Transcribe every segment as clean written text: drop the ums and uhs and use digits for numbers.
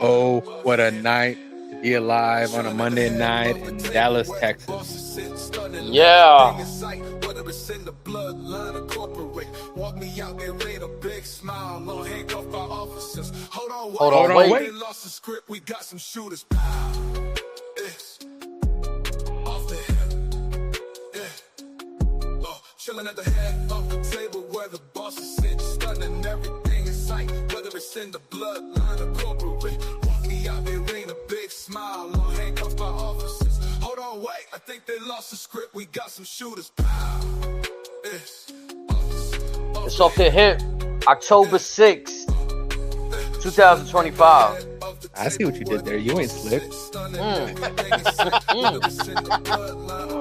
Oh, what a night to be alive on a Monday night in Dallas, Texas. Yeah. Hold Hold on, on, wait. wait. Chilling at the head of the table where the boss is sitting, stunning everything in sight, whether it's in the bloodline or corporate. Walk me out there, ain't a big smile, on handcuffed by officers. Hold on, wait, I think they lost the script. We got some shooters. Pow. It's off the hip. October 6th, 2025. I see what you did there. You ain't slick.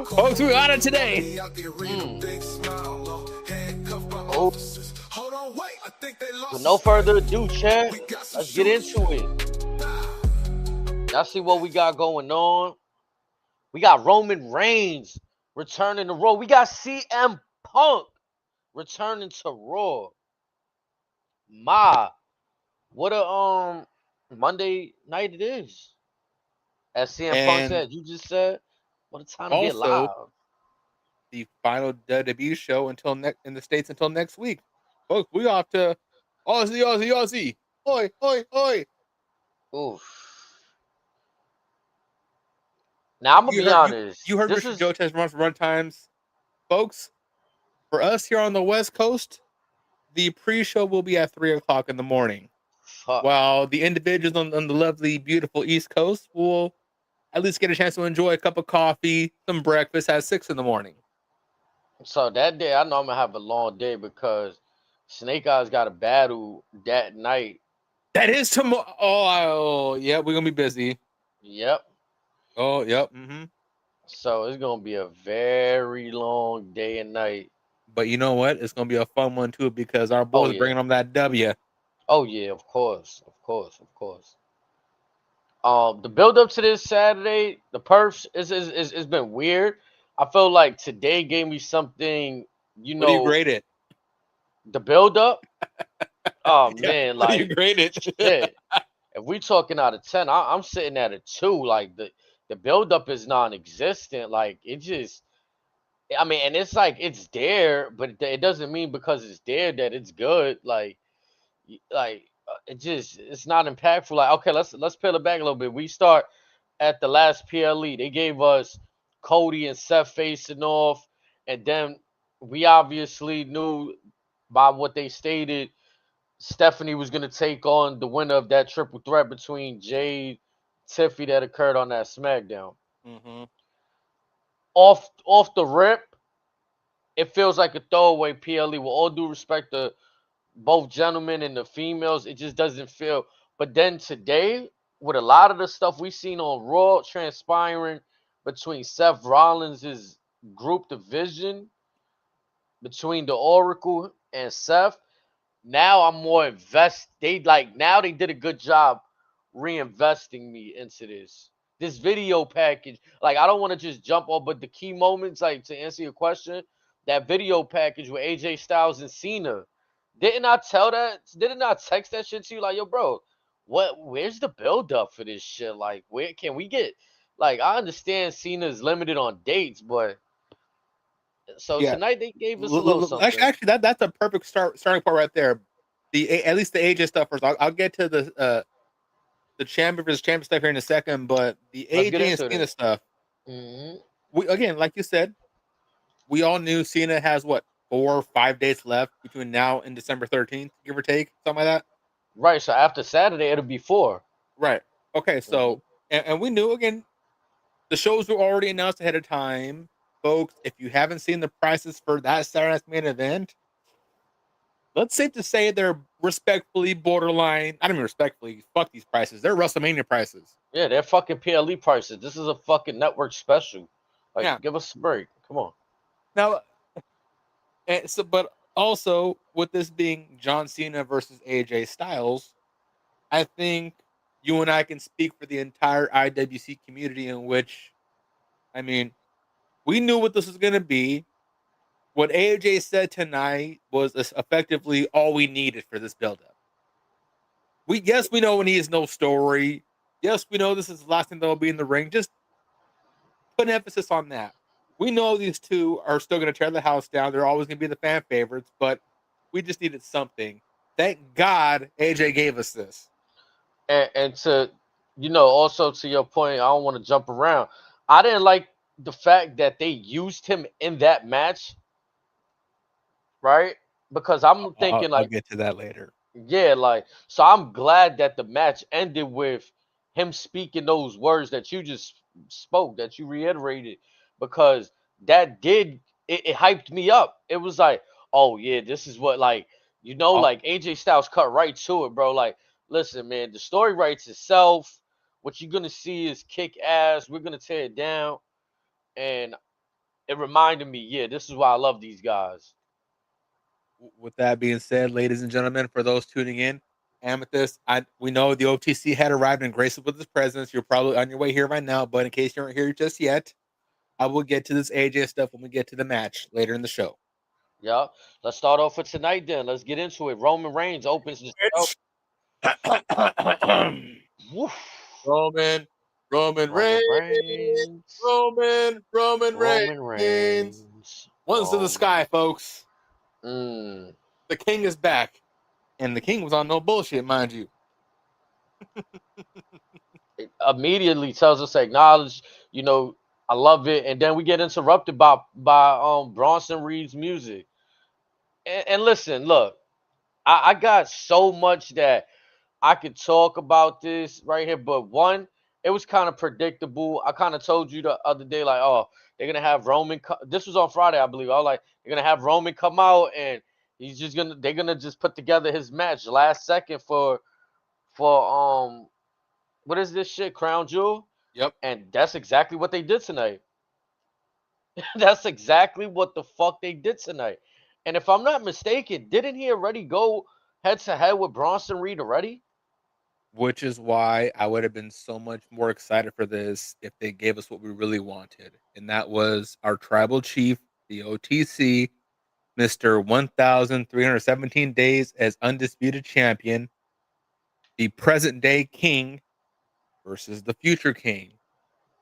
Folks, we got it today. Oh. With no further ado, Chad, let's get into it. Y'all see what we got going on? We got Roman Reigns returning to Raw. We got CM Punk returning to Raw. What a Monday night it is. As CM Punk And said, you just said, what a time to get also, live. the final WWE show in the States until next week. Folks, we off to Aussie, Aussie, Aussie. Oi, oi, oi. Oof. Now I'm gonna be honest. You heard This Mr. is Joe test run times. Folks, for us here on the West Coast, the pre-show will be at 3:00 in the morning. fuck. While the individuals on the lovely, beautiful East Coast will at least get a chance to enjoy a cup of coffee, some breakfast at 6 in the morning. So that day I know I'm gonna have a long day because Snake Eyes got a battle that night. That is tomorrow. Oh, yeah, we're gonna be busy. Yep. Oh, yep. So it's gonna be a very long day and night. But you know what? It's gonna be a fun one too because our Oh boys yeah. bringing them that W. Oh yeah, of course. Of course, of course. The build up to this Saturday, the perfs is it's been weird. I feel like today gave me something, What do you grade it? the build up. Oh Yeah, man, what do you like grade it? shit. If we talking out of 10, I'm sitting at a 2. Like the build up is non-existent. Like it just, I mean, and it's like it's there, but it doesn't mean because it's there that it's good. It just it's not impactful. Like okay, let's peel it back a little bit. We start at the last PLE. They gave us Cody and Seth facing off, and then we obviously knew by what they stated Stephanie was gonna take on the winner of that triple threat between Jade, Tiffy that occurred on that SmackDown. Mm-hmm. Off the rip, it feels like a throwaway PLE. With all due respect to both gentlemen and the females, it just doesn't feel. But then today, with a lot of the stuff we seen on Raw transpiring between Seth Rollins' group division, between the Oracle and Seth, now I'm more invested. Now they did a good job reinvesting me into this video package. Like I don't want to just jump on, but the key moments, like to answer your question, that video package with AJ Styles and Cena. Didn't I tell that? Didn't I text that shit to you? Like, yo, bro, where's the build up for this shit? Like, where can we get like I understand Cena's limited on dates, but so Yeah. tonight they gave us a little something. Actually, that's a perfect starting point right there. At least the AJ stuff first. I'll get to the champion versus champion stuff here in a second, but the Let's get AJ and into it Cena then. stuff. Mm-hmm. We again, like you said, we all knew Cena has what 4 or 5 days left between now and December 13th, give or take, something like that. Right. So after Saturday, it'll be 4. Right. Okay. Mm-hmm. So and we knew again the shows were already announced ahead of time, folks. If you haven't seen the prices for that Saturday's main event, let's safe to say they're respectfully borderline. I don't mean respectfully. Fuck these prices. They're WrestleMania prices. Yeah, they're fucking PLE prices. This is a fucking network special. Like, Yeah. give us a break. Come on. Now, but also with this being John Cena versus AJ Styles, I think you and I can speak for the entire IWC community. In which, I mean, we knew what this was going to be. What AJ said tonight was effectively all we needed for this buildup. we know when he has no story. Yes, we know this is the last thing they'll be in the ring. Just put an emphasis on that. We know these two are still going to tear the house down. They're always going to be the fan favorites, but we just needed something. Thank God AJ gave us this. And to, also to your point, I don't want to jump around. I didn't like the fact that they used him in that match, right? Because I'm thinking I'll like, get to that later. yeah, like, so I'm glad that the match ended with him speaking those words that you just spoke, that you reiterated, because that did it hyped me up. It was like, oh yeah, this is what, like, Oh, like AJ Styles cut right to it, bro. Like, listen, man, the story writes itself. What you're gonna see is kick ass. We're gonna tear it down, and it reminded me, yeah, this is why I love these guys. with that being said, ladies and gentlemen, for those tuning in, Amethyst, we know the OTC had arrived and graced us with his presence. You're probably on your way here right now, but in case you aren't here just yet, I will get to this AJ stuff when we get to the match later in the show. Yeah, let's start off with tonight. Then let's get into it. Roman Reigns opens the show. Woof. Roman Roman Reigns, Reigns. Roman Roman Reigns. Reigns. One's to the sky, folks. Mm. The king is back. And the king was on no bullshit, mind you. It immediately tells us to acknowledge, I love it, and then we get interrupted by Bronson Reed's music. And listen, look, I got so much that I could talk about this right here, but one, it was kind of predictable. I kind of told you the other day, like, oh, they're gonna have Roman. This was on Friday, I believe. I was like, they're gonna have Roman come out, and they're gonna just put together his match last second for what is this shit, Crown Jewel, Yep. and that's exactly what they did tonight. That's exactly what the fuck they did tonight. And if I'm not mistaken, didn't he already go head to head with Bronson Reed already? Which is why I would have been so much more excited for this if they gave us what we really wanted. And that was our tribal chief, the OTC, Mr. 1,317 days as undisputed champion, the present day king versus the future king,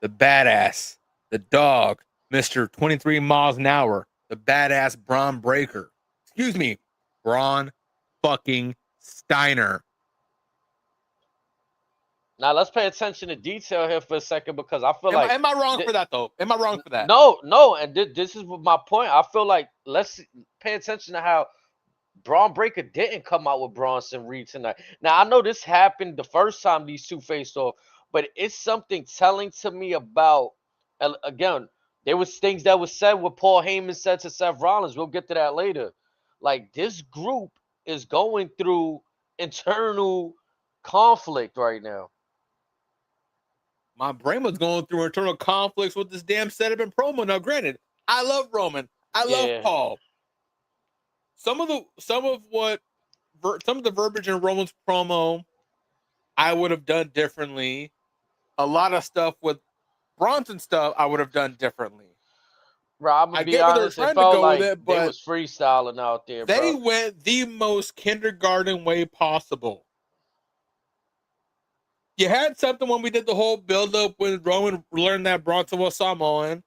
the badass, the dog, Mr. 23 miles an hour, the badass Braun Breaker. Excuse me, Braun fucking Steiner. Now let's pay attention to detail here for a second, because I feel like, Am I wrong for that though? Am I wrong for that? no, and this is my point. I feel like, let's pay attention to how Braun Breaker didn't come out with Bronson Reed tonight. Now I know this happened the first time these two faced off, but it's something telling to me about, again, there was things that was said what Paul Heyman said to Seth Rollins. We'll get to that later. Like, this group is going through internal conflict right now. My brain was going through internal conflicts with this damn setup and promo. Now, granted, I love Roman. I love Yeah. Paul. Some of the verbiage in Roman's promo, I would have done differently. A lot of stuff with Bronson stuff, I would have done differently. Bro, I'm gonna I be get where they're honest. It trying to felt go like with it, they but was freestyling out there, they bro. went the most kindergarten way possible. You had something when we did the whole build-up when Roman learned that Bronson was Samoan,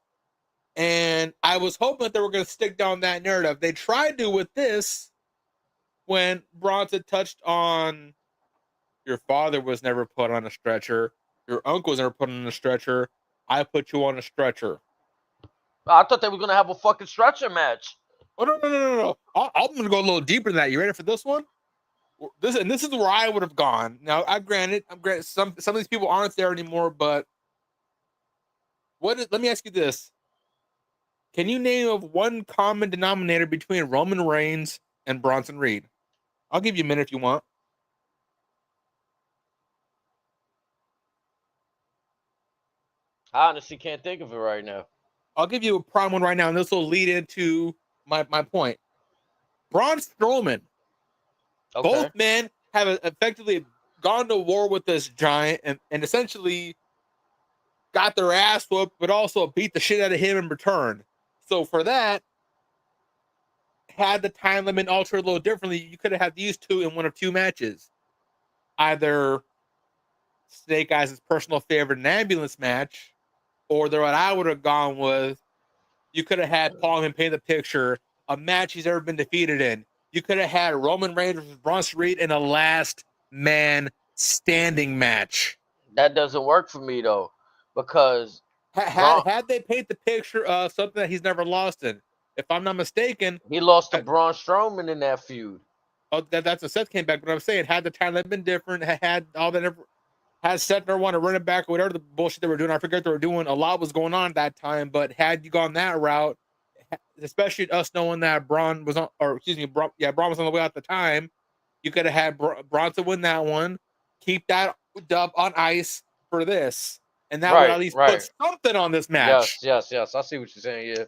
and I was hoping that they were going to stick down that narrative. They tried to with this when Bronson touched on your father was never put on a stretcher, your uncle was never put on a stretcher, I put you on a stretcher. I thought they were gonna have a fucking stretcher match. Oh no! I'm going to go a little deeper than that. You ready for this one? This is where I would have gone. Now, I'm granted some of these people aren't there anymore, but let me ask you this. Can you name of one common denominator between Roman Reigns and Bronson Reed? I'll give you a minute if you want. I honestly can't think of it right now. I'll give you a prime one right now, and this will lead into my point. Braun Strowman. Okay. Both men have effectively gone to war with this giant and essentially got their ass whooped, but also beat the shit out of him in return. So for that, had the time limit altered a little differently, you could have had these two in one of two matches. either Snake Eyes' personal favorite, an ambulance match, or what I would have gone with, you could have had Paul Heyman paint the picture, a match he's ever been defeated in. You could have had Roman Reigns versus Braun Strowman in a last man standing match. That doesn't work for me though, because Had they paint the picture of something that he's never lost in. If I'm not mistaken, he lost to Braun Strowman in that feud. Oh, that's a Seth came back. But I'm saying, had the timeline been different, had all that, had Seth never want to run it back or whatever the bullshit they were doing, I forget they were doing. A lot was going on at that time. But had you gone that route, especially us knowing that Braun was on, or excuse me, Braun was on the way out at the time, you could have had Braun to win that one, keep that dub on ice for this, and that would at least put something on this match. Yes. I see what you're saying. Yeah.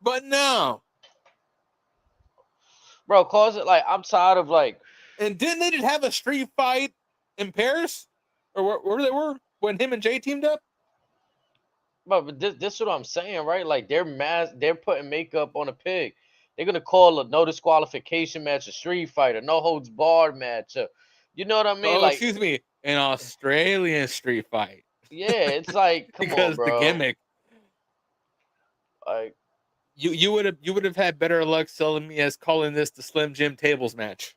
But no. Bro, cause it like I'm tired of like. And didn't they just have a street fight in Paris, or where they were when him and Jay teamed up? But this is what I'm saying, right? Like they're putting makeup on a pig. They're gonna call a no disqualification match a street fight, a no holds barred match. You know what I mean? Oh, like, excuse me, an Australian street fight. Yeah, it's like come because on, bro. The gimmick. Like. You would have had better luck selling me as calling this the Slim Jim tables match.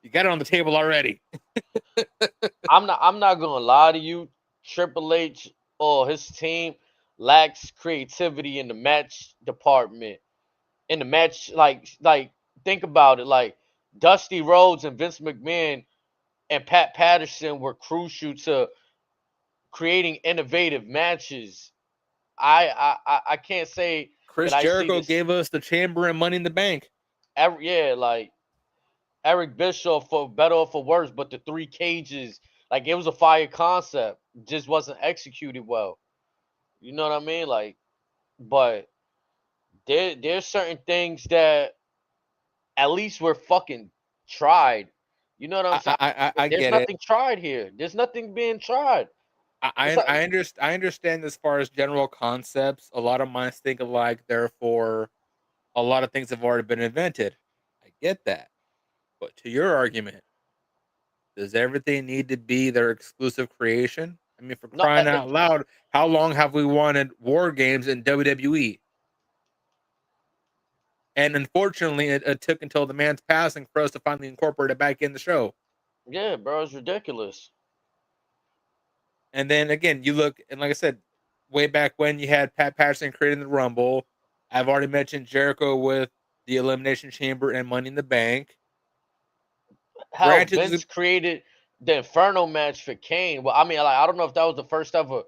You got it on the table already. I'm not gonna lie to you. Triple H or his team lacks creativity in the match department. In the match, like think about it. Like Dusty Rhodes and Vince McMahon and Pat Patterson were crucial to creating innovative matches. I can't say. Chris Jericho gave us the Chamber and Money in the Bank. Like Eric Bischoff, for better or for worse, but the 3 cages, like it was a fire concept, just wasn't executed well. You know what I mean? Like, but there's certain things that at least were fucking tried. You know what I'm saying? I There's nothing tried here. There's nothing being tried. I understand as far as general concepts. A lot of minds think alike, therefore, a lot of things have already been invented. I get that. But to your argument, does everything need to be their exclusive creation? I mean, for crying out loud, how long have we wanted war games in WWE? And unfortunately, it took until the man's passing for us to finally incorporate it back in the show. Yeah, bro, it's ridiculous. And then again, you look, and like I said, way back when you had Pat Patterson creating the Rumble. I've already mentioned Jericho with the Elimination Chamber and Money in the Bank. How Vince created the Inferno match for Kane. Well, I mean, like, I don't know if that was the first ever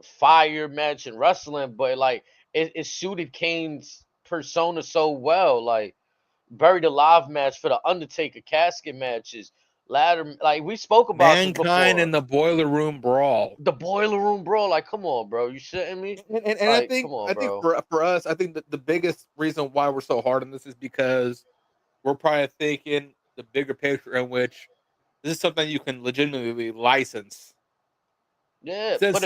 fire match in wrestling, but like it suited Kane's persona so well. Like Buried Alive match for the Undertaker, casket matches, ladder, like we spoke about Mankind in the Boiler Room Brawl. The Boiler Room Brawl, like come on, bro, you shitting me? And like, I think for us, I think that the biggest reason why we're so hard on this is because we're probably thinking the bigger picture in which this is something you can legitimately license. Yeah, since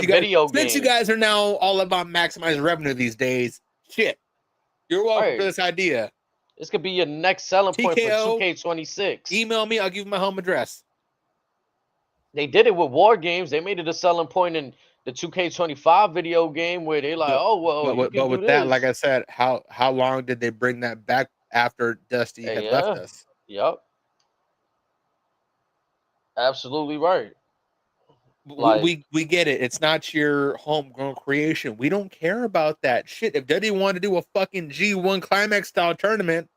you guys are now all about maximizing revenue these days, shit, you're welcome for this idea. This could be your next selling point for 2K26. Email me, I'll give you my home address. They did it with War Games. They made it a selling point in the 2K25 video game where they like, but with that, like I said, how long did they bring that back after Dusty had left us? Yep. Absolutely right. Like, we get it. It's not your homegrown creation. We don't care about that shit. If Duddy wanted to do a fucking G1 Climax style tournament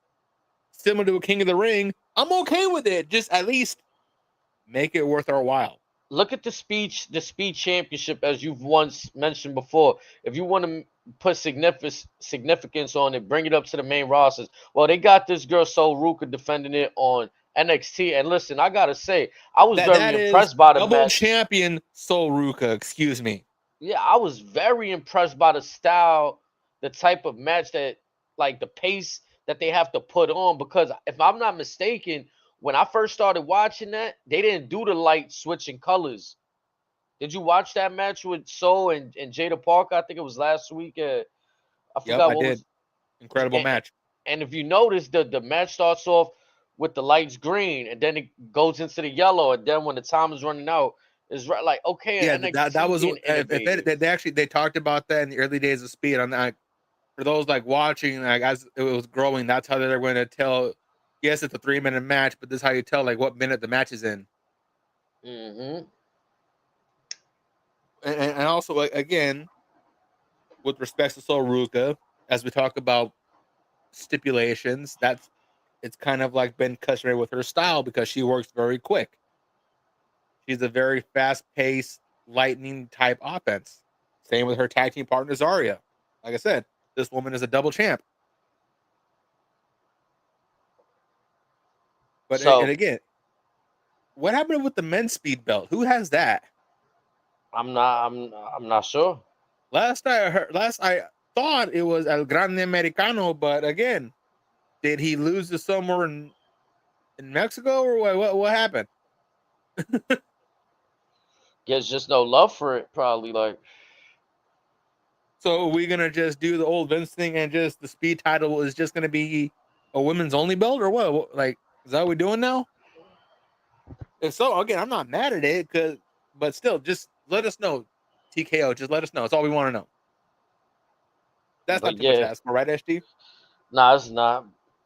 similar to a King of the Ring, I'm okay with it. Just at least make it worth our while. Look at the Speed Championship, as you've once mentioned before. If you want to put significance on it, bring it up to the main rosters. Well, they got this girl Sol Ruka defending it on NXT, and listen, I gotta say, I was very impressed by the double champion Sol Ruka. Excuse me. Yeah, I was very impressed by the style, the type of match that, like the pace that they have to put on. Because if I'm not mistaken, when I first started watching that, they didn't do the light switching colors. Did you watch that match with Sol and Jada Parker? I think it was last week. I forgot what I did. Incredible match. And if you notice, the match starts off with the lights green, and then it goes into the yellow, and then when the time is running out, it's right. Like, okay, Yeah, that NXT was being innovative. they actually they talked about that in the early days of Speed. On that, for those like watching, like as it was growing, that's how they're going to tell. Yes, it's a 3-minute match, but this is how you tell like what minute the match is in. Mm-hmm. And also like, again, with respect to Soruka, as we talk about stipulations, it's kind of like been customary with her style because she works very quick. She's a very fast paced, lightning type offense. Same with her tag team partner Zarya. Like I said, this woman is a double champ. But and So again, what happened with the men's speed belt? Who has that? I'm not sure. Last I thought it was El Grande Americano, but again, did he lose to somewhere in Mexico or what happened? Guess just no love for it, probably. Like, So are we gonna just do the old Vince thing and just the speed title is just gonna be a women's only belt or what? Like, is that what we're doing now? If so, again, I'm not mad at it but still, just let us know. TKO, just let us know. It's all we want to know. That's not but too much to yeah, ask for, right, SG? nah, it's not.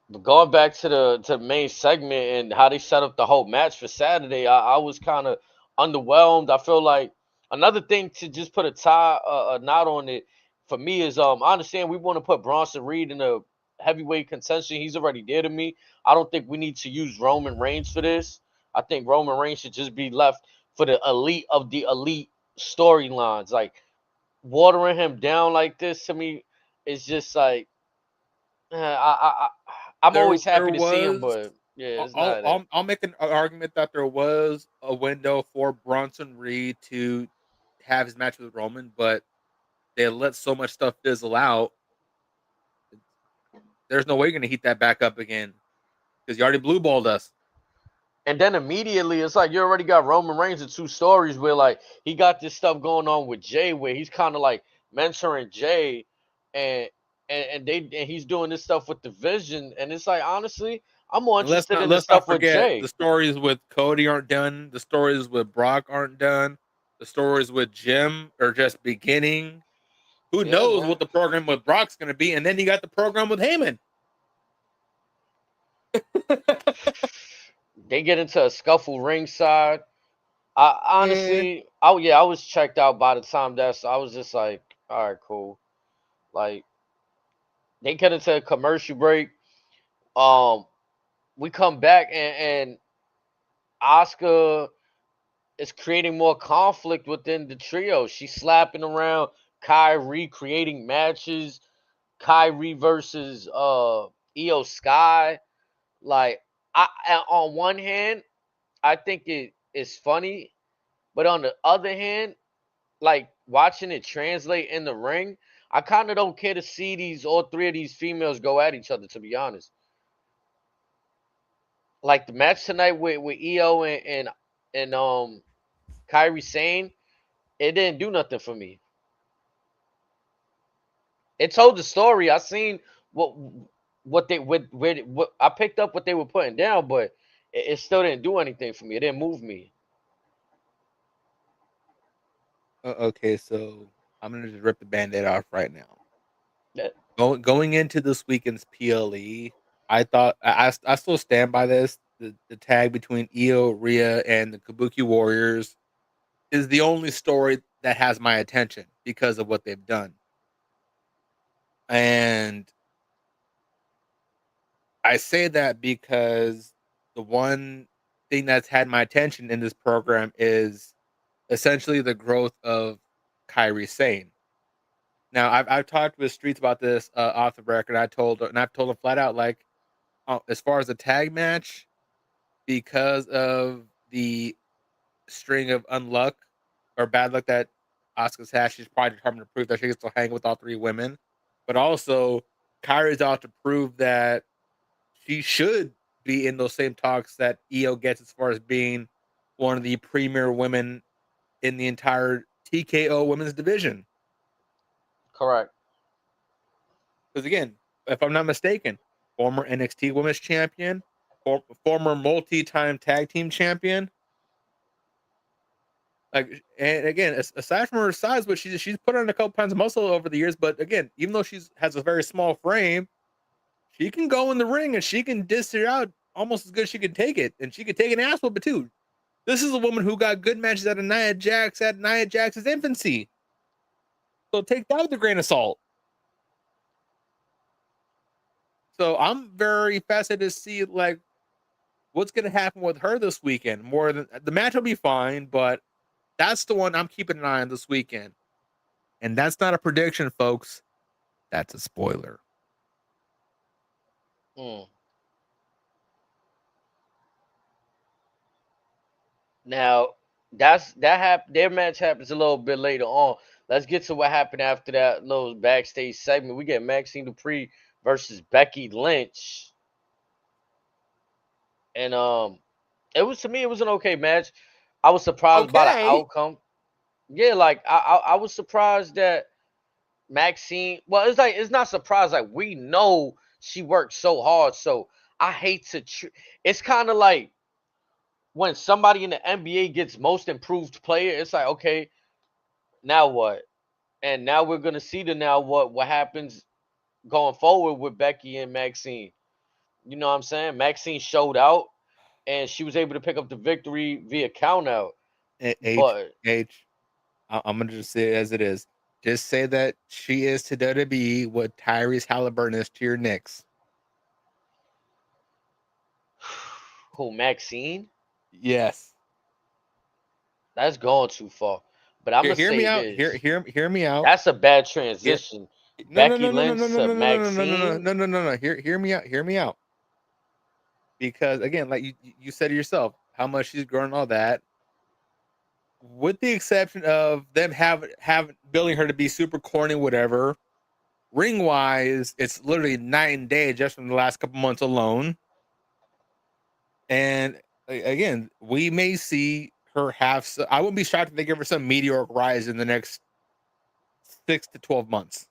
But going back to the main segment and how they set up the whole match for Saturday, I was kind of underwhelmed. I feel like another thing to just put a knot on it for me is I understand we want to put Bronson Reed in a heavyweight contention. He's already there to me. I don't think we need to use Roman Reigns for this. I think Roman Reigns should just be left for the elite of the elite storylines. Like, watering him down like this to me is just like, I'm always There happy to see him, was. but yeah, it's not that. I'll make an argument that there was a window for Bronson Reed to have his match with Roman, but they let so much stuff fizzle out. There's no way you're gonna heat that back up again because you already blue balled us. And then immediately, it's like you already got Roman Reigns in two stories where like he got this stuff going on with Jay, where he's kind of like mentoring Jay, and and he's doing this stuff with the Vision, and it's like honestly, I'm more And interested in the let's not stuff with forget the Jay. stories with Cody aren't done. The stories with Brock aren't done. The stories with Jim are just beginning. Who Yeah, knows what man. the program with Brock's going to be? And then you got the program with Heyman. They get into a scuffle ringside. I Eh, honestly, oh yeah, I was checked out by the time that's. I was just like, all right, cool. Like they get into a commercial break. Um, we come back and Oscar is creating more conflict within the trio. She's slapping around Kyrie, creating matches. Kyrie versus Io Sky. Like on one hand, I think it is funny, but on the other hand, like watching it translate in the ring, I kind of don't care to see these all three of these females go at each other. To be honest, like the match tonight with Io and Kyrie Sane, it didn't do nothing for me. It told the story. I seen what what they what I picked up what they were putting down, but it still didn't do anything for me. It didn't move me. okay, so I'm going to just rip the band-aid off right now. That- Going into this weekend's PLE, I thought I still stand by this. The tag between Io, Rhea, and the Kabuki Warriors is the only story that has my attention because of what they've done. And I say that because the one thing that's had my attention in this program is essentially the growth of Kyrie Sane. Now, I've talked with Streets about this off the record. I've told him flat out, like, as far as the tag match, because of the string of unluck or bad luck that Asuka's had, she's probably determined to prove that she can still hang with all three women. But also, Kyrie's out to prove that she should be in those same talks that Io gets as far as being one of the premier women in the entire TKO women's division. Correct. Because again, if I'm not mistaken, former NXT Women's Champion, former multi-time tag team champion. Like, and again, aside from her size, but she's put on a couple pounds of muscle over the years. But again, even though has a very small frame, she can go in the ring and she can dish it out almost as good as she can take it, and she can take an ass whooping too. This is a woman who got good matches out of Nia Jax at Nia Jax's infancy. So take that with a grain of salt. So I'm very fascinated to see like what's going to happen with her this weekend. More than the match will be fine, but that's the one I'm keeping an eye on this weekend. And that's not a prediction, folks. That's a spoiler. Now their match happens a little bit later on. Let's get to what happened after that little backstage segment. We get Maxine Dupree versus Becky Lynch. And it was an okay match. I was surprised by the outcome. Yeah, like I was surprised that Maxine. Well, it's not surprised. Like we know she worked so hard. So I hate to. It's kind of like when somebody in the NBA gets most improved player. It's like, okay, now what? And now we're gonna see what happens going forward with Becky and Maxine. You know what I'm saying? Maxine showed out, and she was able to pick up the victory via count out. I'm gonna just say it as it is. Just say that she is to WWE what Tyrese Halliburton is to your Knicks. Who, Maxine? Yes. That's going too far. But I'm gonna hear say me out. this. Hear me out. That's a bad transition. Becky Lynch to Maxine. No. Hear me out. Hear me out. Because again, like you said to yourself, how much she's grown, all that. With the exception of them have building her to be super corny, whatever. Ring wise, it's literally night and day just from the last couple months alone. And again, we may see her have. I wouldn't be shocked if they give her some meteoric rise in the next 6 to 12 months.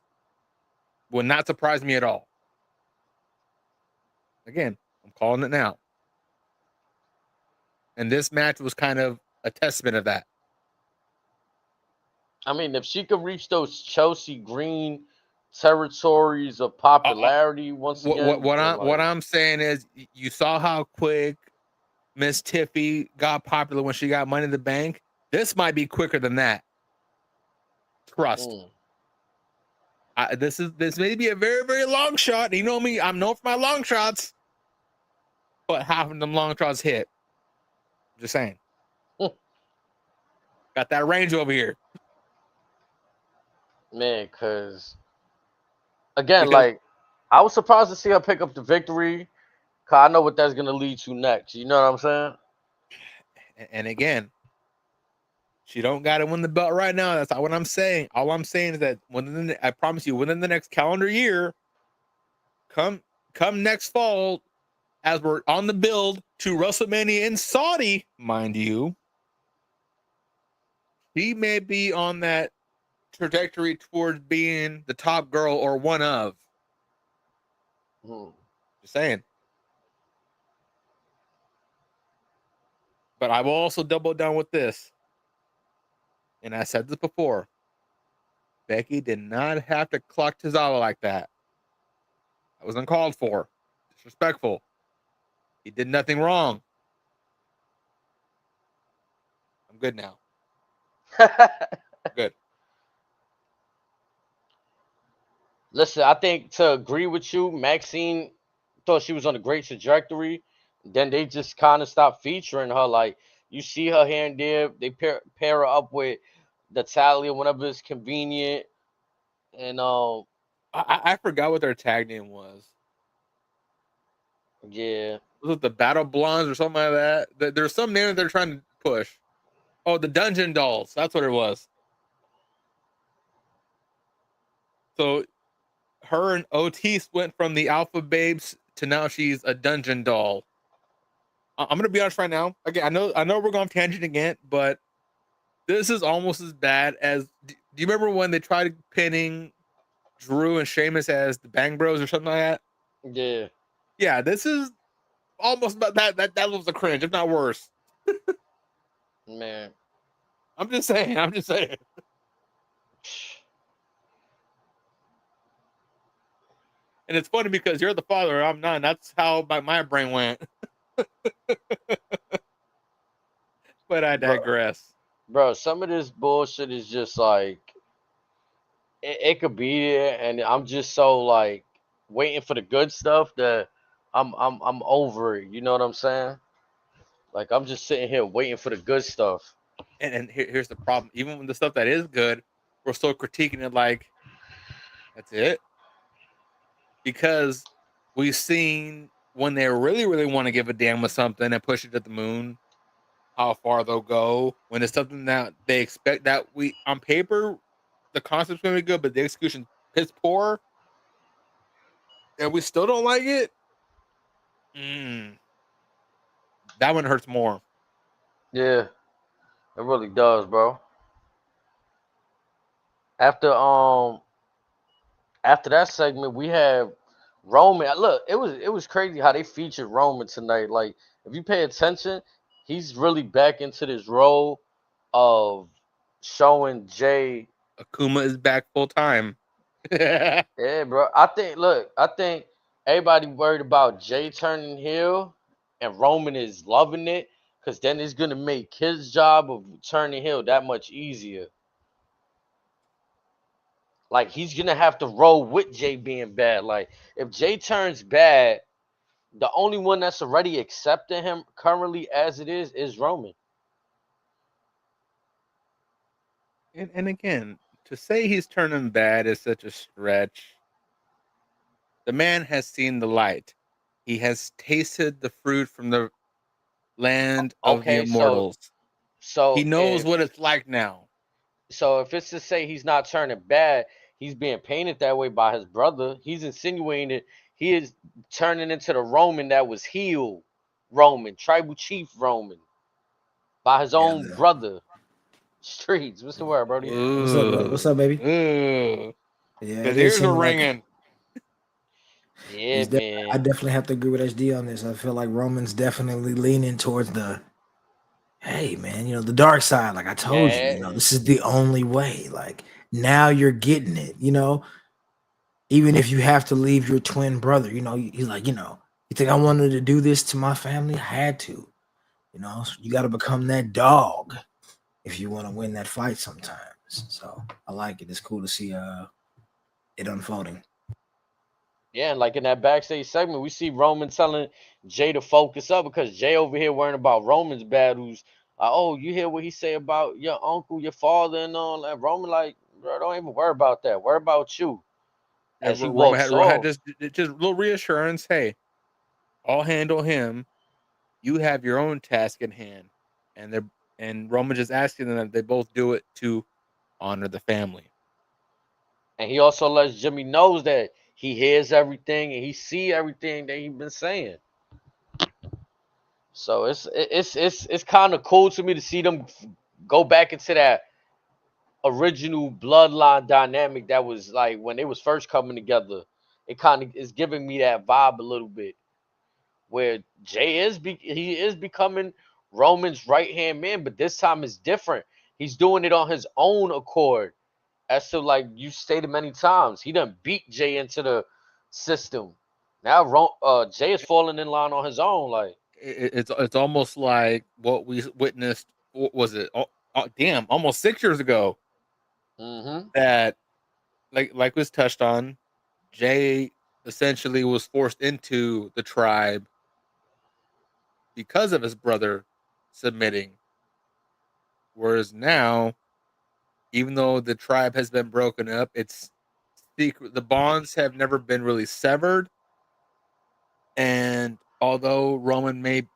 Would not surprise me at all. Again, I'm calling it now. And this match was kind of a testament of that. I mean, if she could reach those Chelsea Green territories of popularity once again. What I'm saying is, you saw how quick Miss Tiffy got popular when she got Money in the Bank. This might be quicker than that. Trust. This may be a very, very long shot. You know me, I'm known for my long shots, but half of them long shots hit. Just saying. Got that range over here. Man, because like, I was surprised to see her pick up the victory, because I know what that's going to lead to next. You know what I'm saying? And again, she don't got to win the belt right now. That's not what I'm saying. All I'm saying is that I promise you, within the next calendar year, come next fall, as we're on the build to WrestleMania in Saudi, mind you, she may be on that trajectory towards being the top girl or one of. Just saying. But I will also double down with this. And I said this before. Becky did not have to clock Tozawa like that. That was uncalled for. Disrespectful. He did nothing wrong. I'm good now. Good. Listen, I think, to agree with you, Maxine thought she was on a great trajectory. Then they just kind of stopped featuring her. Like, you see her here and there. They pair her up with Natalia whenever it's convenient. And I forgot what their tag name was. Yeah. Was it the Battle Blondes or something like that? There's some name that they're trying to push. Oh, the Dungeon Dolls. That's what it was. So her and Otis went from the Alpha Babes to now she's a Dungeon Doll. I'm gonna be honest right now. Again, I know we're going tangent again, but this is almost as bad as. Do you remember when they tried pinning Drew and Sheamus as the Bang Bros or something like that? Yeah. Yeah, this is almost about that was a cringe, if not worse. Man. I'm just saying. And it's funny because you're the father, I'm not. That's how my brain went. But I digress. Bro, some of this bullshit is just like it could be there, and I'm just so like waiting for the good stuff that I'm over it. You know what I'm saying? Like I'm just sitting here waiting for the good stuff. And here's the problem. Even when the stuff that is good, we're still critiquing it like that's it. Because we've seen when they really, really want to give a damn with something and push it to the moon, how far they'll go. When it's something that they expect that we on paper, the concept's gonna be good, but the execution piss poor, and we still don't like it. That one hurts more. Yeah, it really does, bro. After after that segment, we have Roman. Look, it was crazy how they featured Roman tonight. Like, if you pay attention, he's really back into this role of showing Jay. Akuma is back full time. Yeah, bro. I think everybody worried about Jay turning heel, and Roman is loving it because then it's gonna make his job of turning heel that much easier. Like he's gonna have to roll with Jay being bad. Like if Jay turns bad, the only one that's already accepting him currently as it is Roman. And again, to say he's turning bad is such a stretch. The man has seen the light. He has tasted the fruit from the land of the Okay, immortals. He so knows what it's like now. if it's to say he's not turning bad, he's being painted that way by his brother. He's insinuating that he is turning into the Roman that was heel Roman, tribal chief Roman, by his Yeah, own brother. Streets, what's the word, Brody? yeah. What's up, bro? What's up, baby? Ooh. Yeah, His it is ears are seeming like ringing. Yeah, I man. definitely have to agree with SD on this. I feel like Roman's definitely leaning towards the hey, man, the dark side. Like I told you, Yeah. this is the only way. Like now you're getting it. Even if you have to leave your twin brother, he's like, you think I wanted to do this to my family? I had to. So you got to become that dog if you want to win that fight sometimes. So I like it. It's cool to see it unfolding. Yeah, and like in that backstage segment, we see Roman telling Jay to focus up because Jay over here worrying about Roman's bad. Who's oh, you hear what he say about your uncle, your father, and all that? Roman like, bro, don't even worry about that. Worry about you. Yeah, As he Roman walks had off, just a little reassurance. Hey, I'll handle him. You have your own task in hand, and Roman just asking them that they both do it to honor the family. and he also lets Jimmy knows that he hears everything and he see everything that he's been saying. So it's kind of cool to me to see them go back into that original bloodline dynamic that was like when they was first coming together. It kind of is giving me that vibe a little bit where Jay he is becoming Roman's right hand man, but this time it's different. He's doing it on his own accord. As to like you stated many times, he done beat Jay into the system. Now Jay is falling in line on his own. Like, It's almost like what we witnessed. What was it? Damn, almost 6 years ago. mm-hmm. That like was touched on. Jay essentially was forced into the tribe because of his brother submitting. Whereas now, even though the tribe has been broken up, it's secret. The bonds have never been really severed. And although Roman may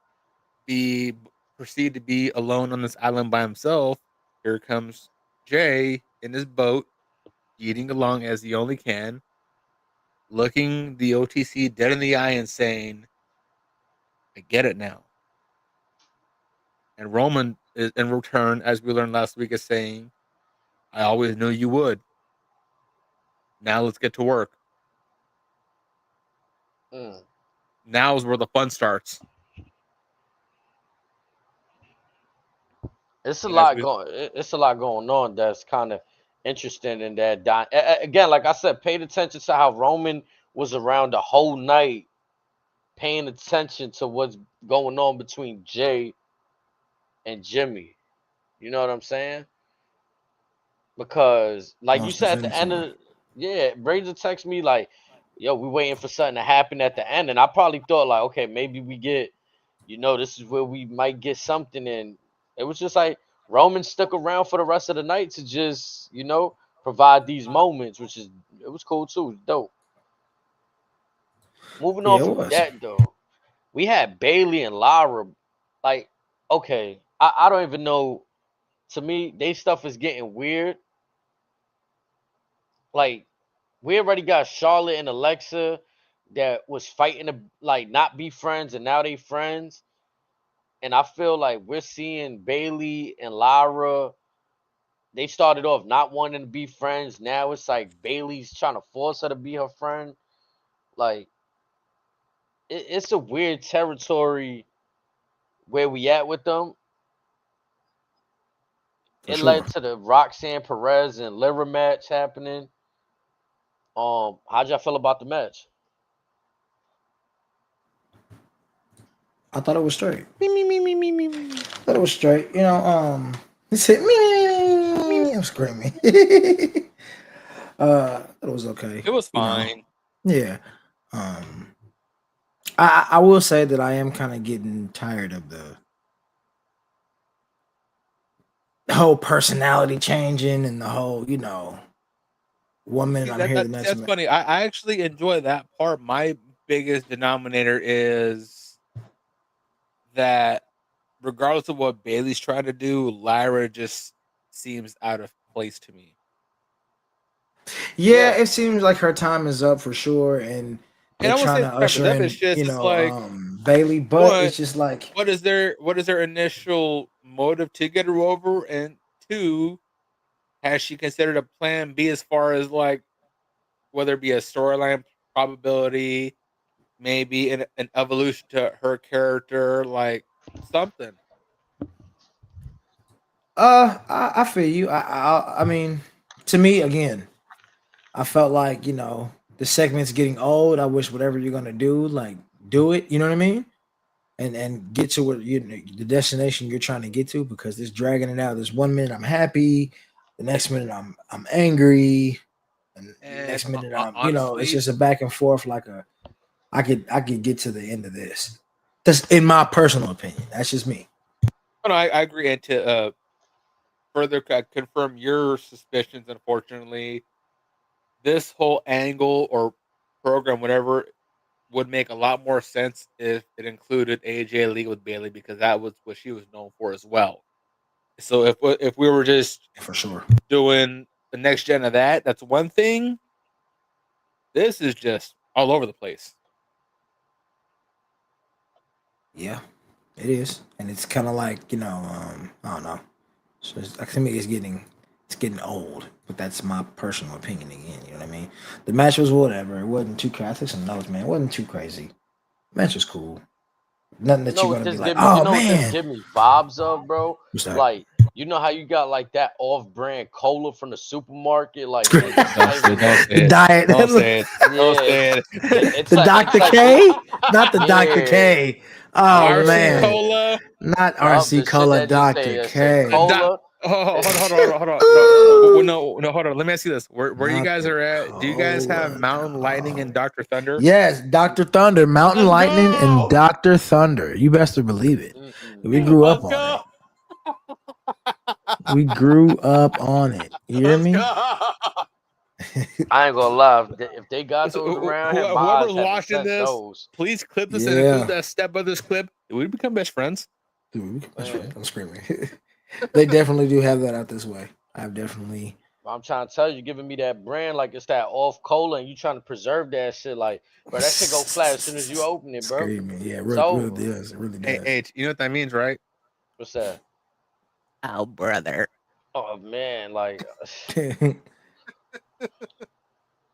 be perceived to be alone on this island by himself, here comes Jay in his boat, eating along as he only can, looking the OTC dead in the eye and saying, I get it now. And Roman, in return, as we learned last week, is saying, I always knew you would. Now let's get to work. Mm. Now is where the fun starts. It's a And as lot we, going. It's a lot going on that's kind of interesting in that. Again, like I said, paid attention to how Roman was around the whole night, paying attention to what's going on between Jay and Jimmy. You know what I'm saying? Because, like you Most said, at the end definitively. of Razor text me like, "Yo, we waiting for something to happen at the end," and I probably thought like, okay, maybe we get, this is where we might get something, and it was just like Roman stuck around for the rest of the night to just, provide these moments, which is it was cool too, it was dope. Moving on Yeah, it from was. that though, we had Bailey and Lara. Like, okay, I don't even know. To me, they stuff is getting weird. Like, we already got Charlotte and Alexa that was fighting to like not be friends, and now they friends. And I feel like we're seeing Bailey and Lara. They started off not wanting to be friends. Now it's like Bailey's trying to force her to be her friend. Like, it's a weird territory where we at with them. For It sure. led to the Roxanne Perez and Lyra match happening. How'd y'all feel about the match? I thought it was straight. I thought it was straight. He said me. I'm screaming. It was okay. it was fine. Yeah. Um, I will say that I am kind of getting tired of the whole personality changing and the whole, 1 minute See I'm here, the next that's minute. funny. I actually enjoy that part. My biggest denominator is that regardless of what Bailey's trying to do, Lyra just seems out of place to me. Yeah, Yeah. it seems like her time is up for sure, and And they're I won't trying say to time is usher up. It's in, just it's like Bailey, but one, it's just like what is their initial motive to get her over, and two, has she considered a plan B as far as like whether it be a storyline probability, maybe an evolution to her character, like something. I feel you. I mean, to me again, I felt like the segment's getting old. I wish whatever you're gonna do, like do it. You know what I mean? And get to what the destination you're trying to get to, because this dragging it out. This 1 minute I'm happy, the next minute I'm angry, and the And next minute it's honestly, just a back and forth. Like I could get to the end of this. That's in my personal opinion. That's just me. no, I agree. And to further confirm your suspicions, unfortunately, this whole angle or program, whatever, would make a lot more sense if it included AJ Lee with Bailey because that was what she was known for as well. So if we were just For sure. doing the next gen of that, that's one thing. This is just all over the place. Yeah, it is, and it's kind of like I don't know. So like, to me, it's getting old. But that's my personal opinion again. You know what I mean? The match was whatever. It wasn't too crazy. I took some notes, man. It wasn't too crazy. The match was cool. Nothing You that know you're what gonna be this like, give me? You oh know what this man, give me vibes of, bro? what's that? Like, you know how you got like that off-brand cola from the supermarket, like it's Don't not say, even don't like, say The it. diet. Don't say it. Don't yeah, say it's The it. like Dr. it, K, not the Dr. yeah, K. Oh RC yeah, man, Cola. not yup, RC the shit Cola, that just Dr. say K. Doc, cola. oh, hold on. No, no, hold on. Let me ask you this: where you Not guys the are at? Do you guys have cola, Mountain Lightning and dog. Doctor Thunder? Yes, Dr. Thunder, Mountain Let's Lightning, and go. Dr. Thunder. You best to believe it. Mm-mm. We grew up Let's on go. it. We grew up on it. You hear Let's me? go. I ain't gonna lie, if they got So, those around here, my whoever's eyes haven't watching sent this, those. please clip this and include Yeah. that step of this clip. We become best friends. Dude, that's right. Man, I'm screaming. They definitely do have that out this way. I've definitely I'm trying to tell you, giving me that brand like it's that off cola, and you trying to preserve that shit. Like, bro, that shit go flat as soon as you open it, bro. screaming. Yeah, It's real over. does. It really Hey, does. H, you know what that means, right? What's that? Oh, brother. Oh man, like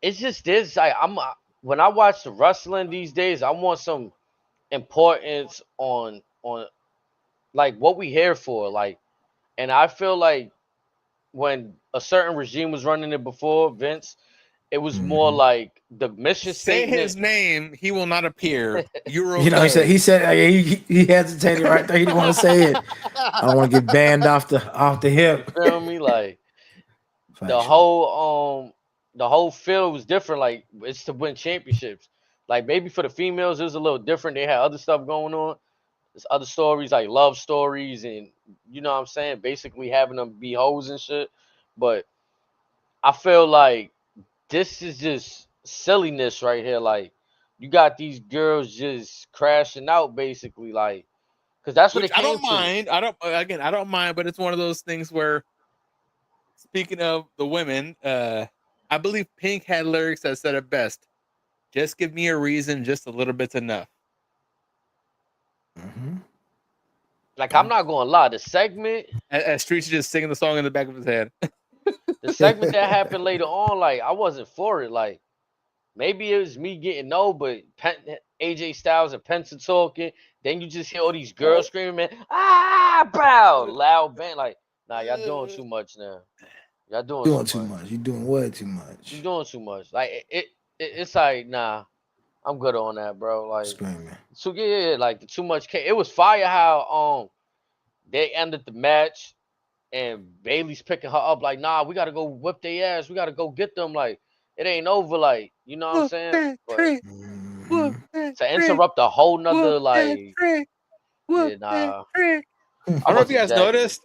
it's just this. Like when I watch the wrestling these days, I want some importance on like what we here for. Like And I feel like when a certain regime was running it before Vince, it was more Mhm. like the mission Say statement. his name, he will not appear. You're okay. You know, he said he hesitated right there. He didn't want to say it. I don't want to get banned off the hip. You feel me? Like the Factual. whole feel was different. Like it's to win championships. Like maybe for the females it was a little different. They had other stuff going on. There's other stories like love stories and you know what I'm saying, basically having them be hoes and shit. But I feel like this is just silliness right here. Like you got these girls just crashing out basically, like because that's what Which it I came don't to. mind. I don't mind, but it's one of those things where, speaking of the women, I believe Pink had lyrics that said it best. Just give me a reason, just a little bit's enough. Mm-hmm. Like I'm not gonna lie, the segment As Streets is just singing the song in the back of his head. the segment that happened later on, like I wasn't for it. Like maybe it was me getting old, but AJ Styles and Penta talking. Then you just hear all these girls screaming, "Ah, bow!" Loud band. Like, nah, y'all doing too much now. Y'all doing Doing too too much. much. You're doing way too You much. doing too much. Like it's like nah, I'm good on that, bro. Like Screaming. so yeah, like the too much. It was fire how they ended the match and Bailey's picking her up like nah, we gotta go whip their ass. We gotta go get them. Like it ain't over. Like you know what I'm Whoop saying? that But trick, Mm-hmm. whoop that to trick, interrupt a whole whoop nother that like trick, whoop yeah that nah, trick. I I don't know if you wasn't guys jacking it. noticed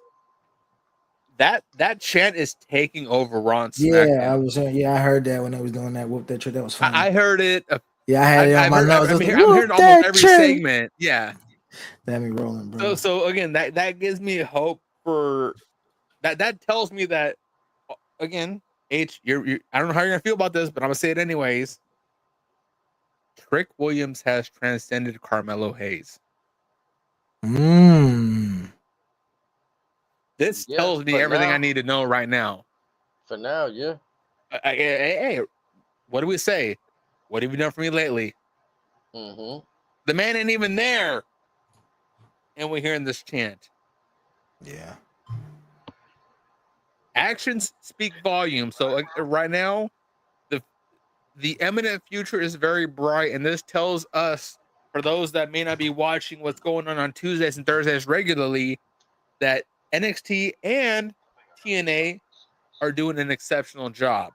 that chant is taking over Raw and Yeah, SmackDown. I heard that when they was doing that whoop that trick. That was funny. I heard it. Yeah, I had it on I've my heard. nose. I was like, I'm whoop hearing almost that every trick. segment. Yeah. That had me rolling, bro. So again, that gives me hope for that. That tells me that again, you're I don't know how you're gonna feel about this, but I'm gonna say it anyways. Trick Williams has transcended Carmelo Hayes. Mm. This Yeah, tells me for everything I now. need to know right now. For now, yeah. Hey, what do we say? What have you done for me lately? Mm-hmm. The man ain't even there, and we're hearing this chant. Yeah. Actions speak volume. So right now, the imminent future is very bright, and this tells us, for those that may not be watching what's going on Tuesdays and Thursdays regularly, that NXT and TNA are doing an exceptional job.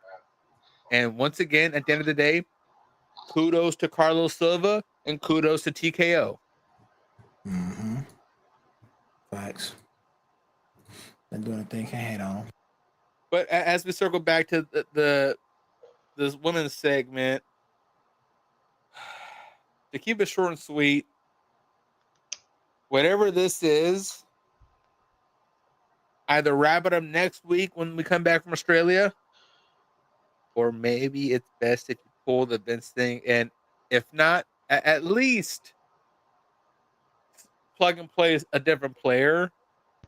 And once again, at the end of the day, kudos to Carlos Silva and kudos to TKO. Mm-hmm. Facts. They're doing a thing. Can't hate on them. But as we circle back to the this women's segment, to keep it short and sweet, whatever this is, either wrap it up next week when we come back from Australia, or maybe it's best if you pull the Vince thing, and if not, at least plug and play a different player,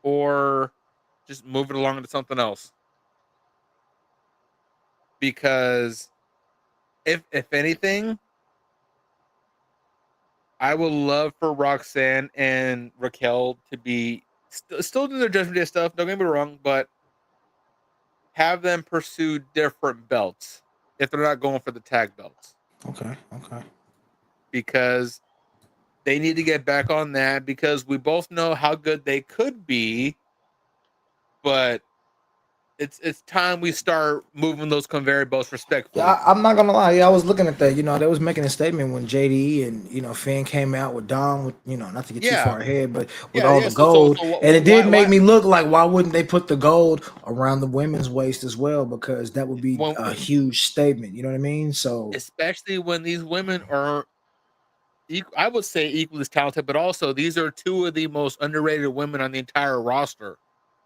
or just move it along to something else. Because if anything, I would love for Roxanne and Raquel to be still do their Judgment Day stuff. Don't get me wrong, but have them pursue different belts if they're not going for the tag belts, Okay. Okay. because they need to get back on that, because we both know how good they could be, but it's time we start moving those conveyor belts respectfully. Yeah, I'm not gonna lie. Yeah, I was looking at that. You know, they was making a statement when JD and Finn came out with Dom. With not to get too Yeah, far ahead, but with yeah, all yeah. the So gold, and it did make why me look like why wouldn't they put the gold around the women's waist as well? Because that would be when, a huge statement. You know what I mean? So especially when these women are, I would say, equally as talented, but also these are two of the most underrated women on the entire roster.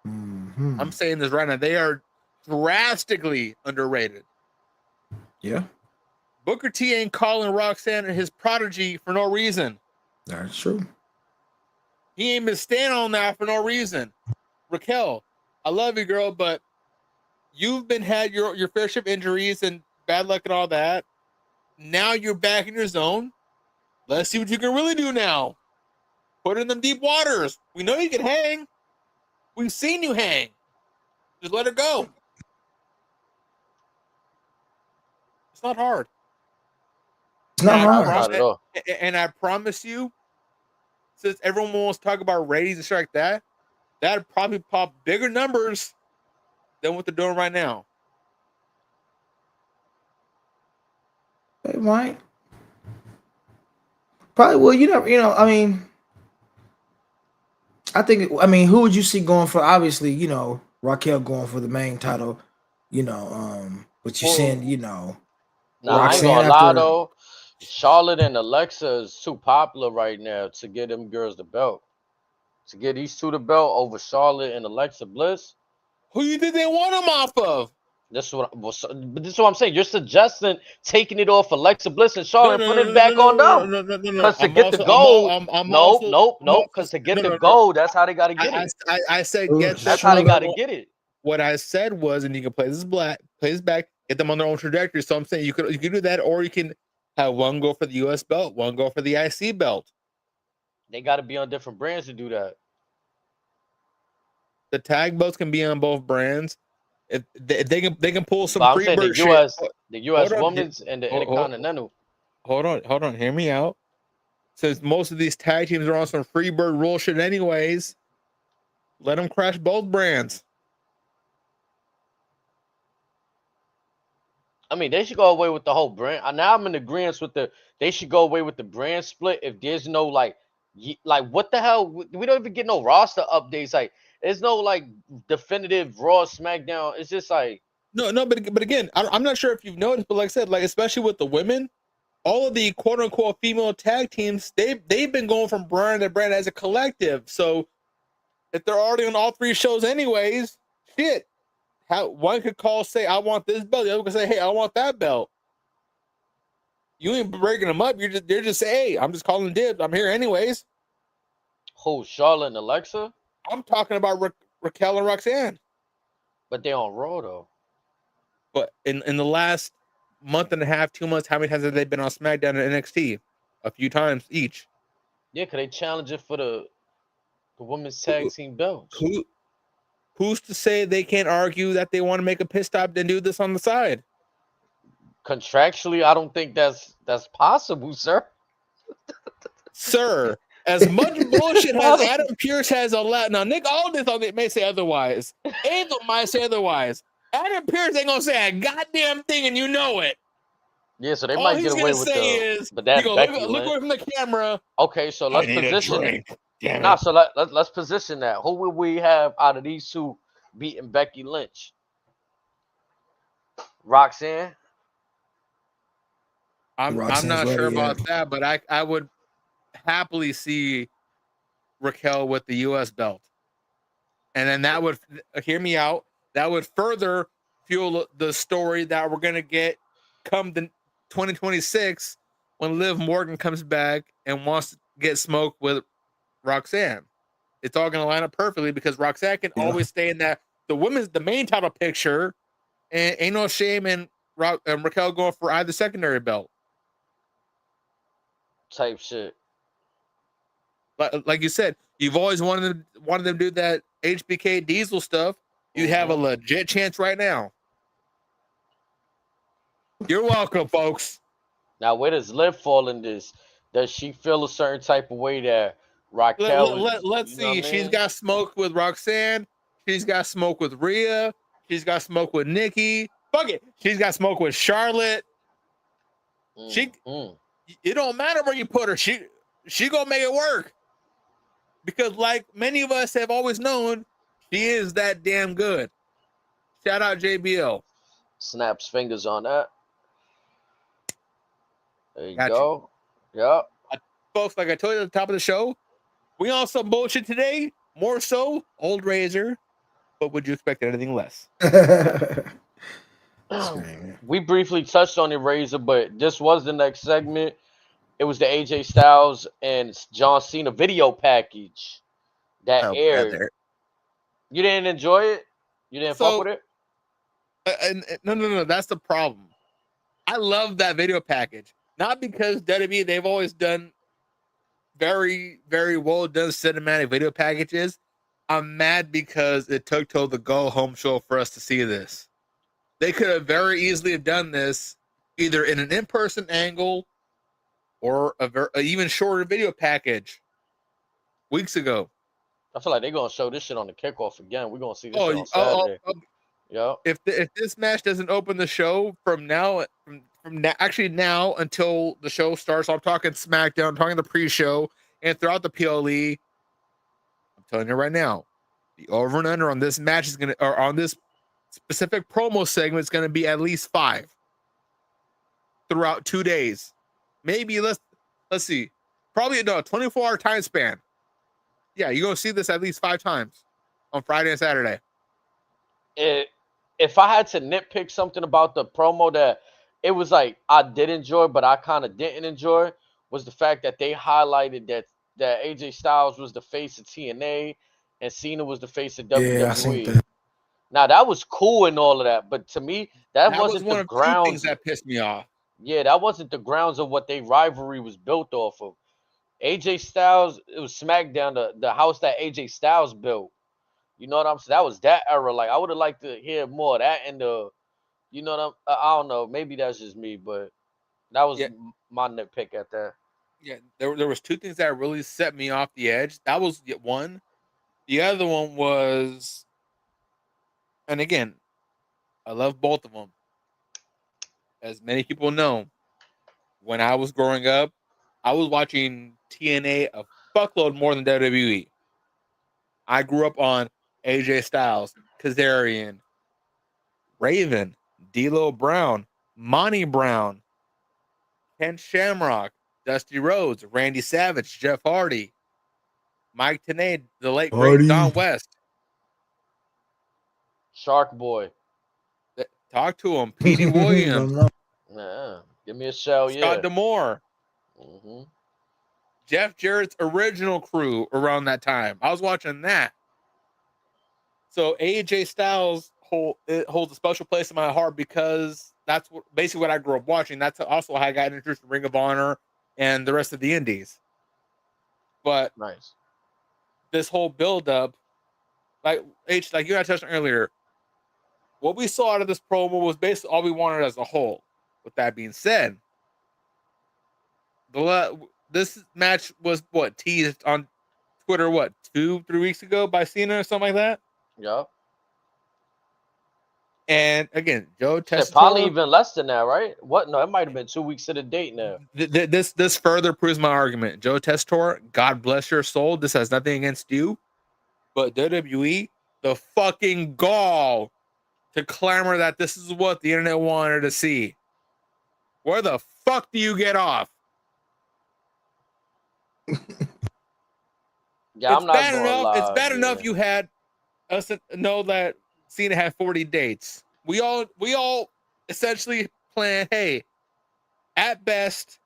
mhm. I'm saying this right now; they are drastically underrated. Yeah, Booker T ain't calling Roxanne and his prodigy for no reason. that's true. He ain't been standing on that for no reason. Raquel, I love you, girl, but you've been had your fair share of injuries and bad luck and all that. Now you're back in your zone. Let's see what you can really do now. Put in them deep waters. We know you can hang. We've seen you hang. Just let her go. It's not hard. It's not And I hard. Not at all. And I promise you, since everyone wants to talk about ratings and shit like that, that'd probably pop bigger numbers than what they're doing right now. It might. Probably will. You know. I mean, I think. I mean, who would you see going for? Obviously, Raquel going for the main title. But you're saying, Nah, I ain't Roxanne gonna lie after. though. Charlotte and Alexa is too popular right now to get them girls the belt. To get these two the belt over Charlotte and Alexa Bliss. Who you think they want them off of? But this is what I'm saying. You're suggesting taking it off Alexa Bliss and Charlotte and putting it back on them. No. Because to I'm get the also, gold, I'm no. also, Because to get no, the no, no. gold, that's how they got to get it. I said Ooh, get That's them how they on their got to own- get it. What I said was, and you can play this back, get them on their own trajectory. So I'm saying you can do that, or you can have one go for the US belt, one go for the IC belt. They got to be on different brands to do that. The tag belts can be on both brands. If they can pull some But I'm free saying bird the US, shit. the US Hold on, women's and the hold- hold- Intercontinental. Hold on, hear me out. Since most of these tag teams are on some free bird rule shit anyways, let them crash both brands. I mean, they should go away with the whole brand. Now I'm in agreement with they should go away with the brand split if there's no like what the hell? We don't even get no roster updates. Like there's no like definitive Raw SmackDown. It's just like No, but again, I'm not sure if you've noticed, but like I said, like especially with the women, all of the quote unquote female tag teams, they've been going from brand to brand as a collective. So if they're already on all three shows anyways, shit. How one could say, I want this belt, the other could say, hey, I want that belt. You ain't breaking them up. They're just saying, hey, I'm just calling dibs. I'm here anyways. who Charlotte and Alexa, I'm talking about Raquel and Roxanne. but they on Raw though. But in the last month and a half, 2 months, how many times have they been on SmackDown and NXT? A few times each. Yeah, cause they challenge it for the women's tag team belts. Who's to say they can't argue that they want to make a pit stop and do this on the side? Contractually, I don't think that's possible, sir. Sir, as much bullshit as Adam Pearce has allowed. Now, Nick Aldis may say otherwise. Angel might say otherwise. Adam Pearce ain't gonna say a goddamn thing, and you know it. Yeah, so they All might he's get away gonna with say the. is, But that's you go, Becky look away Lynch. from the camera. Okay, so let's position it. Damn Nah, it. so let's position that. Who will we have out of these two beating Becky Lynch? Roxanne? I'm Roxanne's not sure ready, about yeah. that, but I would happily see Raquel with the US belt. And then that would, hear me out, that would further fuel the story that we're going to get come the 2026 when Liv Morgan comes back and wants to get smoked with Roxanne. It's all going to line up perfectly because Roxanne can always stay in that the main title picture, and ain't no shame in Raquel going for either secondary belt. Type shit. Like you said, you've always wanted them to do that HBK Diesel stuff. You have a legit chance right now. You're welcome, folks. Now, where does Liv fall in this? Does she feel a certain type of way that Raquel Let's see. She's got smoke with Roxanne. She's got smoke with Rhea. She's got smoke with Nikki. Fuck it. She's got smoke with Charlotte. It don't matter where you put her. She gonna make it work. Because like many of us have always known, she is that damn good. Shout out JBL. Snaps fingers on that. There you Got go. Yep. Folks, like I told you at the top of the show, we on some bullshit today. More so, old razor. But would you expect anything less? We briefly touched on the Razor, but this was the next segment. It was the AJ Styles and John Cena video package that aired. Brother. You didn't enjoy it? You didn't fuck with it? No. That's the problem. I love that video package. Not because WWE, they've always done very, very well done cinematic video packages. I'm mad because it took till the go home show for us to see this. They could have very easily have done this either in an in-person angle or a even shorter video package weeks ago. I feel like they're gonna show this shit on the kickoff again. We're gonna see this Oh, shit on Saturday. Yep. If this match doesn't open the show from now actually now until the show starts, I'm talking SmackDown, I'm talking the pre-show, and throughout the PLE, I'm telling you right now, the over and under on this match is gonna, or on this specific promo segment, is gonna be at least 5 throughout 2 days. Maybe let's see, probably no 24-hour time span. Yeah, you're gonna see this at least 5 times on Friday and Saturday. If I had to nitpick something about the promo that it was like I did enjoy, but I kind of didn't enjoy, was the fact that they highlighted that AJ Styles was the face of TNA and Cena was the face of WWE. Yeah, I seen that. Now that was cool and all of that, but to me, that was wasn't one the of 2 grounds. things that pissed me off. Yeah, that wasn't the grounds of what they rivalry was built off of. AJ Styles, it was SmackDown, the house that AJ Styles built. You know what I'm saying? That was that era. Like I would have liked to hear more of that in the, you know what I don't know. Maybe that's just me, but that was my nitpick at that. Yeah, there was 2 things that really set me off the edge. That was one. The other one was, and again, I love both of them. As many people know, when I was growing up, I was watching TNA a fuckload more than WWE. I grew up on AJ Styles, Kazarian, Raven, D'Lo Brown, Monty Brown, Ken Shamrock, Dusty Rhodes, Randy Savage, Jeff Hardy, Mike Tenay, the late great Don West. Shark Boy. Talk to him. Petey Williams. Yeah. Give me a show, Scott D'Amore. Mm-hmm. Jeff Jarrett's original crew around that time. I was watching that. So AJ Styles holds a special place in my heart because that's basically what I grew up watching. That's also how I got introduced to Ring of Honor and the rest of the indies. But nice. This whole build-up, like you and I touched on earlier, what we saw out of this promo was basically all we wanted as a whole. With that being said, this match was teased on Twitter 2-3 weeks ago by Cena or something like that. Yep. And again, Joe Tessitore, probably even less than that, right? What? No, it might have been 2 weeks to the date now. This further proves my argument. Joe Tessitore, God bless your soul. This has nothing against you, but WWE, the fucking gall to clamor that this is what the internet wanted to see. Where the fuck do you get off? Yeah, I'm not bad gonna lie. It's bad enough you had us know that Cena had 40 dates. We all essentially plan, hey, at best,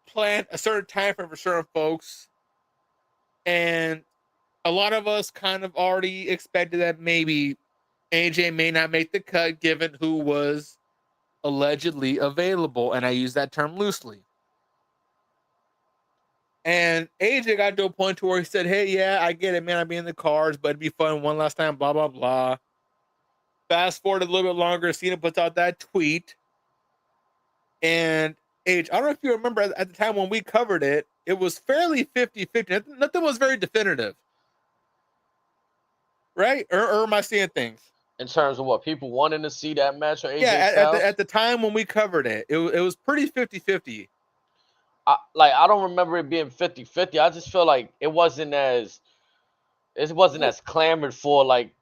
plan a certain time frame for certain folks. And a lot of us kind of already expected that maybe AJ may not make the cut given who was allegedly available. And I use that term loosely. And AJ got to a point to where he said, hey, yeah, I get it, man. I'd be in the cards, but it'd be fun one last time, blah, blah, blah. Fast forward a little bit longer, Cena puts out that tweet. And I don't know if you remember at the time when we covered it, it was fairly 50-50. Nothing was very definitive. Right? Or am I seeing things? In terms of what people wanting to see that match or AJ Styles? At the time when we covered it, it was pretty 50-50. I don't remember it being 50-50. I just feel like it wasn't as clamored for, like,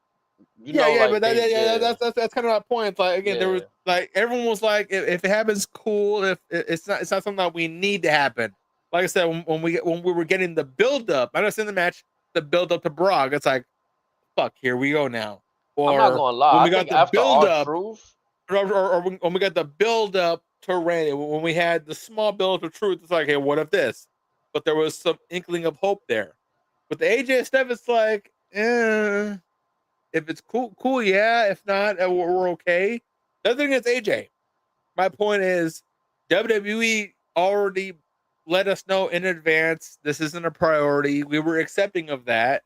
but that's kind of my point. It's like, again, there was like everyone was like, if it happens, cool. If it's not something that we need to happen. Like I said, when we were getting the build up, I know it's in the match, the build up to Brock. It's like, fuck, here we go now. Or I'm not gonna lie, when we got the build up, or when we got the build up to Randy, when we had the small build of truth, it's like, hey, what if this? But there was some inkling of hope there. With the AJ stuff, it's like, if it's cool, yeah. If not, we're okay. Nothing against AJ. My point is, WWE already let us know in advance this isn't a priority. We were accepting of that.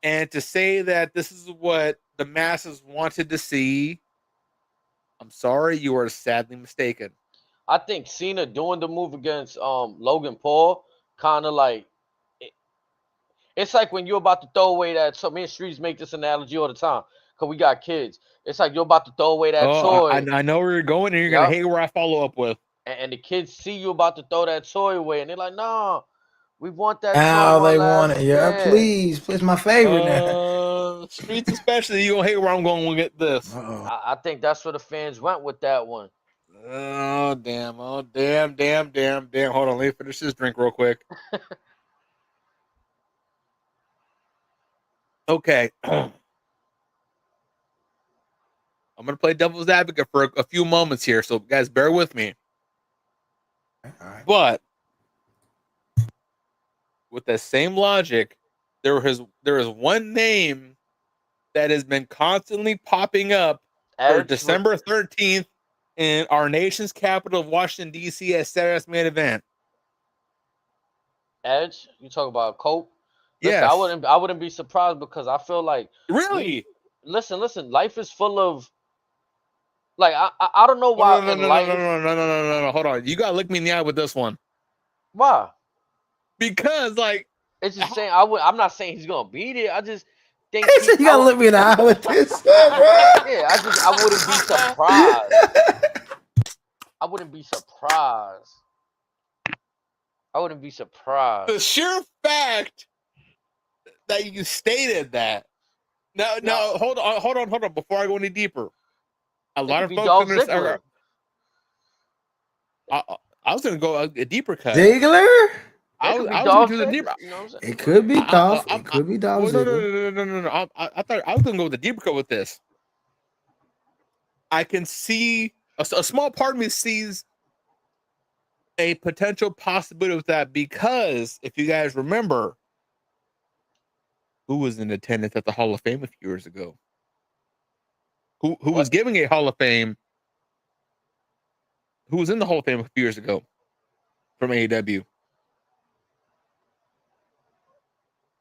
And to say that this is what the masses wanted to see, I'm sorry, you are sadly mistaken. I think Cena doing the move against Logan Paul kind of like it's like when you're about to throw away that. So me and Streets make this analogy all the time because we got kids. It's like you're about to throw away that toy. I know where you're going, and you're gonna hate where I follow up with. And the kids see you about to throw that toy away, and they're like, "No, we want that Now toy." they want it. Yeah, please. It's my favorite now. Streets especially, you gonna hate where I'm going to get this. I think that's where the fans went with that one. Oh damn! Oh damn! Hold on, let me finish this drink real quick. Okay. I'm gonna play devil's advocate for a few moments here, so guys, bear with me. All right. But with that same logic, there is one name that has been constantly popping up for December 13th in our nation's capital of Washington, D.C. as Saturday's main event. Edge? You talk about Cope? Yes. Listen, I wouldn't be surprised because I feel like really. Listen. Life is full of like I don't know why. No. Hold on. You gotta look me in the eye with this one. Why? Because like it's just saying I'm not saying he's gonna beat it. I just think you gotta look me in the eye with this. Yeah, I wouldn't be surprised. I wouldn't be surprised. The sheer fact that you stated that. No, hold on. Before I go any deeper, a lot of folks understand. I was gonna go a deeper cut. Ziggler? I was gonna do the deeper. You know what I'm saying? It could be Dolph. It could be Dolph Ziggler. No. I thought I was gonna go with the deeper cut with this. I can see a small part of me sees a potential possibility with that because if you guys remember, who was in attendance at the Hall of Fame a few years ago? Who was giving a Hall of Fame? Who was in the Hall of Fame a few years ago from AEW?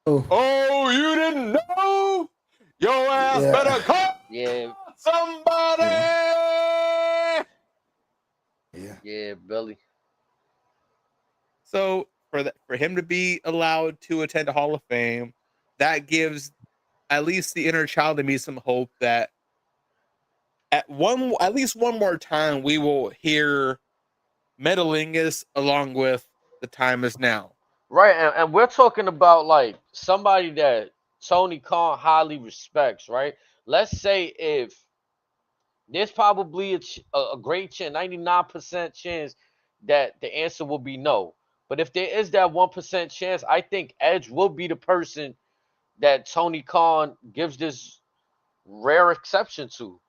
Oh, you didn't know? Your ass better call somebody. Yeah, Billy. So for him to be allowed to attend a Hall of Fame, that gives at least the inner child in me some hope that at least one more time we will hear Metalingus along with The Time Is Now. Right, and we're talking about like somebody that Tony Khan highly respects, right? Let's say if there's probably a great chance, 99% chance that the answer will be no. But if there is that 1% chance, I think Edge will be the person that Tony Khan gives this rare exception to.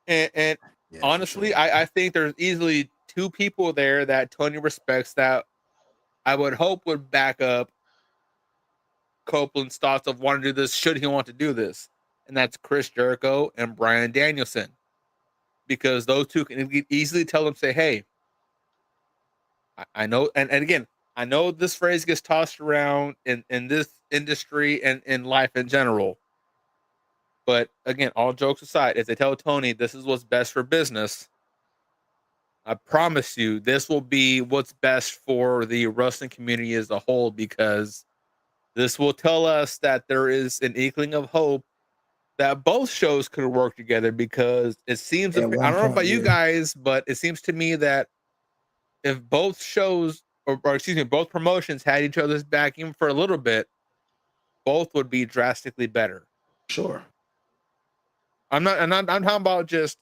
And honestly, I think there's easily two people there that Tony respects that I would hope would back up Copeland's thoughts of wanting to do this should he want to do this. And that's Chris Jericho and Bryan Danielson. Because those two can easily tell him, say, hey, I know, and again, I know this phrase gets tossed around in this industry and in life in general. But again, all jokes aside, if they tell Tony this is what's best for business, I promise you this will be what's best for the wrestling community as a whole, because this will tell us that there is an inkling of hope that both shows could work together, because it seems, I don't know about you guys, but it seems to me that if both shows, or excuse me, both promotions had each other's back even for a little bit, both would be drastically better. Sure. I'm talking about just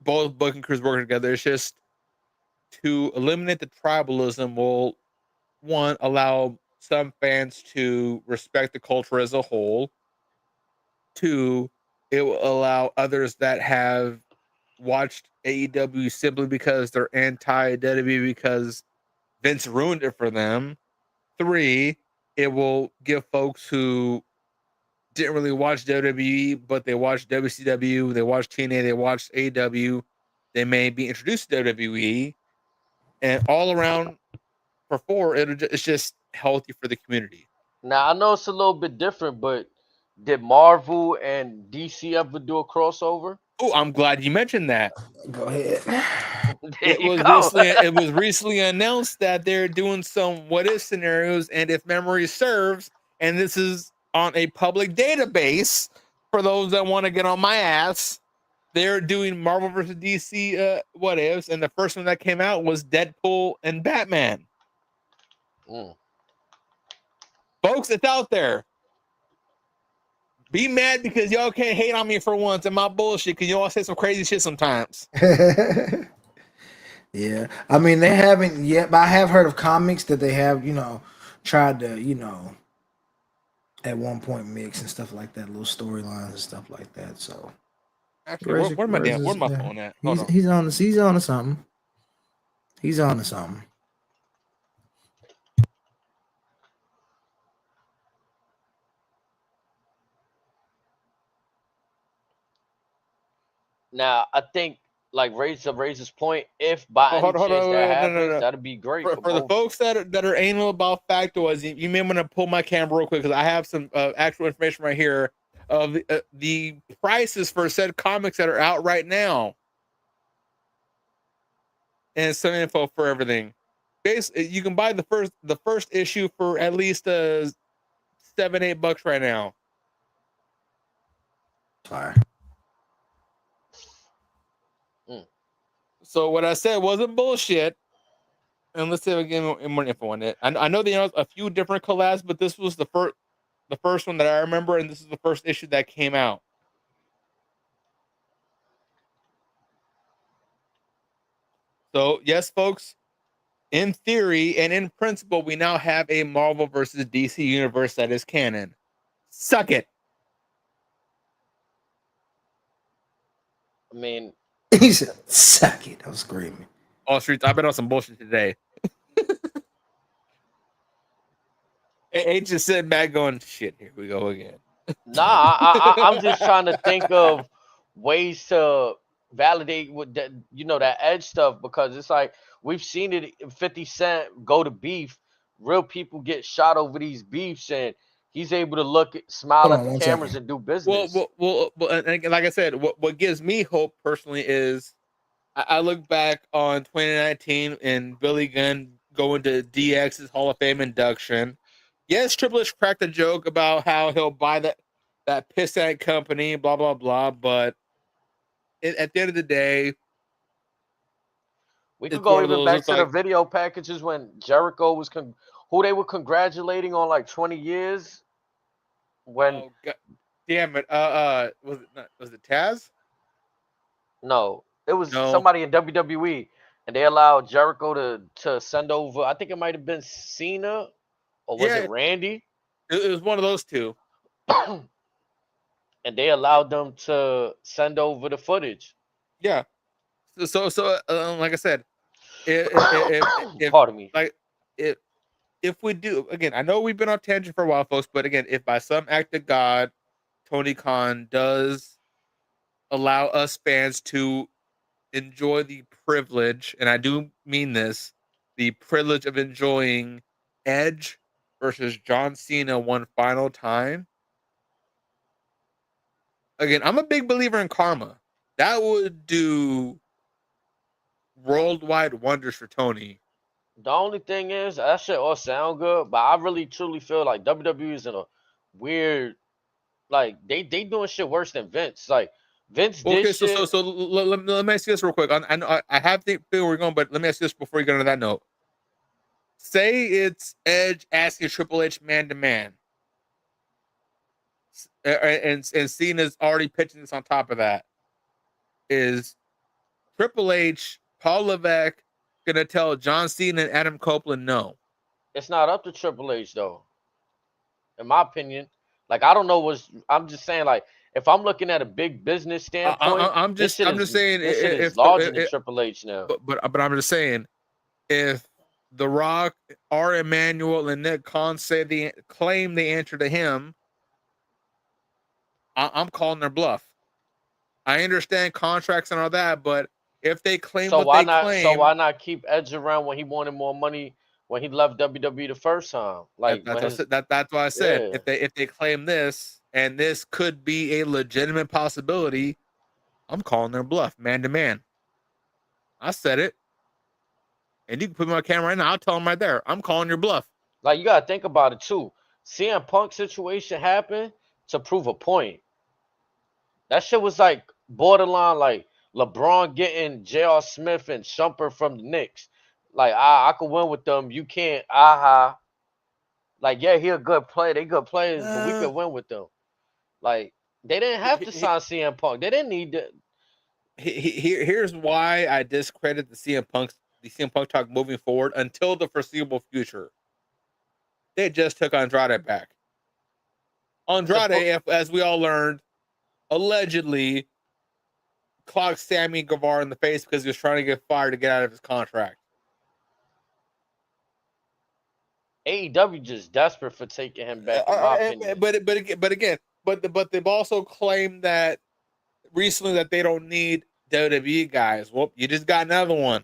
both booking crews working together. It's just to eliminate the tribalism will, one, allow some fans to respect the culture as a whole. Two, it will allow others that have watched AEW simply because they're anti-WWE because Vince ruined it for them. Three, it will give folks who didn't really watch WWE, but they watched WCW, they watched TNA, they watched AEW, they may be introduced to WWE, and all around for four, it's just healthy for the community. Now I know it's a little bit different, but Did Marvel and DC ever do a crossover? Oh, I'm glad you mentioned that. Go ahead. There It you was go. recently announced that they're doing some what if scenarios, and if memory serves, and this is on a public database for those that want to get on my ass, they're doing Marvel versus DC what ifs, and the first one that came out was Deadpool and Batman. Mm. Folks, it's out there. Be mad because y'all can't hate on me for once and my bullshit, because y'all say some crazy shit sometimes. Yeah, I mean they haven't yet, but I have heard of comics that they have, tried to, at one point mix and stuff like that, little storylines and stuff like that. So Actually, where's my yeah, phone at? Hold on. he's on to something. He's on to something. Now I think like Razor's point, if by any Hold chance on, that no, happens, no. that'd be great for For the both. folks that are anal about factoids, you may want to pull my camera real quick because I have some actual information right here of the prices for said comics that are out right now, and some info for everything. Basically, you can buy the first issue for at least $7-8 right now. Fire. So what I said wasn't bullshit. And let's see if I get more info on it. I know they announced a few different collabs, but this was the first one that I remember, and this is the first issue that came out. So yes, folks, in theory and in principle, we now have a Marvel versus DC universe that is canon. Suck it. I mean, He said, "Suck it." I was screaming. All streets. I've been on some bullshit today. H just sitting back going, shit, here we go again. nah, I'm just trying to think of ways to validate what that that edge stuff, because it's like we've seen it. 50 Cent go to beef, real people get shot over these beefs, and he's able to smile Hold at on the one cameras second. and do business. Well, and like I said, what gives me hope personally is I look back on 2019 and Billy Gunn going to DX's Hall of Fame induction. Yes, Triple H cracked a joke about how he'll buy that pissant company, blah blah blah. But at the end of the day, We could it's go one of even those. back It's to the like, video packages when Jericho was who they were congratulating on like 20 years. When oh god, damn it! Was it Taz? no, it was No, somebody in WWE, and they allowed Jericho to send over. I think it might have been Cena, or was yeah, it Randy? it was one of those two. And they allowed them to send over the footage. Yeah. So like I said, if Pardon me. like if we do, again, I know we've been on tangent for a while, folks, but again, if by some act of God, Tony Khan does allow us fans to enjoy the privilege, and I do mean this, the privilege of enjoying Edge versus John Cena one final time. Again, I'm a big believer in karma. That would do worldwide wonders for Tony. The only thing is that shit all sound good, but I really truly feel like WWE is in a weird, like they doing shit worse than Vince. Like Vince did Okay, shit. let me ask you this real quick. I know I have to feel where we're going, but let me ask you this before you go into that note. Say it's Edge asking Triple H man to man, and Cena's already pitching this on top of that. Is Triple H, Paul Levesque gonna tell John Cena and Adam Copeland no? It's not up to Triple H though, in my opinion. Like I don't know I'm just saying, like if I'm looking at a big business standpoint, I'm just saying this shit is if larger than Triple H now. But I'm just saying, if The Rock, R. Emanuel, and Nick Khan claim the answer to him, I'm calling their bluff. I understand contracts and all that, but if they claim So what why they not? So claim, why not keep Edge around when he wanted more money when he left WWE the first time? Like when his that's why I said yeah. if they claim this, and this could be a legitimate possibility, I'm calling their bluff, man to man. I said it. And you can put me on camera right now. I'll tell them right there. I'm calling your bluff. Like, you gotta think about it too. CM Punk situation happened to prove a point. That shit was like borderline, like LeBron getting J.R. Smith and Shumpert from the Knicks. Like, I could win with them. You can't. Aha. Like, yeah, he a good player. They good players, but we could win with them. Like, they didn't have to sign CM Punk. They didn't need to. Here's why I discredit the CM Punk talk moving forward until the foreseeable future. They just took Andrade back. Andrade, as we all learned, allegedly clocked Sammy Guevara in the face because he was trying to get fired to get out of his contract. AEW just desperate for taking him back, in my opinion. But they've also claimed that recently that they don't need WWE guys. Well, you just got another one.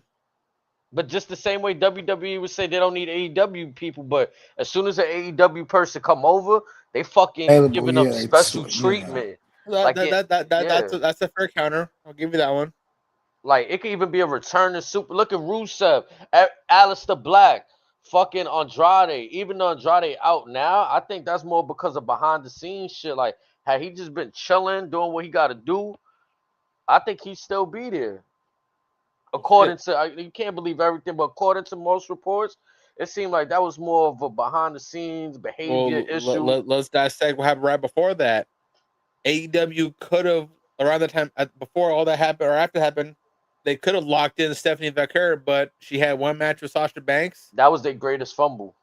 But just the same way WWE would say they don't need AEW people, but as soon as an AEW person come over, they fucking giving them special treatment. That's a fair counter. I'll give you that one. Like, it could even be a returning super. Look at Rusev, Aleister Black, fucking Andrade. Even though Andrade out now, I think that's more because of behind the scenes shit. Like, had he just been chilling, doing what he got to do, I think he'd still be there. According to, you can't believe everything, but according to most reports, it seemed like that was more of a behind the scenes behavior issue. Let's dissect what happened right before that. AEW could have, around the time before all that happened or after it happened, they could have locked in Stephanie Vaquer, but she had one match with Sasha Banks. That was their greatest fumble.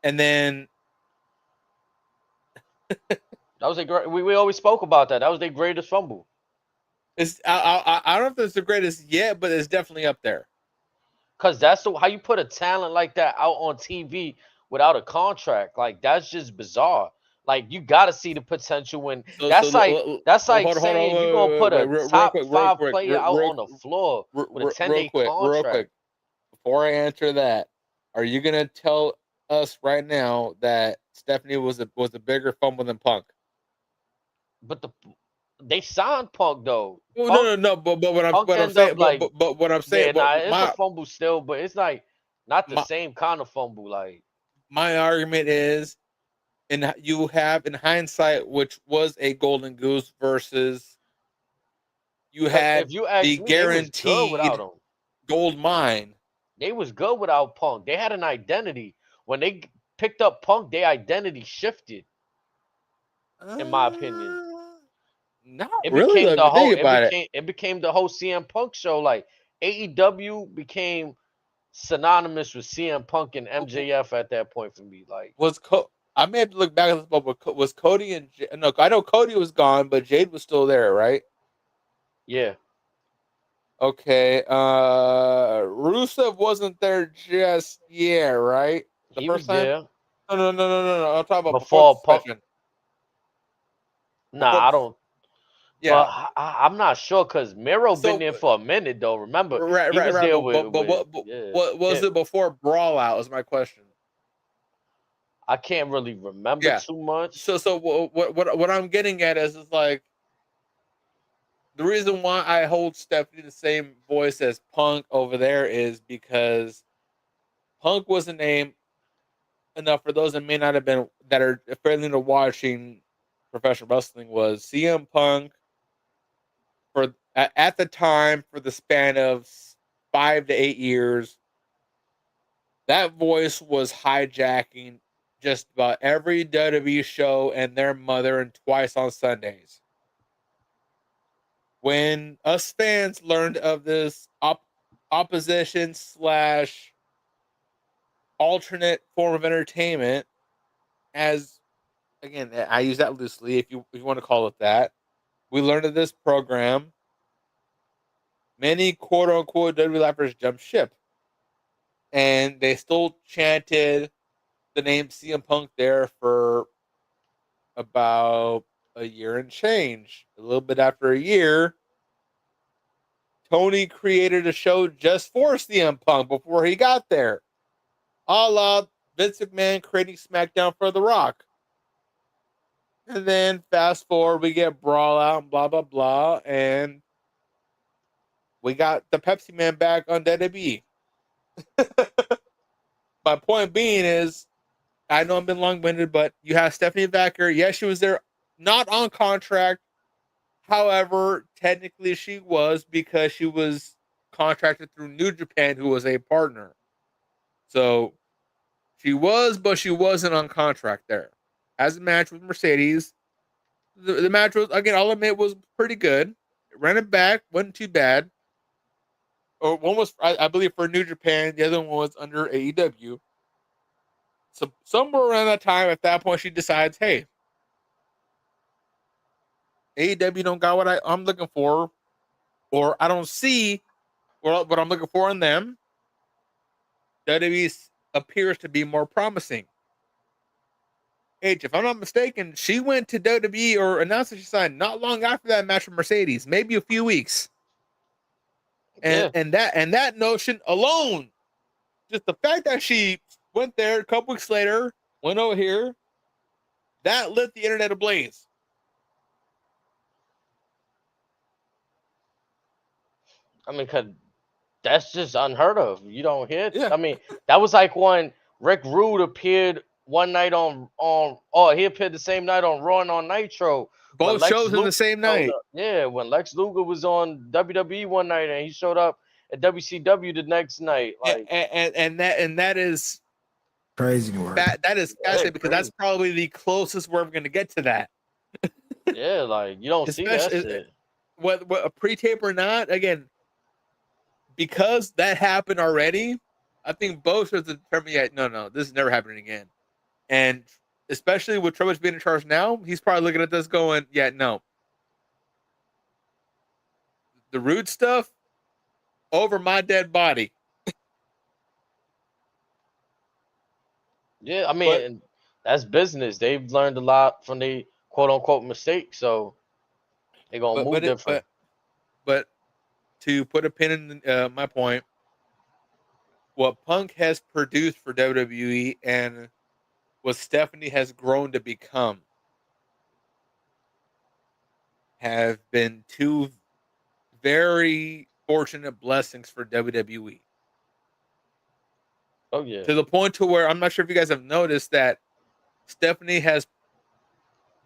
And then that was a great. We always spoke about that. That was their greatest fumble. I don't know if it's the greatest yet, but it's definitely up there. Cause that's how you put a talent like that out on TV without a contract. Like, that's just bizarre. Like, you gotta see the potential when that's like saying you're gonna put a top 5 player out on the floor with a 10-day contract. Real quick, before I answer that, are you gonna tell us right now that Stephanie was a bigger fumble than Punk? But they signed Punk though. No. But what I'm saying, it's a fumble still, but it's like not the same kind of fumble. Like, my argument is, and you have in hindsight, which was a golden goose versus you had the guaranteed gold mine. They was good without Punk. They had an identity. When they picked up Punk, their identity shifted. In my opinion. It really. It became the whole CM Punk show. Like, AEW became synonymous with CM Punk and MJF at that point for me. Like, I may have to look back at this, but was Cody and no? I know Cody was gone, but Jade was still there, right? Yeah. Okay. Rusev wasn't there just yet, right? The first time? There. No. I'm talking about before Punk. Nah, I don't. Yeah, but I'm not sure because Miro been there for a minute though. Remember, he was there with. What was it before Brawl Out? Was my question. I can't really remember too much. So what I'm getting at is like the reason why I hold Stephanie the same voice as Punk over there is because Punk was a name enough for those that may not have been that are fairly into watching professional wrestling was CM Punk. For at the time, for the span of 5 to 8 years, that voice was hijacking just about every WWE show and their mother and twice on Sundays. When us fans learned of this opposition / alternate form of entertainment, as again, I use that loosely if you want to call it that. We learned of this program. Many quote-unquote WWE lifers jumped ship. And they still chanted the name CM Punk there for about a year and change. A little bit after a year, Tony created a show just for CM Punk before he got there. A la Vince McMahon creating SmackDown for The Rock. And then fast forward, we get Brawl out and blah blah blah, and we got the Pepsi Man back on WWE. My point being is, I know I've been long winded, but you have Stephanie Vacker. Yes, she was there, not on contract. However, technically she was, because she was contracted through New Japan, who was a partner. So she was, but she wasn't on contract there. As a match with Mercedes, the match was, again, I'll admit, was pretty good. Ran it back, wasn't too bad. Or one was, I believe, for New Japan. The other one was under AEW. So somewhere around that time, at that point, she decides, hey, AEW don't got what I'm looking for, or I don't see what I'm looking for in them. WWE appears to be more promising. H, if I'm not mistaken, she went to WWE or announced that she signed not long after that match with Mercedes, maybe a few weeks. And Yeah. that notion alone, just the fact that she went there a couple weeks later, went over here, that lit the internet ablaze. I mean, cause that's just unheard of. You don't hear. Yeah, I mean, that was like when Rick Rude appeared one night he appeared the same night on Raw and on Nitro. When both Lex shows in Luger the same showed night. up, yeah, when Lex Luger was on WWE one night and he showed up at WCW the next night, like And that is Crazy work. that is yeah, fascinating, because that's crazy. probably the closest we're ever going to get to that. Yeah, like you don't see that Especially shit. what a pre-tape or not. Again, because that happened already, I think both are determined. Yeah, no, this is never happening again. And especially with Triple H being in charge now, he's probably looking at this going, yeah, no, the rude stuff over my dead body. Yeah, I But mean that's business. They've learned a lot from the quote unquote mistakes, so they're gonna but move but it, different. but to put a pin in my point, what Punk has produced for WWE and what Stephanie has grown to become have been two very fortunate blessings for WWE. Oh yeah. To the point to where I'm not sure if you guys have noticed that Stephanie has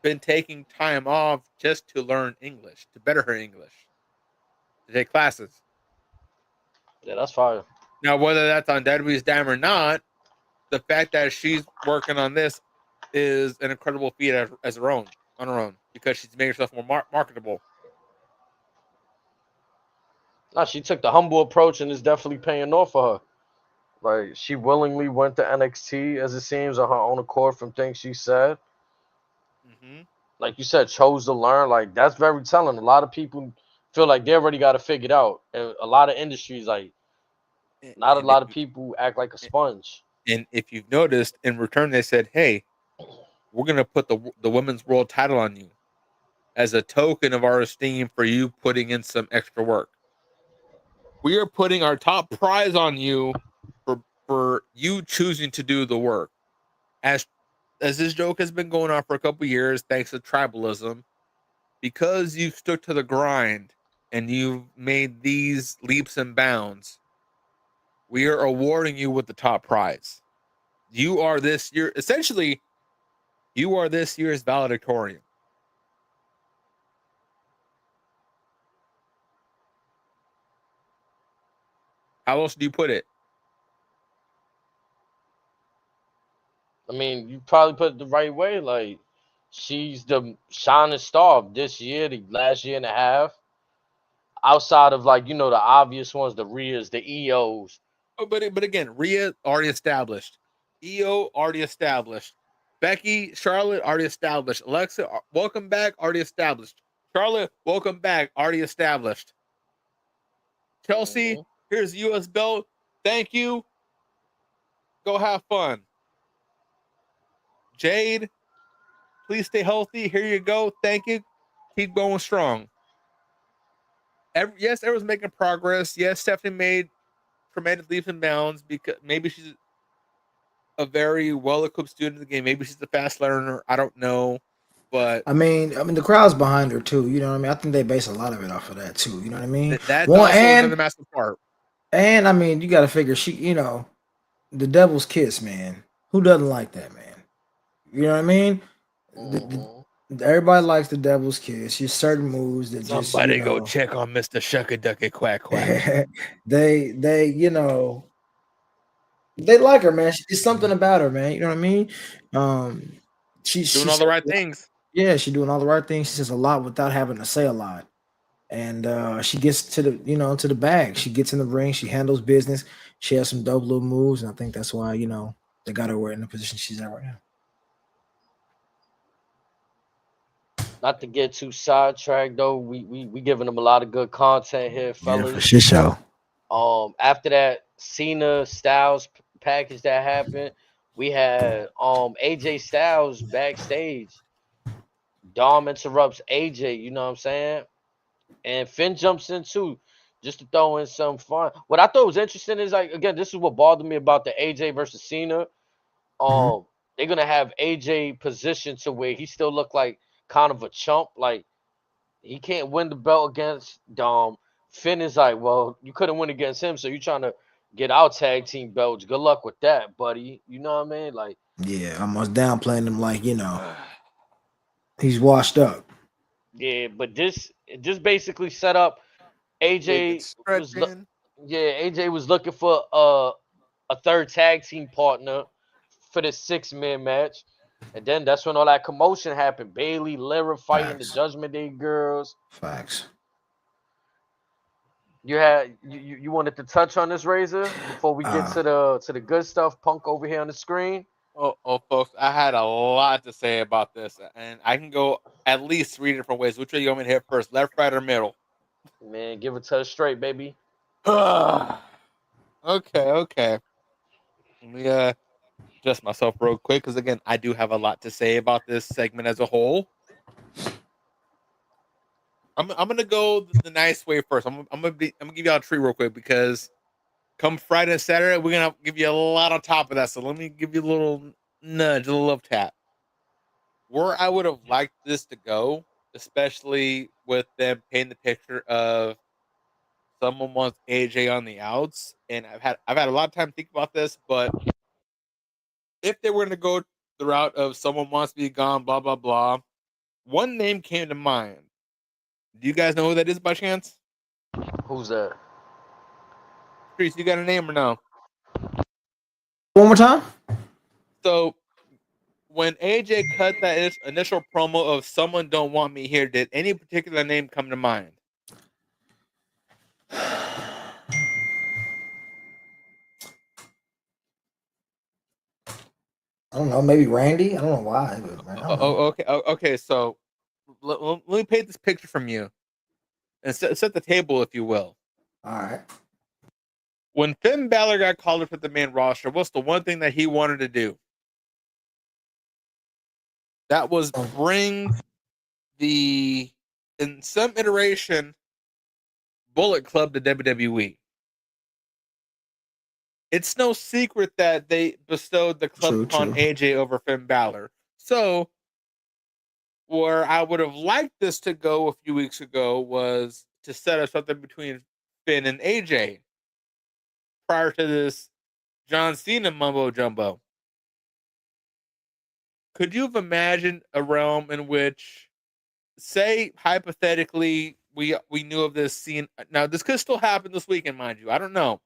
been taking time off just to learn English, to better her English, to take classes. Yeah, that's fire. Now, whether that's on WWE's dime or not, the fact that she's working on this is an incredible feat as her own, on her own, because she's making herself more marketable. No, she took the humble approach and it's definitely paying off for her. Like she willingly went to NXT as it seems on her own accord from things she said. Mm-hmm. Like you said, chose to learn. Like that's very telling. A lot of people feel like they already got it figured out, and a lot of industries like not a And if lot of you people act like a sponge. and if you've noticed, in return they said, "Hey, we're gonna put the women's world title on you as a token of our esteem for you putting in some extra work. We are putting our top prize on you for you choosing to do the work." As this joke has been going on for a couple years, thanks to tribalism, because you've stuck to the grind and you've made these leaps and bounds, we are awarding you with the top prize. You are this year, essentially, you are this year's valedictorian. How else do you put it? I mean, you probably put it the right way. Like she's the shining star of this year, the last year and a half. Outside of like the obvious ones, the Rias, the EOs. Oh, but again, Rhea already established, Io already established, Becky, Charlotte already established, Alexa, welcome back, already established, Charlotte, welcome back, already established. Chelsea, Mhm. here's the U.S. belt. Thank you. Go have fun. Jade, please stay healthy. Here you go. Thank you. Keep going strong. Yes, everyone's making progress. Yes, Stephanie made tremendous leaps and bounds because maybe she's a very well equipped student of the game. Maybe she's a fast learner. I don't know. But I mean, the crowd's behind her too. You know what I mean? I think they base a lot of it off of that too. You know what I mean? that's One also another massive part. and I mean, you got to figure she. You know, the devil's kiss, man. Who doesn't like that, man? You know what I mean? Everybody likes the devil's kiss. There's certain moves that just Somebody go check on Mr. Shucky Ducky Quack Quack. they you know they like her, man. It's something about her, man. You know what I mean? She's Doing all the right things. Yeah, she's doing all the right things. She says a lot without having to say a lot. And she gets to the bag. She gets in the ring. She handles business. She has some dope little moves, and I think that's why they got her in the position she's at right now. Not to get too sidetracked though, we giving them a lot of good content here, fellas. Yeah, for shit show. After that Cena Styles package that happened, we had AJ Styles backstage. Dom interrupts AJ, you know what I'm saying? And Finn jumps in too, just to throw in some fun. What I thought was interesting is, like, again, this is what bothered me about the AJ versus Cena. They're gonna have AJ positioned to where he still look like kind of a chump, like he can't win the belt against Dom. Finn is like, well, you couldn't win against him, so you're trying to get our tag team belts. Good luck with that, buddy. You know what I mean? Like, yeah, almost downplaying him like he's washed up. yeah, but this basically set up AJ was AJ was looking for a third tag team partner for the 6-man match. And then that's when all that commotion happened. Bailey, Lyra fighting the Judgment Day girls. Facts. You wanted to touch on this, Razor, before we get to the good stuff. Punk over here on the screen. Oh, folks, I had a lot to say about this, and I can go at least 3 different ways. Which way you want me to hit first? Left, right, or middle? Man, give it to us straight, baby. Okay. Let me adjust myself real quick, because again, I do have a lot to say about this segment as a whole. I'm gonna go the nice way first. I'm gonna give y'all a treat real quick, because come Friday and Saturday, we're gonna give you a lot on top of that. So let me give you a little nudge, a little love tap. Where I would have liked this to go, especially with them painting the picture of someone wants AJ on the outs, and I've had a lot of time to think about this, but if they were going to go the route of someone wants to be gone, blah blah blah, one name came to mind. Do you guys know who that is by chance? Who's that? Trees, you got a name or no? One more time. So when AJ cut that initial promo of "Someone Don't Want Me Here," did any particular name come to mind? I don't know. Maybe Randy. I don't know why. But I don't know. Okay. So let me paint this picture from you, and set the table, if you will. All right. When Finn Balor got called up to the main roster, what's the one thing that he wanted to do? That was bring in some iteration, Bullet Club to WWE. It's no secret that they bestowed the club upon AJ over Finn Balor. So, where I would have liked this to go a few weeks ago was to set up something between Finn and AJ prior to this John Cena mumbo jumbo. Could you have imagined a realm in which, say, hypothetically, we knew of this scene? Now, this could still happen this weekend, mind you. I don't know.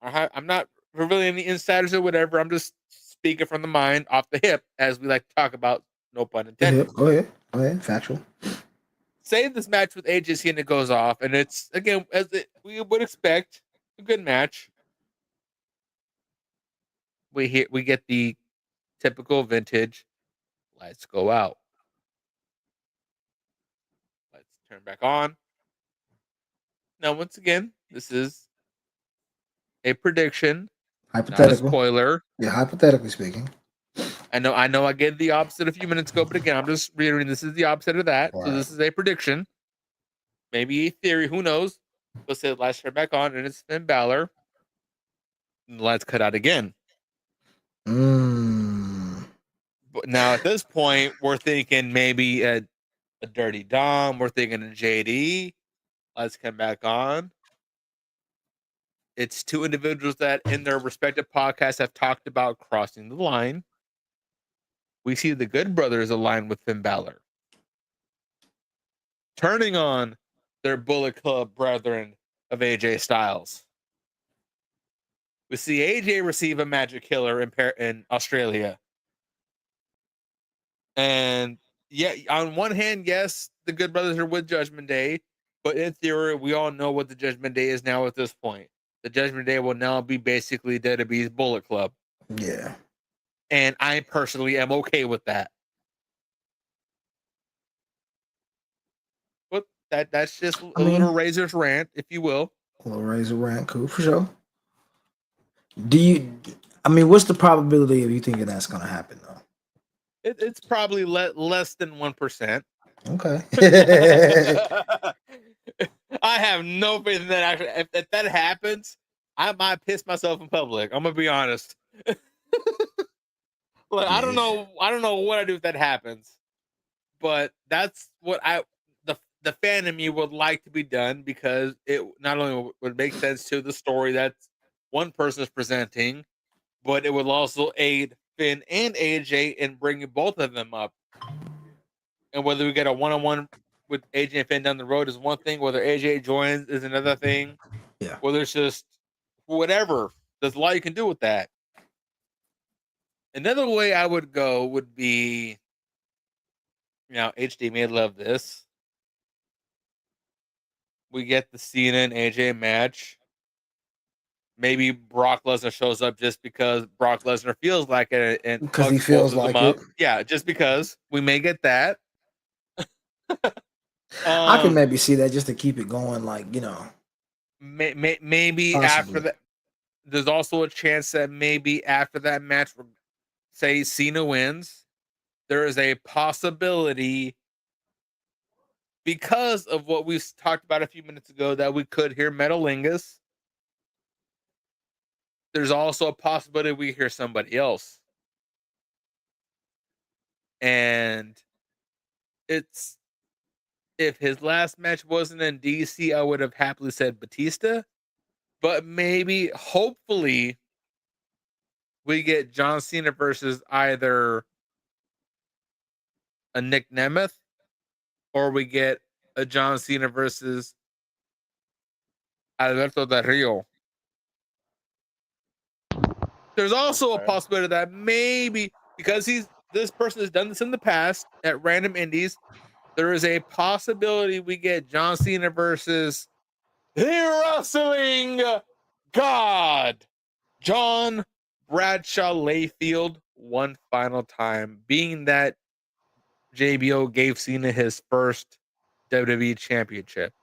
I'm not revealing any insiders or whatever. I'm just speaking from the mind, off the hip, as we like to talk about. No pun intended. Go ahead. Factual. Say this match with AJ Cena goes off, and it's, again, we would expect, a good match. We get the typical vintage, lights go out, let's turn back on. Now, once again, this is a prediction, hypothetical, not a spoiler. Yeah, hypothetically speaking. I know I gave the opposite a few minutes ago, but again, I'm just reiterating, this is the opposite of that. Right. So this is a prediction, maybe a theory, who knows. Let's say lights turn back on, and it's Finn Balor, and the lights cut out again. Now at this point, we're thinking maybe a Dirty Dom. We're thinking a JD. Let's come back on. It's two individuals that in their respective podcasts have talked about crossing the line. We see the Good Brothers aligned with Finn Balor, turning on their Bullet Club brethren of AJ Styles. We see AJ receive a magic killer in Australia. And yeah, on one hand, yes, the Good Brothers are with Judgment Day, but in theory, we all know what the Judgment Day is now at this point. The Judgment Day will now be basically WWE's Bullet Club. Yeah. And I personally am okay with that. But that's just a little Razor's rant, if you will. A little Razor rant, cool, for sure. What's the probability of you thinking that's going to happen, though? It's probably less than 1%. Okay. I have no faith in that. Actually, if that happens, I might piss myself in public. I'm gonna be honest. Like, I don't know what I do if that happens, but that's what the fan in me would like to be done, because it not only would make sense to the story that one person is presenting, but it would also aid Finn and AJ in bringing both of them up. And whether we get a one-on-one with AJ and Finn down the road is one thing. Whether AJ joins is another thing. Yeah. Whether it's just whatever. There's a lot you can do with that. Another way I would go would be, HD may love this. We get the Cena and AJ match. Maybe Brock Lesnar shows up just because Brock Lesnar feels like it, and because he feels like it. Yeah, just because we may get that. I can maybe see that, just to keep it going, maybe possibly. After that. There's also a chance that maybe after that match, say Cena wins, there is a possibility, because of what we talked about a few minutes ago, that we could hear Metalingus. There's also a possibility we hear somebody else. And if his last match wasn't in DC, I would have happily said Batista. But maybe, hopefully, we get John Cena versus either a Nick Nemeth, or we get a John Cena versus Alberto Del Rio. There's also a possibility that maybe, because this person has done this in the past at random indies, there is a possibility we get John Cena versus the wrestling god, John Bradshaw Layfield, one final time, being that JBO gave Cena his first WWE championship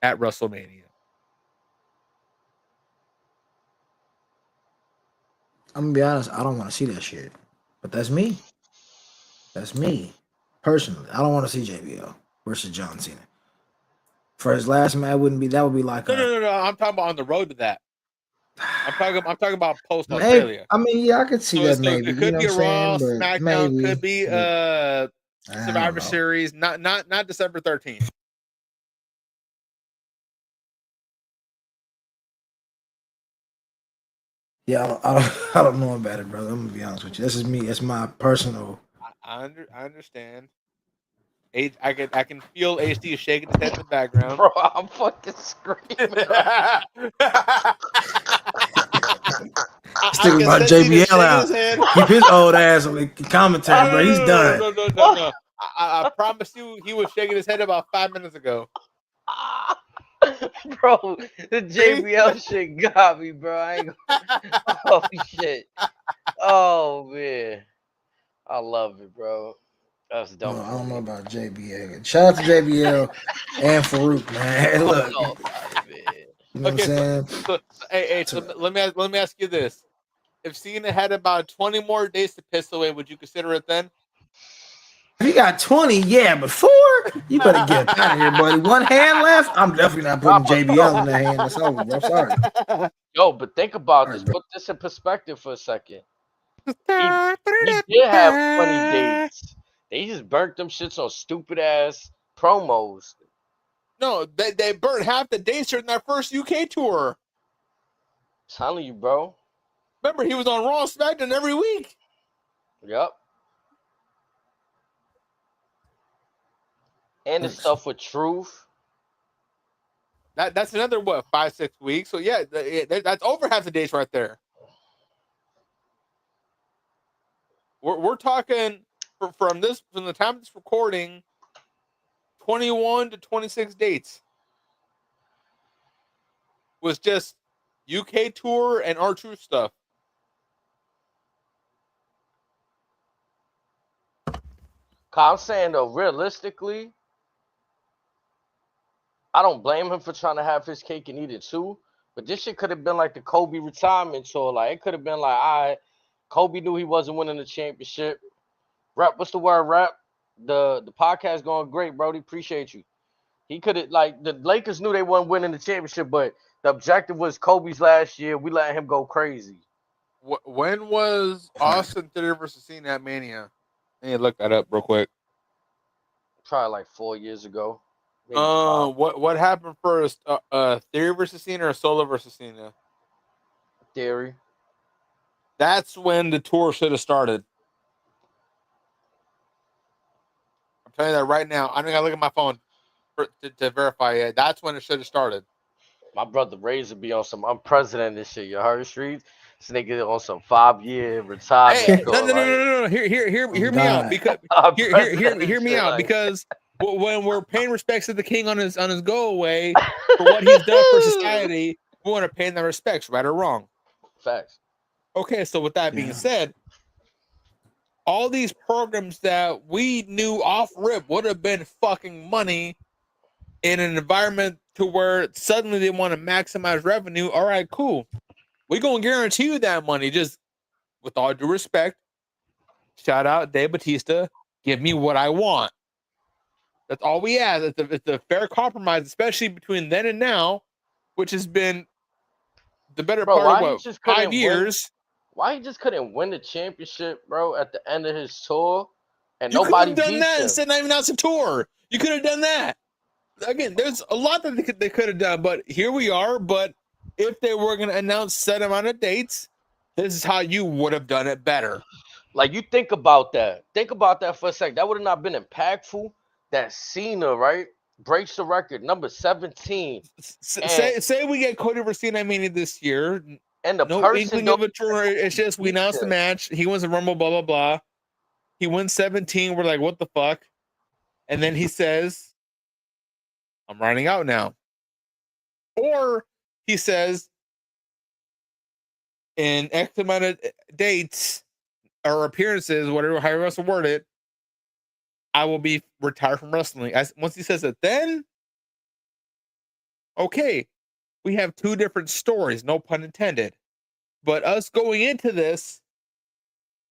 at WrestleMania. I'm gonna be honest, I don't want to see that shit. But that's me. That's me. Personally. I don't want to see JBL versus John Cena. For his last match, that would be like No. I'm talking about on the road to that. I'm talking about post Australia. I could see that maybe. It could be a Raw, SmackDown, maybe, could be Survivor Series, not December 13th. Yeah, I don't know about it, brother. I'm gonna be honest with you. This is me. It's my personal. I understand. I can feel HD shaking his head in the background. Bro, I'm fucking screaming. Sticking about JBL out. Keep his old ass on the commentary, bro. He's done. No. I promise you, he was shaking his head about 5 minutes ago. Bro, the JBL shit got me, bro. I ain't oh shit. Oh man, I love it, bro. That's dumb. No, I don't know about JBL. Shout out to JBL and Farouk, man. Look, you know what I'm saying? So let me ask you this: if Cena had about 20 more days to piss away, would you consider it then? If you got 20, yeah, but 4, you better get out of here, buddy. One hand left, I'm definitely not putting JBL in the hand. That's over, bro. Sorry. Yo, but think about this. Put this in perspective for a second. He did have 20 dates. They just burnt them shits on stupid ass promos. No, they burnt half the dates during that first UK tour. Telling you, bro. Remember, he was on Raw and SmackDown every week. Yep. And the stuff with Truth. That's another, what, 5-6 weeks? So, yeah, that's over half the dates right there. We're talking from the time of this recording, 21 to 26 dates was just UK tour and R-Truth stuff. I'm saying though, realistically, I don't blame him for trying to have his cake and eat it too. But this shit could have been like the Kobe retirement tour. Like it could have been like, all right, Kobe knew he wasn't winning the championship. Rap, what's the word? Rap. The podcast going great, Brody. Appreciate you. He could have, like, the Lakers knew they weren't winning the championship, but the objective was Kobe's last year. We let him go crazy. When was Austin Theory versus Cena at Mania? I need to look that up real quick. Probably like 4 years ago. Maybe 5. What happened first? Theory versus Cena or Solo versus Cena? Theory. That's when the tour should have started. I'm telling you that right now. I don't gotta look at my phone to verify it. That's when it should have started. My brother Razor be on some unprecedented shit. You heard streets? This nigga on some 5-year retirement. Hey, no. Hear me out because hear me out because when we're paying respects to the king on his go away for what he's done for society, we want to pay him that respects, right or wrong. Facts. Okay, so with that being said, all these programs that we knew off rip would have been fucking money in an environment to where suddenly they want to maximize revenue. All right, cool. We're going to guarantee you that money. Just with all due respect, shout out Dave Bautista. Give me what I want. That's all we ask. It's a fair compromise, especially between then and now, which has been the better part of what, 5 years. Why he just couldn't win the championship, bro, at the end of his tour? And you nobody could have done that him. instead of not even announce a tour. You could have done that. Again, there's a lot that they could have done, but here we are. But if they were going to announce set amount of dates, this is how you would have done it better. Like, you think about that. Think about that for a sec. That would have not been impactful. That Cena, right, breaks the record, number 17. Say we get Cody versus Cena Mania this year. And the no inkling of a tour. It's just we announced the match. He wins the Rumble, blah, blah, blah. He wins 17. We're like, what the fuck? And then he says, I'm running out now. Or he says, in X amount of dates or appearances, whatever, however else to word it, I will be retired from wrestling. Once he says it, then, okay, we have two different stories, no pun intended. But us going into this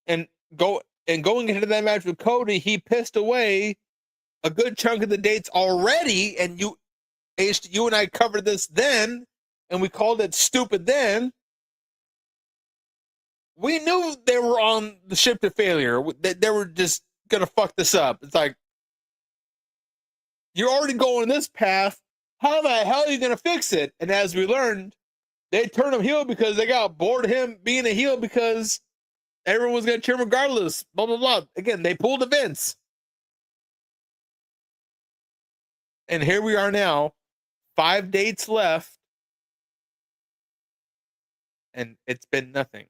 and going into that match with Cody, he pissed away a good chunk of the dates already, and you and I covered this then, and we called it stupid then. We knew they were on the ship to failure. They were just gonna fuck this up. It's like, you're already going this path. How the hell are you gonna fix it? And as we learned, they turned him heel because they got bored of him being a heel because everyone was gonna cheer him regardless. Blah blah blah. Again, they pulled the Vince. And here we are now, 5 dates left, and it's been nothing.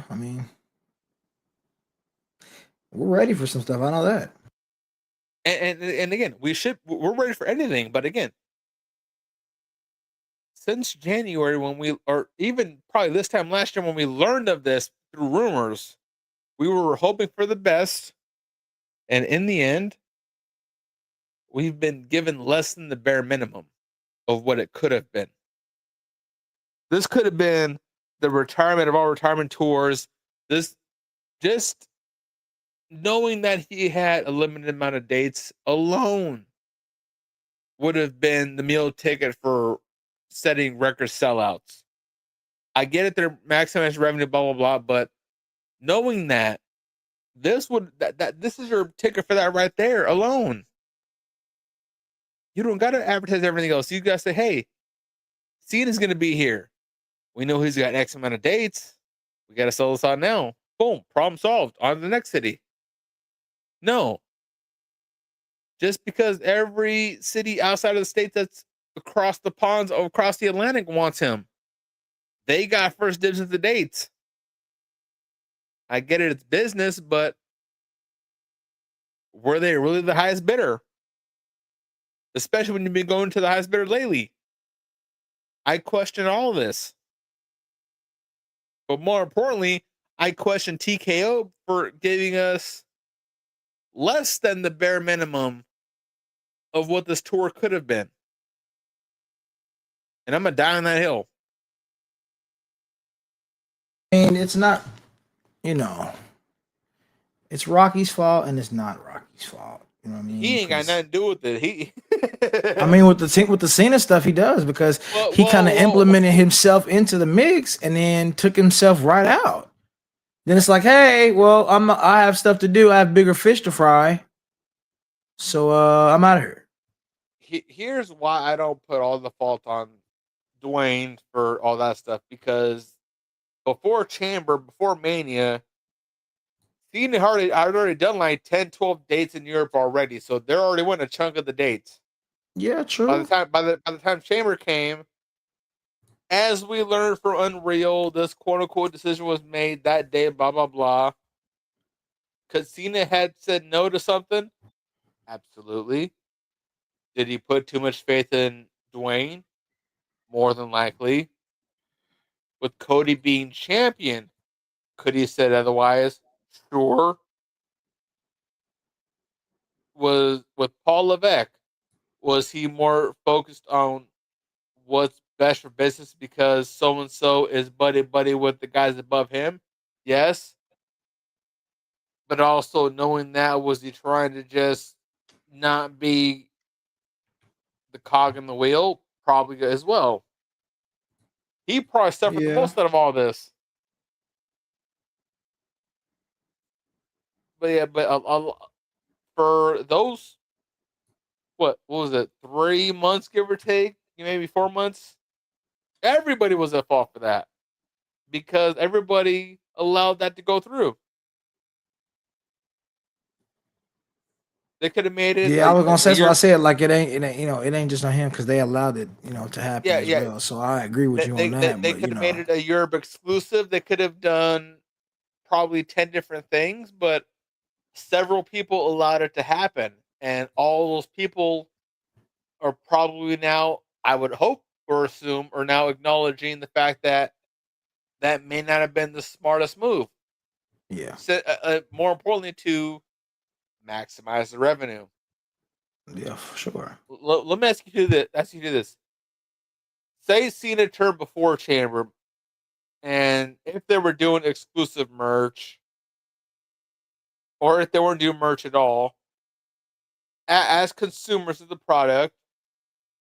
I mean, we're ready for some stuff. I know that. And again, we're ready for anything. But again, since January, or even probably this time last year when we learned of this through rumors, we were hoping for the best. And in the end, we've been given less than the bare minimum of what it could have been. This could have been the retirement of all retirement tours. This, just knowing that he had a limited amount of dates alone would have been the meal ticket for setting record sellouts. I get it, they're maximizing revenue, blah blah blah, but knowing that this is your ticket for that right there alone. You don't gotta advertise everything else. You gotta say, hey, Cena's gonna be here. We know he's got X amount of dates. We gotta sell this out now. Boom, problem solved. On to the next city. No. Just because every city outside of the state that's across the ponds, across the Atlantic wants him, they got first dibs at the dates. I get it, it's business, but were they really the highest bidder? Especially when you've been going to the highest bidder lately. I question all this. But more importantly, I question TKO for giving us less than the bare minimum of what this tour could have been. And I'm going to die on that hill. I mean, it's not, it's Rocky's fault and it's not Rocky's fault. You know what I mean? He ain't got nothing to do with it. I mean, with the Cena stuff, he does, because he kind of implemented himself into the mix and then took himself right out. Then it's like, hey, well, I have stuff to do. I have bigger fish to fry. So I'm out of here. Here's why I don't put all the fault on Dwayne for all that stuff, because before Chamber, before Mania, Cena I'd already done like 10, 12 dates in Europe already, so they're already won a chunk of the dates. Yeah, true. By the time Chamber came, as we learned from Unreal, this quote unquote decision was made that day, blah blah blah. Because Cena had said no to something? Absolutely. Did he put too much faith in Dwayne? More than likely. With Cody being champion, could he have said otherwise? Sure. Was with Paul Levesque, was he more focused on what's best for business because so and so is buddy with the guys above him? Yes. But also knowing that, was he trying to just not be the cog in the wheel? Probably as well. He probably suffered the most out of all this. But yeah, for those, what was it, 3 months, give or take, maybe 4 months, everybody was at fault for that because everybody allowed that to go through. They could have made it. Yeah, I was gonna say, that's what I said. Like it ain't just on him, because they allowed it, to happen as well. So I agree with you on that. They could have made it a Europe exclusive. They could have done probably 10 different things, but several people allowed it to happen, and all those people are probably now, I would hope or assume, are now acknowledging the fact that that may not have been the smartest move. Yeah. So, more importantly, to maximize the revenue. Yeah, for sure. Let me ask you this. Say Cena turned before Chamber, and if they were doing exclusive merch, or if they weren't doing merch at all, as consumers of the product,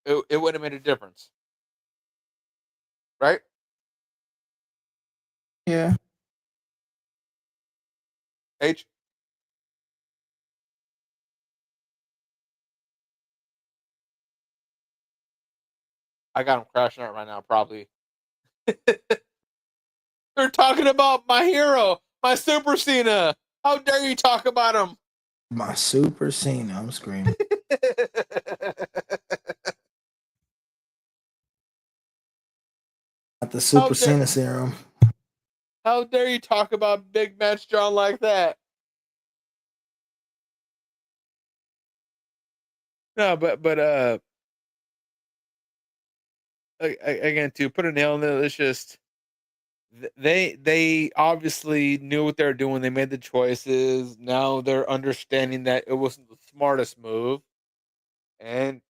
it would have made a difference. Right? Yeah. H? I got him crashing out right now, probably. They're talking about my hero, my Super Cena. How dare you talk about him? My Super Cena, I'm screaming. At the Super Cena serum. How dare you talk about Big Match John like that? No, but again, to put a nail in it, it's just they obviously knew what they were doing. They made the choices. Now they're understanding that it wasn't the smartest move, and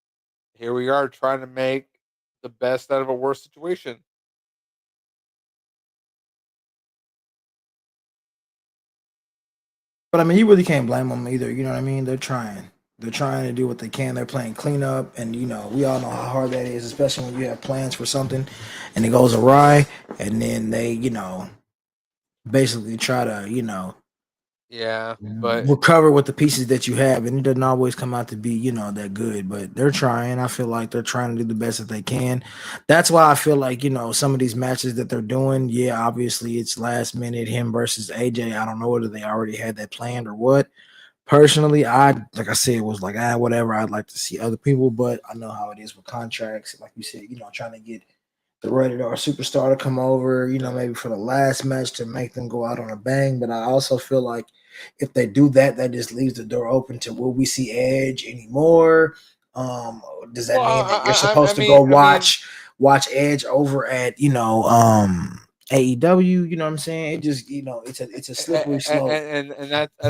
here we are trying to make the best out of a worse situation. But I mean, you really can't blame them either. You know what I mean? They're trying. They're trying to do what they can. They're playing cleanup, and we all know how hard that is, especially when you have plans for something and it goes awry, and then they basically try to Yeah, but recover with the pieces that you have, and it doesn't always come out to be that good, but they're trying. I feel like they're trying to do the best that they can. That's why I feel like some of these matches that they're doing, yeah, obviously it's last minute, him versus AJ. I don't know whether they already had that planned or what. Personally, like I said, was like, whatever. I'd like to see other people, but I know how it is with contracts. Like you said, trying to get the Rated R superstar to come over, maybe for the last match to make them go out on a bang. But I also feel like if they do that, that just leaves the door open to will we see Edge anymore? Does that well, mean that you're I supposed to go mean, watch Edge over at AEW? You know what I'm saying? It just it's a slippery slope. and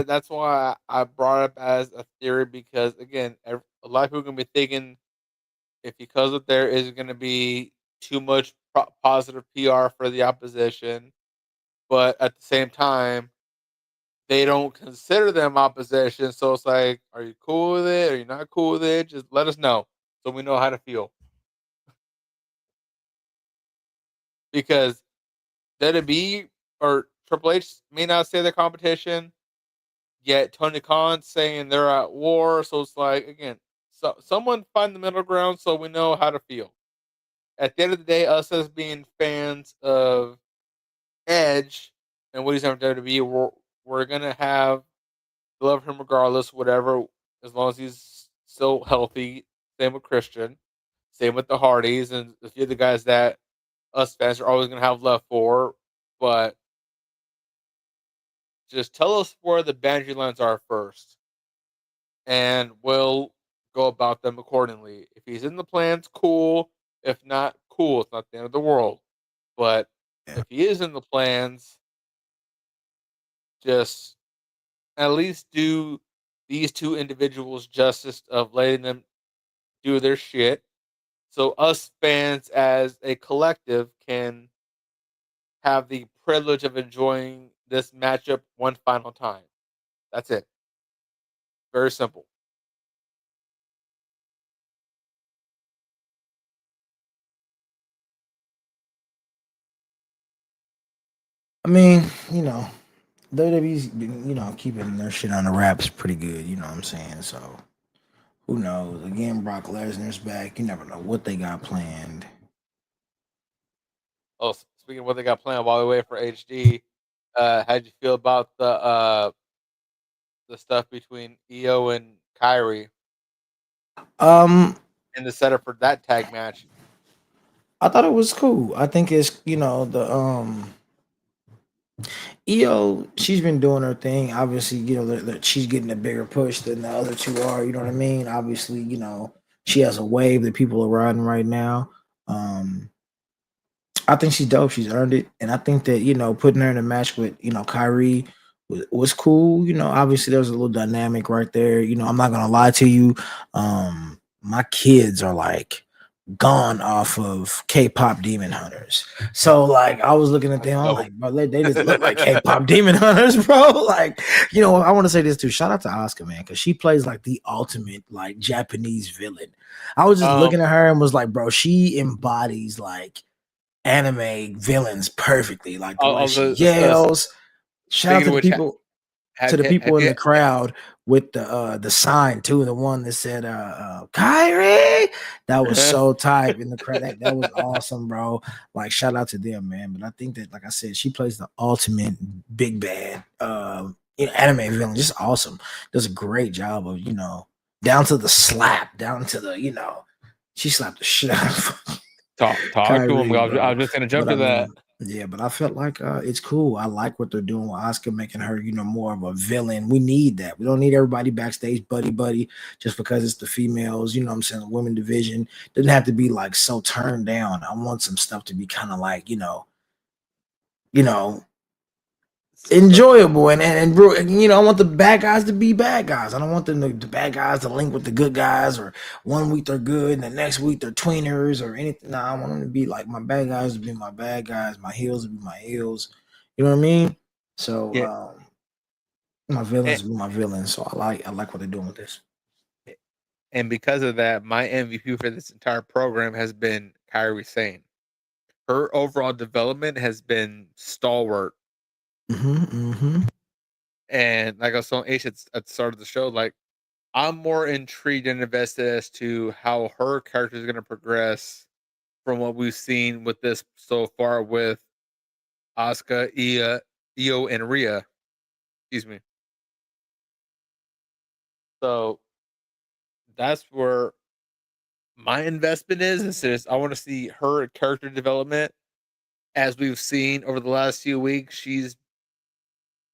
that's why I brought up as a theory because again, a lot of people are gonna be thinking if because of there is going to be too much positive PR for the opposition, but at the same time, they don't consider them opposition. So it's like, are you cool with it? Are you not cool with it? Just let us know so we know how to feel. Because WWE or Triple H may not say they're competition, yet Tony Khan's saying they're at war. So it's like, again, so someone find the middle ground so we know how to feel. At the end of the day, us as being fans of Edge and what he's done for WWE, we're gonna have love him regardless, whatever, as long as he's still healthy. Same with Christian, same with the Hardys, and a few of the guys that us fans are always gonna have love for. But just tell us where the boundary lines are first, and we'll go about them accordingly. If he's in the plans, cool. If not, cool. It's not the end of the world. But Yeah. if he is in the plans, just at least do these two individuals justice of letting them do their shit. So us fans as a collective can have the privilege of enjoying this matchup one final time. That's it. Very simple. I mean, WWE's been, keeping their shit on the wraps pretty good, you know what I'm saying? So who knows? Again, Brock Lesnar's back. You never know what they got planned. Oh, speaking of what they got planned while we wait for HD, how'd you feel about the stuff between EO and Kyrie Um, and the setup for that tag match? I thought it was cool. I think it's the EO. She's been doing her thing. Obviously, she's getting a bigger push than the other two are. You know what I mean? Obviously, she has a wave that people are riding right now. I think she's dope. She's earned it, and I think that putting her in a match with Kyrie was cool. Obviously there's a little dynamic right there. I'm not gonna lie to you. My kids are like gone off of K-pop Demon Hunters. So like I was looking at them, I'm like, bro, they just look like K-pop Demon Hunters, bro. Like, I want to say this too. Shout out to Oscar, man, because she plays like the ultimate like Japanese villain. I was just looking at her and was like, bro, she embodies like anime villains perfectly, like the way she yells. Shout out to the people in the crowd with the sign too, the one that said Kyrie. That was so tight in the crowd. That was awesome, bro. Like shout out to them, man. But I think that, like I said, she plays the ultimate big bad anime villain. Just awesome. Does a great job of down to the slap, down to the she slapped the shit out of Talk Kyrie, to him. bro. I was just gonna jump But to that. yeah, but I felt like it's cool. I like what they're doing with Oscar, making her, more of a villain. We need that. We don't need everybody backstage buddy just because it's the females. You know what I'm saying? The women division doesn't have to be like so turned down. I want some stuff to be kind of like enjoyable and bro, I want the bad guys to be bad guys. I don't want the bad guys to link with the good guys, or one week they're good and the next week they're tweeners or anything. Nah, I want them to be like my bad guys to be my bad guys, my heels to be my heels. You know what I mean? So Yeah. my villains be my villains. So I like what they're doing with this. And because of that, my MVP for this entire program has been Kairi Sane. Her overall development has been stalwart. And like I was telling Ace at the start of the show, like I'm more intrigued and invested as to how her character is going to progress from what we've seen with this so far with Asuka, Io, and Rhea. Excuse me. So that's where my investment is I want to see her character development. As we've seen over the last few weeks, she's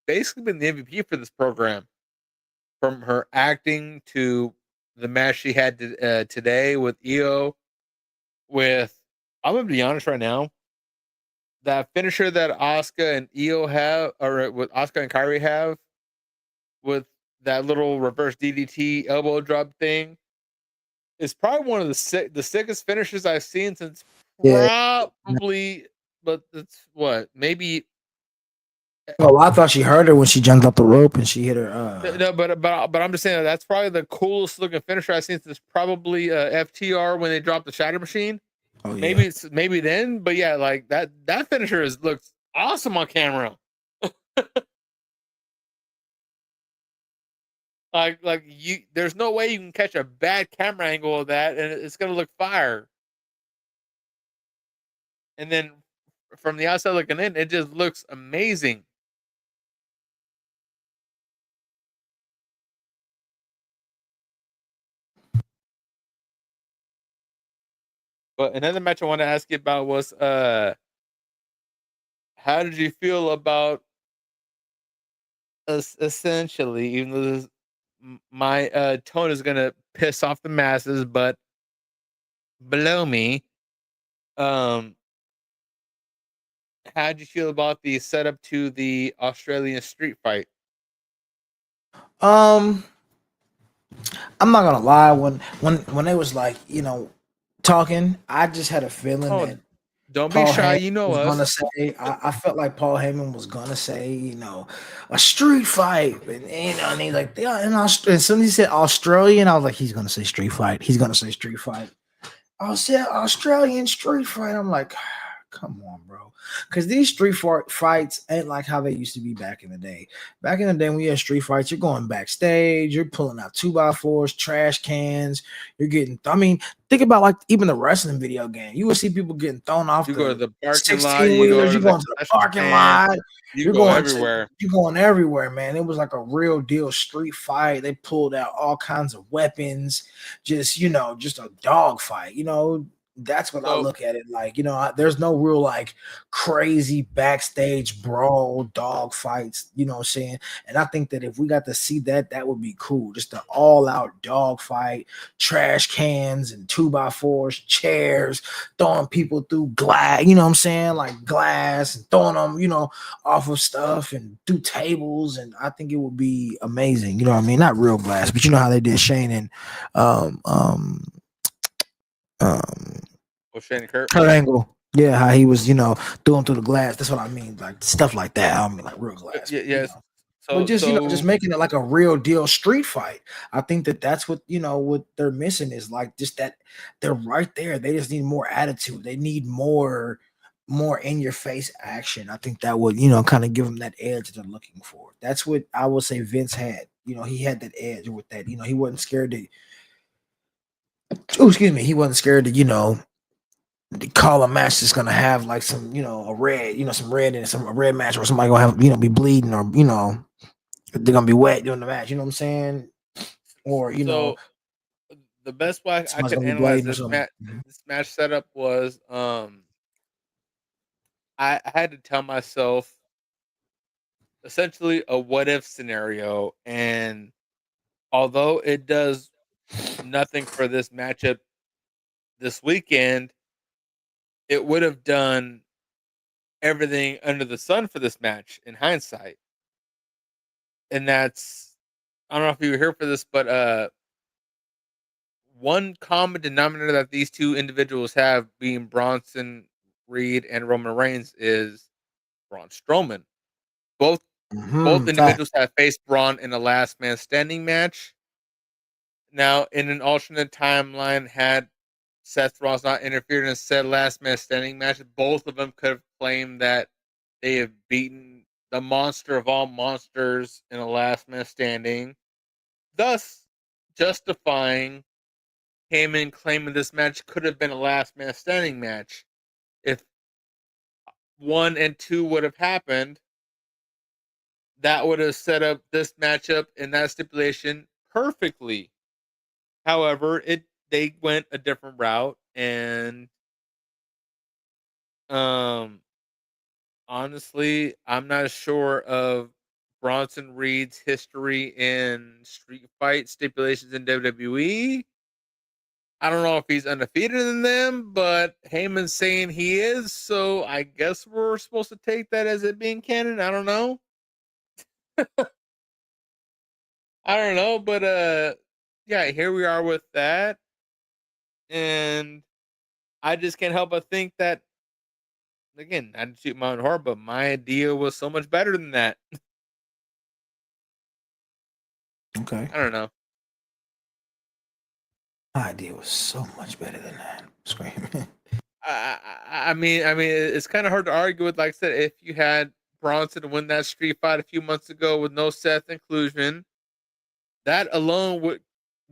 basically been the MVP for this program. From her acting to the match she had today with Io, with I'm gonna be honest right now, that finisher that Asuka and Io have, or with Asuka and Kyrie have, with that little reverse DDT elbow drop thing, is probably one of the sickest finishers I've seen since Yeah. probably. But it's what maybe. Oh, I thought she heard her when she jumped up the rope and she hit her. No, but I'm just saying that's probably the coolest looking finisher I've seen since probably FTR when they dropped the Shatter Machine. Oh yeah. Maybe then, but yeah, like that finisher looks awesome on camera. like there's no way you can catch a bad camera angle of that and it's gonna look fire. And then from the outside looking in, it just looks amazing. But another match I want to ask you about was how did you feel about essentially, even though my tone is gonna piss off the masses, but below me, um, how did you feel about the setup to the Australian street fight? I'm not gonna lie. When they was like, talking, I just had a feeling Oh, that don't be Paul shy, Heyman you know was gonna us. say. I felt like Paul Heyman was gonna say, a street fight, and he's like, yeah, and as soon as he said Australian, I was like, he's gonna say street fight. He's gonna say street fight. I said Australian street fight. I'm like, come on, bro. Because these street fights ain't like how they used to be back in the day. Back in the day, when you had street fights, you're going backstage, you're pulling out 2x4s, trash cans, you're getting. I mean, think about like even the wrestling video game. You would see people getting thrown off You go to the the parking lot, 16 you go wheelers. to You're the going to the concession parking stand, lot. you You're go going everywhere. you're going everywhere, man. It was like a real deal street fight. They pulled out all kinds of weapons, just just a dog fight. That's what I So look at it like. There's no real like crazy backstage brawl, dog fights. You know what I'm saying? And I think that if we got to see that, that would be cool. Just an all-out dog fight, trash cans and 2x4s, chairs, throwing people through glass. You know what I'm saying? Like glass and throwing them, off of stuff and through tables. And I think it would be amazing. You know what I mean? Not real glass, but you know how they did Shane and um um Shane Kurt. Kurt Angle. Yeah, how he was, through the glass. That's what I mean, like stuff like that. I don't mean like real glass. Yes. But just So just making it like a real deal street fight. I think that's what what they're missing is like just that they're right there. They just need more attitude. They need more in your face action. I think that would kind of give them that edge that they're looking for. That's what I would say Vince had. He had that edge with that. He wasn't scared to. Oh, excuse me. He wasn't scared to call a match that's gonna have like some a red some red in it, a red match where somebody gonna have be bleeding or they're gonna be wet during the match. You know what I'm saying? Or so the best way I somebody's could gonna be analyze bleeding or something. this match setup was I had to tell myself essentially a what if scenario, and although it does nothing for this matchup this weekend, it would have done everything under the sun for this match in hindsight. And that's, I don't know if you were here for this, but one common denominator that these two individuals have, being Bronson Reed and Roman Reigns, is Braun Strowman. Both Fact. individuals have faced Braun in a last man standing match. Now, in an alternate timeline, had Seth Rollins not interfered in said last man standing match, both of them could have claimed that they have beaten the monster of all monsters in a last man standing, thus justifying Heyman claiming this match could have been a last man standing match. If 1 and 2 would have happened, that would have set up this matchup and that stipulation perfectly. However, they went a different route, and um honestly, I'm not sure of Bronson Reed's history in street fight stipulations in WWE. I don't know if he's undefeated in them, but Heyman's saying he is, so I guess we're supposed to take that as it being canon. I don't know. I don't know, but yeah, here we are with that. And I just can't help but think that, again, I didn't shoot my own horn, but my idea was so much better than that. Okay. I don't know. My idea was so much better than that. Screaming. I mean, it's kind of hard to argue with. Like I said, if you had Bronson win that street fight a few months ago with no Seth inclusion, that alone would,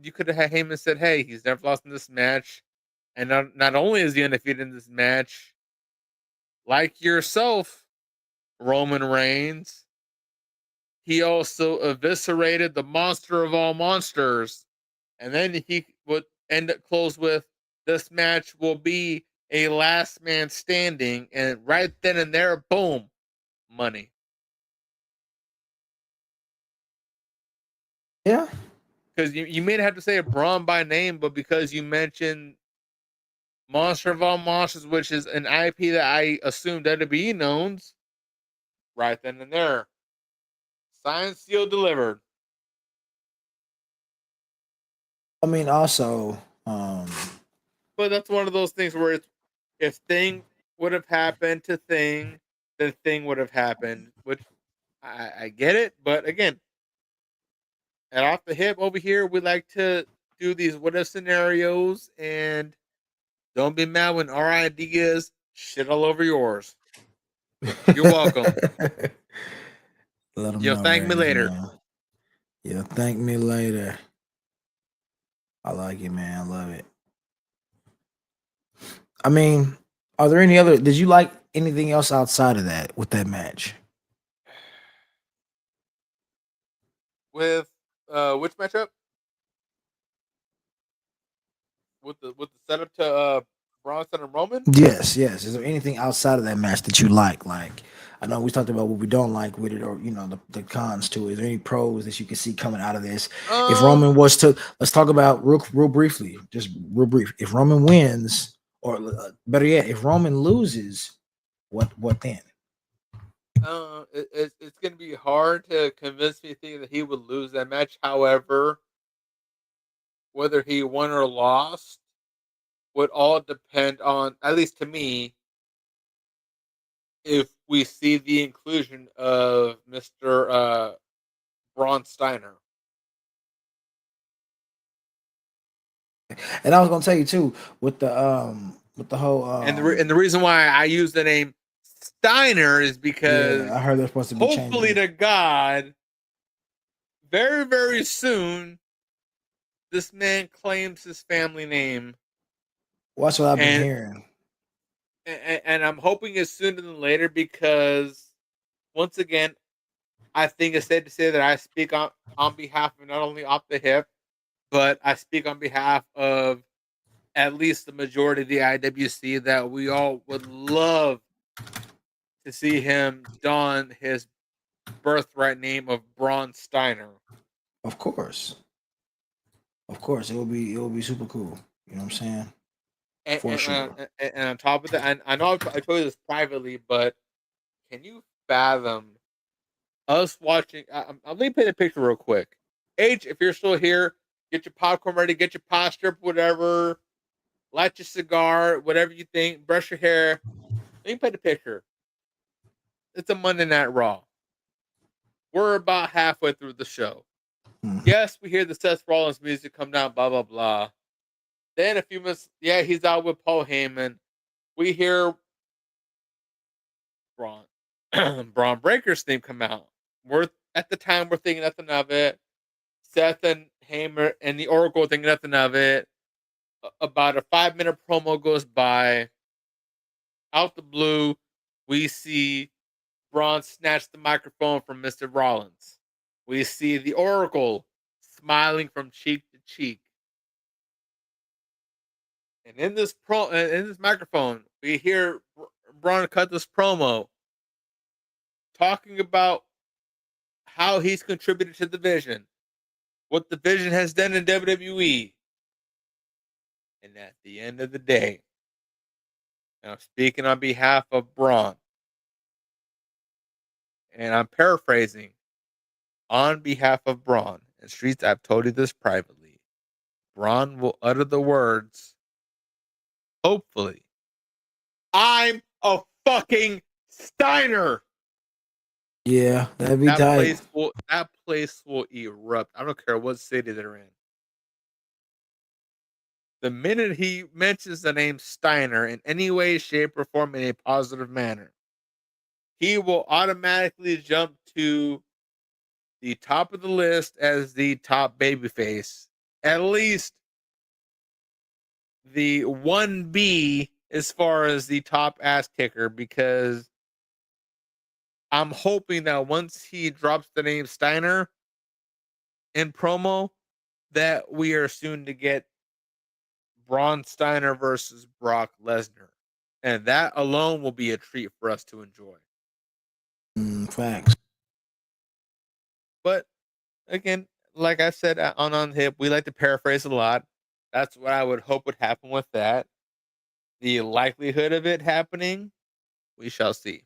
you could have had Heyman said, "Hey, he's never lost in this match, and not only is he undefeated in this match, like yourself, Roman Reigns, he also eviscerated the monster of all monsters." And then he would end up close with, "This match will be a last man standing." And right then and there, boom, money. Yeah. Because you may have to say Braun by name, but because you mentioned Monster of All Monsters, which is an IP that I assume WWE owns, right then and there, signed, sealed, delivered. I mean, also, But that's one of those things where it's, if Thing would have happened to Thing, then Thing would have happened, which I get it. But again, at Off the Hip over here, we like to do these what if scenarios, and don't be mad when our ideas shit all over yours. You're welcome. let them You'll know thank me right later. now. You'll thank me later. I like it, man. I love it. I mean, are there any other? Did you like anything else outside of that with that match? With which matchup? With the setup to Bronson and Roman? Yes, yes. Is there anything outside of that match that you like? Like, I know we talked about what we don't like with it, or the cons to it. Is there any pros that you can see coming out of this? If Roman was to, let's talk about real briefly, just real brief. If Roman wins, or better yet, if Roman loses, what then? It's going to be hard to convince me to think that he would lose that match. However, whether he won or lost would all depend on, at least to me, if we see the inclusion of Mr. Braun Steiner. And I was gonna tell you too, with the whole And the reason why I use the name Steiner is because, yeah, I heard they're supposed to be hopefully changing. to God, very, very soon, this man claims his family name. Well, that's what I've been And hearing. and I'm hoping it's sooner than later, because once again, I think it's safe to say that I speak on behalf of not only Off the Hip, but I speak on behalf of at least the majority of the IWC, that we all would love to see him don his birthright name of Braun Steiner. Of course, it will be super cool. You know what I'm saying? For sure. And on top of that, I know I told you this privately, but can you fathom us watching? Let me paint a picture real quick. H, if you're still here, get your popcorn ready, get your pot strip, whatever, light your cigar, whatever you think, brush your hair. Let me paint a picture. It's a Monday Night Raw. We're about halfway through the show. Yes, we hear the Seth Rollins music come down, blah blah blah. Then a few minutes, yeah, he's out with Paul Heyman. We hear Braun Braun Breaker's theme come out. We're at the time we're thinking nothing of it. Seth and Heyman and the Oracle thinking nothing of it. About a 5-minute promo goes by. Out the blue, we see Braun snatch the microphone from Mr. Rollins. We see the Oracle smiling from cheek to cheek. And in this microphone, we hear Braun cut this promo talking about how he's contributed to the vision, what the vision has done in WWE. And at the end of the day, and I'm speaking on behalf of Braun, and I'm paraphrasing on behalf of Braun. And Streets, I've told you this privately. Braun will utter the words, hopefully, I'm a fucking Steiner. Yeah, that'd be tight. That place will erupt. I don't care what city they're in. The minute he mentions the name Steiner in any way, shape, or form in a positive manner, he will automatically jump to the top of the list as the top babyface. At least the 1B as far as the top ass kicker, because I'm hoping that once he drops the name Steiner in promo, that we are soon to get Braun Steiner versus Brock Lesnar. And that alone will be a treat for us to enjoy. Facts. But again, like I said on Hip, we like to paraphrase a lot. That's what I would hope would happen with that. The likelihood of it happening, we shall see.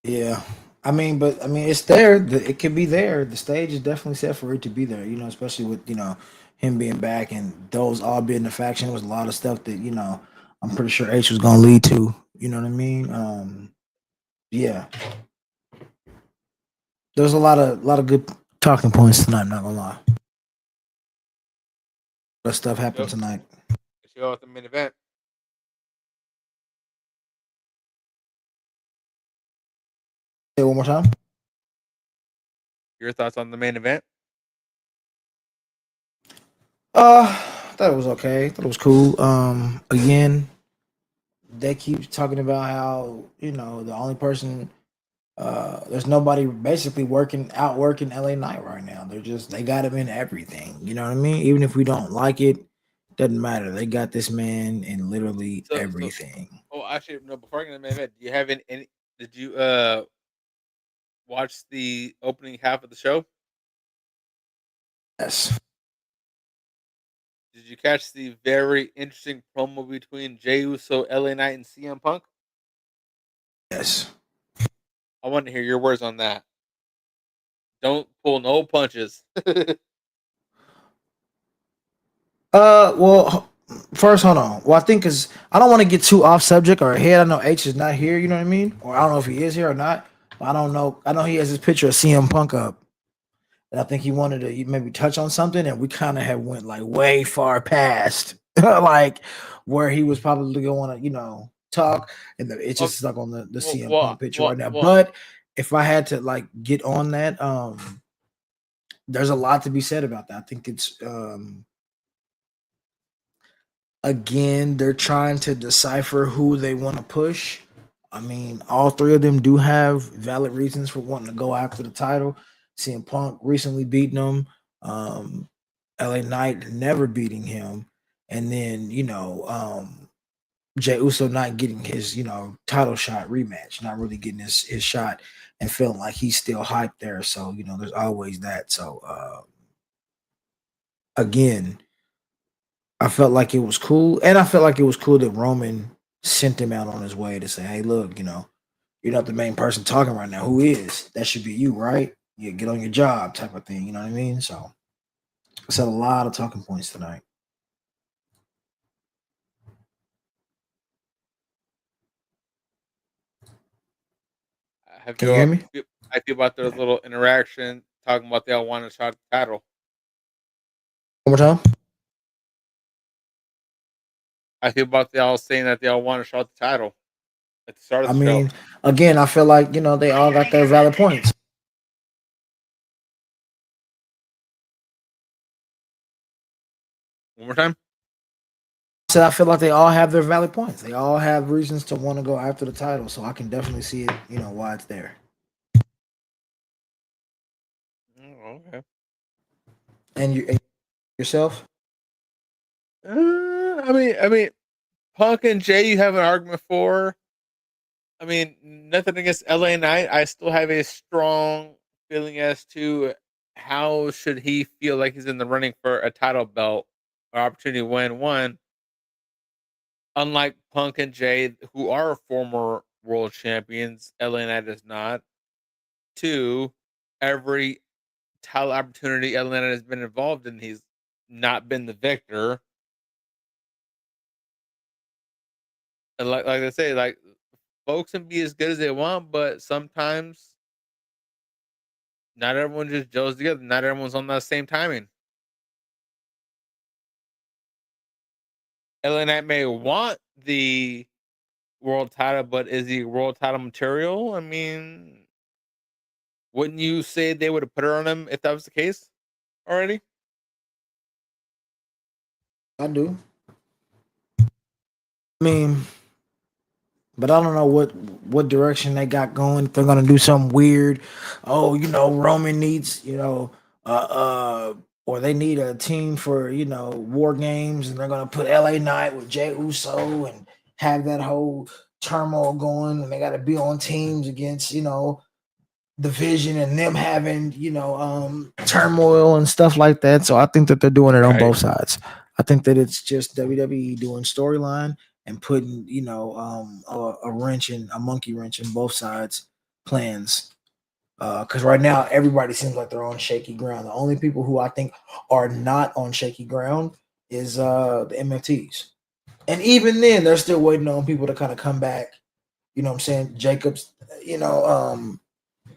Yeah. But it's there. It could be there. The stage is definitely set for it to be there, especially with, him being back and those all being the faction. There was a lot of stuff that, I'm pretty sure H was gonna lead to. You know what I mean? Yeah. There's a lot of good talking points tonight, not gonna lie. That stuff happened tonight. Let's go with the main event. Say it one more time. Your thoughts on the main event? Thought it was okay. Thought it was cool. Again, they keep talking about how, the only person there's nobody basically outworking LA Knight right now. They got him in everything. You know what I mean? Even if we don't like it, doesn't matter. They got this man in literally everything. Actually, no, before I get to the main event, do you have any did you watch the opening half of the show? Yes. Did you catch the very interesting promo between Jey Uso, LA Knight, and CM Punk? Yes. I want to hear your words on that. Don't pull no punches. Well, first, hold on. Well, I think because I don't want to get too off subject or ahead. I know H is not here. You know what I mean? Or I don't know if he is here or not. But I don't know. I know he has his picture of CM Punk up. And I think he wanted to maybe touch on something, and we kind of have went like way far past like where he was probably going to, talk, and it's just stuck on the CM Punk picture right now. But if I had to like get on that, there's a lot to be said about that. I think it's again, they're trying to decipher who they want to push. I mean, all three of them do have valid reasons for wanting to go after the title. CM Punk recently beating him, LA Knight never beating him, and then Jey Uso not getting his title shot rematch, not really getting his shot, and feeling like he's still hyped there. So there's always that. So again, I felt like it was cool, and I felt like it was cool that Roman sent him out on his way to say, "Hey, look, you're not the main person talking right now. Who is? That should be you, right? Yeah, get on your job," type of thing. You know what I mean? So I said a lot of talking points tonight. I Can you hear feel me? I feel about their little interaction talking about they all want a shot at the title. One more time. I feel about they all saying that they all want a shot at the title at the start of I the show. mean, again, I feel like they all got their valid points. One more time. So I feel like they all have their valid points. They all have reasons to want to go after the title. So I can definitely see it, why it's there. Oh, okay. And yourself? I mean, Punk and Jay, you have an argument for. I mean, nothing against LA Knight. I still have a strong feeling as to how should he feel like he's in the running for a title belt or opportunity to win one. Unlike Punk and Jay, who are former world champions, LA Knight is not. Two, every title opportunity LA Knight has been involved in, he's not been the victor. And like I say, like folks can be as good as they want, but sometimes not everyone just gels together. Not everyone's on that same timing. LA Knight may want the world title, but is he world title material? I mean, wouldn't you say they would have put her on him if that was the case already? I do. I mean, but I don't know what direction they got going. If they're gonna do something weird, oh, Roman needs, or they need a team for War Games, and they're gonna put LA Knight with Jey Uso and have that whole turmoil going, and they got to be on teams against the Vision and them having turmoil and stuff like that. So I think that they're doing it on Right. both sides. I think that it's just WWE doing storyline and putting a wrench in a monkey wrench in both sides plans. Because right now everybody seems like they're on shaky ground. The only people who I think are not on shaky ground is the MFTs, and even then they're still waiting on people to kind of come back. You know what I'm saying? Jacobs,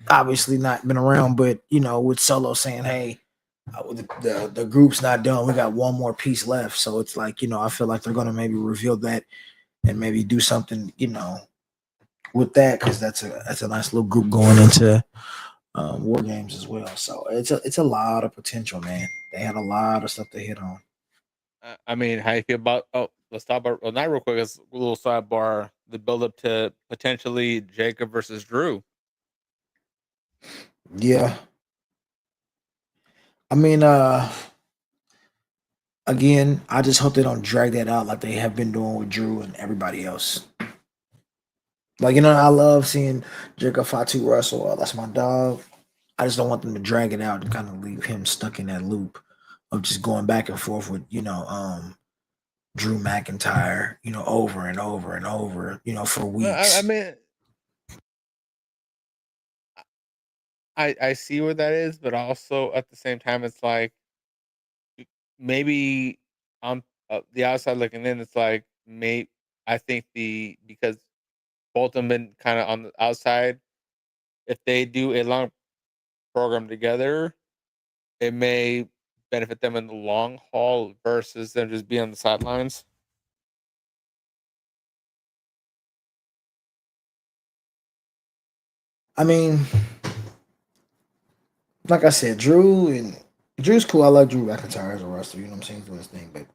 obviously not been around, but with Solo saying, "Hey, the group's not done. We got one more piece left." So it's like I feel like they're gonna maybe reveal that and maybe do something with that, because that's a nice little group going into War Games as well. So it's a lot of potential, man. They had a lot of stuff to hit on. I mean, how you feel about? Oh, let's talk about not real quick. It's a little sidebar. The build up to potentially Jacob versus Drew. Yeah, I mean, again, I just hope they don't drag that out like they have been doing with Drew and everybody else. Like, I love seeing Jacob Fatu wrestle. That's my dog. I just don't want them to drag it out and kind of leave him stuck in that loop of just going back and forth with, Drew McIntyre, over and over and over, for I weeks. mean, I see where that is, but also at the same time, it's like maybe on the outside looking in, it's like maybe I think because both of them been kind of on the outside. If they do a long program together, it may benefit them in the long haul versus them just being on the sidelines. I mean, like I said, Drew's cool. I like Drew McIntyre as a wrestler. You know what I'm saying? He's doing his thing, but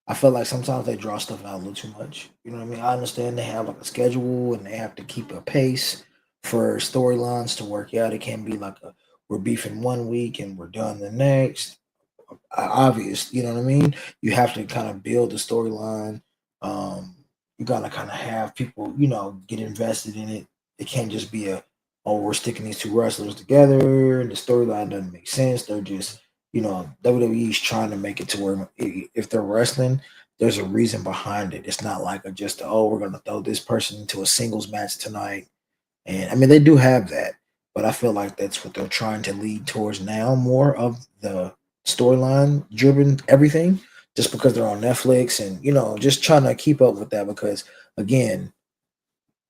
I feel like sometimes they draw stuff out a little too much. You know what I mean? I understand they have like a schedule and they have to keep a pace for storylines to work out. It can't be like we're beefing one week and we're done the next. Obvious, you know what I mean? You have to kind of build the storyline. You gotta kind of have people, get invested in it. It can't just be we're sticking these two wrestlers together and the storyline doesn't make sense. They're just, WWE's trying to make it to where if they're wrestling, there's a reason behind it. It's not like we're gonna throw this person into a singles match tonight. And I mean, they do have that, but I feel like that's what they're trying to lead towards now, more of the storyline driven everything, just because they're on Netflix and, just trying to keep up with that. Because again,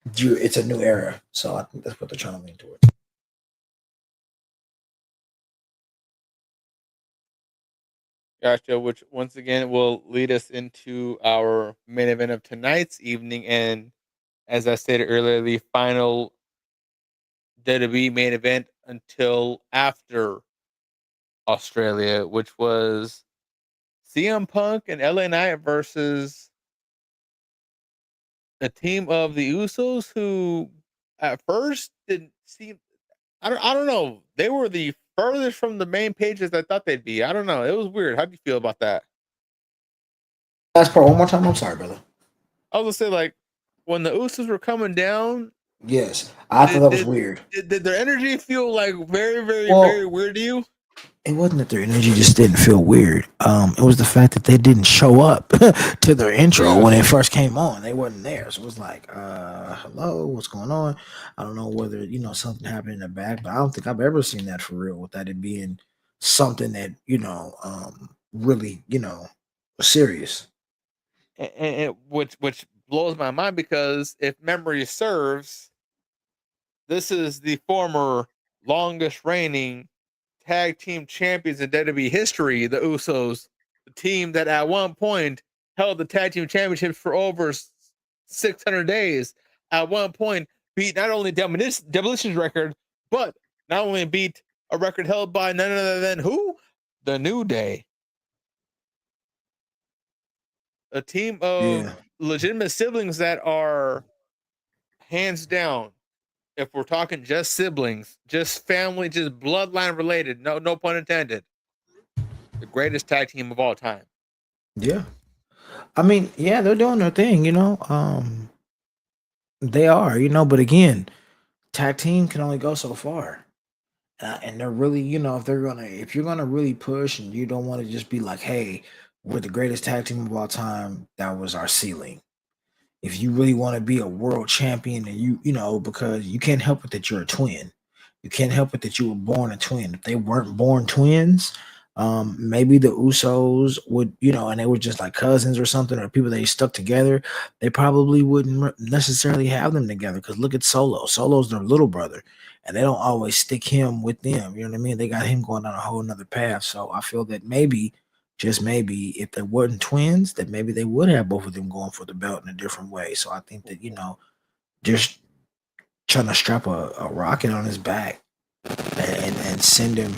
It's a new era, so I think that's what they're trying to lean towards. Gotcha. Which once again will lead us into our main event of tonight's evening, and as I stated earlier, the final WWE main event until after Australia, which was CM Punk and LA Knight versus a team of the Usos, who at first didn't seem. I don't know. They were the furthest from the main pages I thought they'd be. I don't know. It was weird. How do you feel about that? Last part one more time. I'm sorry, brother. I was gonna say, like, when the Usos were coming down, Yes, I thought did that was did weird. did their energy feel like very, very, very Well, weird to you? it wasn't that their energy just didn't feel weird. It was the fact that they didn't show up to their intro Yeah. when it first came on. They wasn't there, so it was like, hello, what's going on? I don't know whether something happened in the back, but I don't think I've ever seen that for real. Without it being something that really serious. And which blows my mind, because if memory serves, this is the former longest reigning tag team champions in WWE history, the Usos, the team that at one point held the tag team championships for over 600 days. At one point, beat not only Demolition's record, but not only beat a record held by none other than who? The New Day. A team of Yeah, legitimate siblings that are hands down, if we're talking just siblings, just family, just bloodline related, no pun intended, the greatest tag team of all time. yeah. I mean, yeah, they're doing their thing. They are. But again, tag team can only go so far. And they're really, if you're gonna really push and you don't want to just be like, hey, we're the greatest tag team of all time, that was our ceiling. If you really want to be a world champion, and because you can't help it that you're a twin, you can't help it that you were born a twin. If they weren't born twins, maybe the Usos would, and they were just like cousins or something, or people they stuck together, they probably wouldn't necessarily have them together. Because look at Solo. Solo's their little brother, and they don't always stick him with them. You know what I mean? They got him going down a whole nother path. So I feel that maybe, just maybe, if they weren't twins, that maybe they would have both of them going for the belt in a different way. So I think that, just trying to strap a rocket on his back and send him.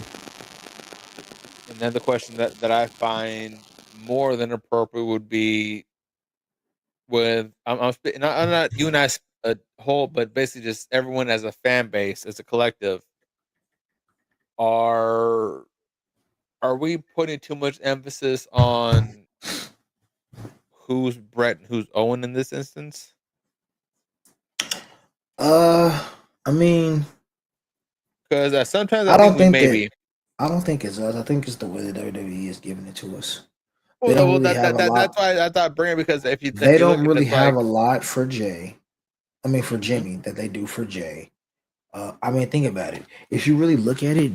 Another question that I find more than appropriate would be with I'm not you and I a whole, but basically just everyone as a fan base, as a collective. Are are we putting too much emphasis on who's Brett and who's Owen in this instance? I mean, Because sometimes I I think don't we think may that be. I don't think it's us. I think it's the way that WWE is giving it to us. They Well, don't well, really have a that's lot. why I thought bring it, because if They you look don't at really it's have like, a lot for Jay. I mean, for mhm, Jimmy that they do for Jay. I mean, think about it. If you really look at it,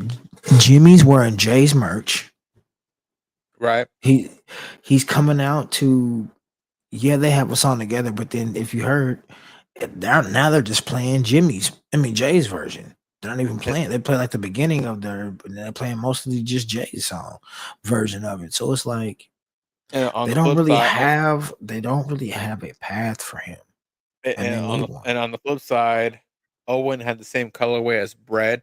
Jimmy's wearing Jay's merch. right, He he's coming out to, yeah, they have a song together, but then if you heard, now they're just playing Jay's version. They're not even and, playing. They play like the beginning of and they're playing mostly just Jay's song version of it. So it's like and on they the don't flip really side, have they don't really have a path for him, and they need one. and on the flip side, Owen had the same colorway as Brett.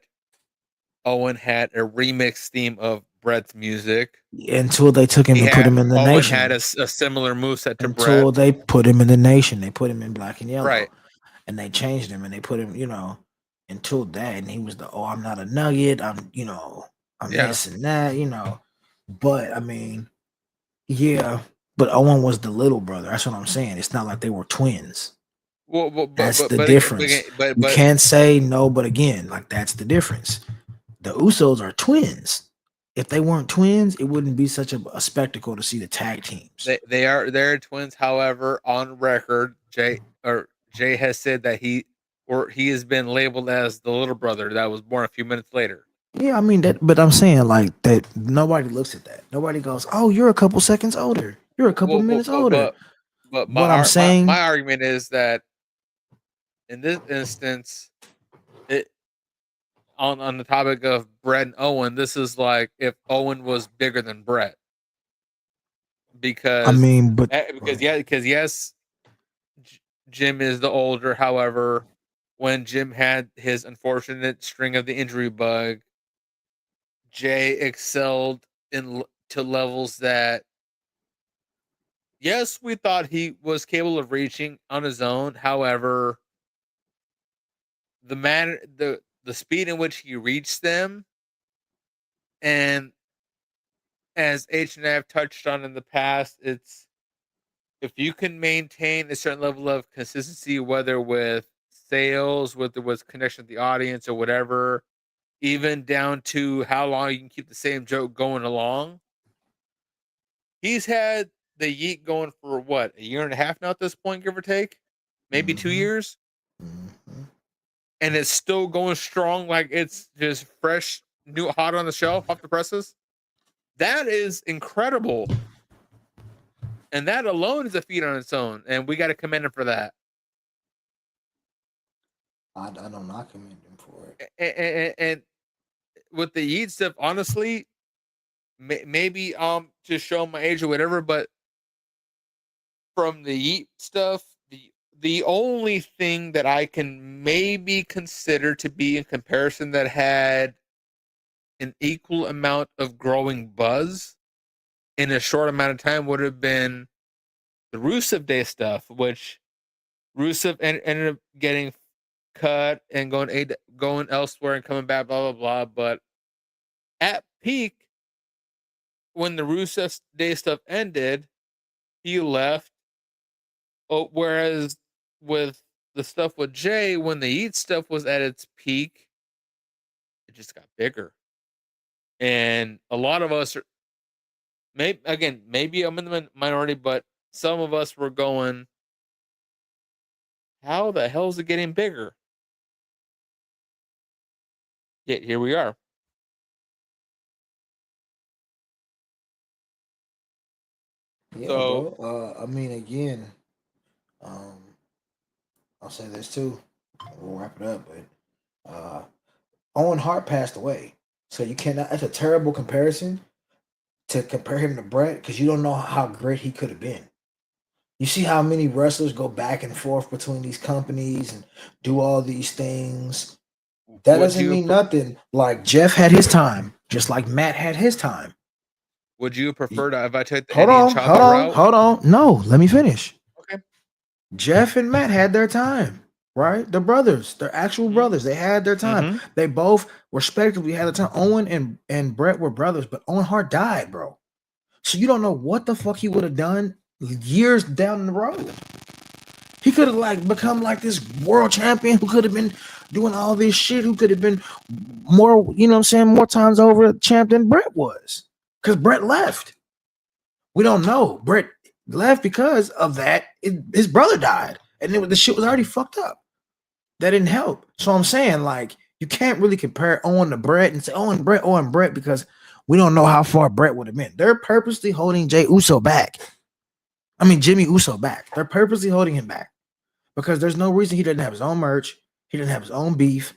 Owen had a remix theme of Brett's music. Until they took him He and put had him in the Owen had nation. a similar moveset to Until Brett. they put him in the nation, they put him in black and Right. yellow, and they changed him and they put him, until that, and he was I'm not a nugget, I'm Yeah. this and that. But I mean, yeah, but Owen was the little brother. That's what I'm saying. It's not like they were twins. Well, That's the but again, difference. You but can't say no, but again, like that's the difference. The Usos are twins. If they weren't twins, it wouldn't be such a spectacle to see the tag teams. they're twins. However, on record, Jay has said that he has been labeled as the little brother that was born a few minutes later. Yeah, I mean that, but I'm saying like that. Nobody looks at that. Nobody goes, "Oh, you're a couple seconds older. You're a couple Well, minutes older." but But I'm my saying, argument is that in this instance, it on the topic of Brett and Owen, this is like if Owen was bigger than Brett. I Because mean, but because yes, Jim is the older. However, when Jim had his unfortunate string of the injury bug, Jay excelled to levels that yes, we thought he was capable of reaching on his own. However, the speed in which he reached them, and as H and I have touched on in the past, it's if you can maintain a certain level of consistency, whether with sales, whether with connection with the audience or whatever, even down to how long you can keep the same joke going along. He's had the Yeet going for what, a year and a half now at this point, give or take, maybe 2 years, and it's still going strong, like it's just fresh, new, hot on the shelf, off the presses. That is incredible. And that alone is a feat on its own, and we got to commend him for that. I don't not commend him for it. And with the Yeet stuff, honestly, maybe to show my age or whatever, but from the Yeet stuff, the only thing that I can maybe consider to be in comparison that had an equal amount of growing buzz in a short amount of time would have been the Rusev Day stuff, which Rusev ended up getting cut and going elsewhere and coming back, blah blah blah. But at peak, when the Rusev Day stuff ended, he left. Oh, whereas with the stuff with Jay, when the Eat stuff was at its peak, it just got bigger. And a lot of us are, maybe I'm in the minority, but some of us were going, how the hell is it getting bigger? Yet here we are. Yeah, So, bro. I mean, again, I'll say this too. We'll wrap it up, but Owen Hart passed away, so you cannot. That's a terrible comparison to compare him to Brett because you don't know how great he could have been. You see how many wrestlers go back and forth between these companies and do all these things. That doesn't mean nothing. Like Jeff had his time, just like Matt had his time. Would you prefer to if I take the Hold Eddie and on, Chavo route? hold on. No, let me finish. Okay. Jeff and Matt had their time, right? The brothers, they're actual brothers. They had their time. They both respectively had their time. Owen and Brett were brothers, but Owen Hart died, bro. So you don't know what the fuck he would have done years down the road. He could have like become like this world champion who could have been doing all this shit, who could have been more, you know what I'm saying, more times over champ than Brett was. Because Brett left. We don't know. Brett left because of that. His brother died. And the shit was already fucked up. That didn't help. So I'm saying, like, you can't really compare Owen to Brett and say Owen Brett, because we don't know how far Brett would have been. They're purposely holding Jimmy Uso back. They're purposely holding him back because there's no reason he doesn't have his own merch. He doesn't have his own beef.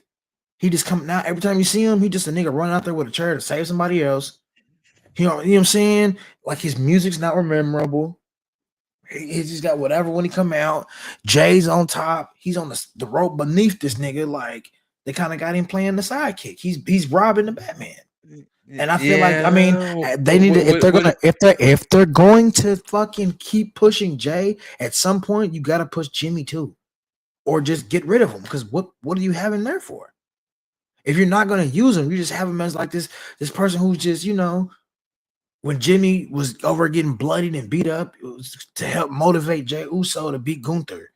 He just come now. Every time you see him, he just a nigga running out there with a chair to save somebody else. You know what I'm saying? Like his music's not memorable. He just got whatever when he come out. Jay's on top. He's on the rope beneath this nigga. Like they kind of got him playing the sidekick. He's robbing the Batman. And I feel like, I mean, they need to, if they're going to fucking keep pushing Jay, at some point you got to push Jimmy too, or just get rid of him. Because what do you have him there for? If you're not going to use him, you just have him as like this person who's just, you know, when Jimmy was over getting bloodied and beat up, it was to help motivate Jay Uso to beat Gunther.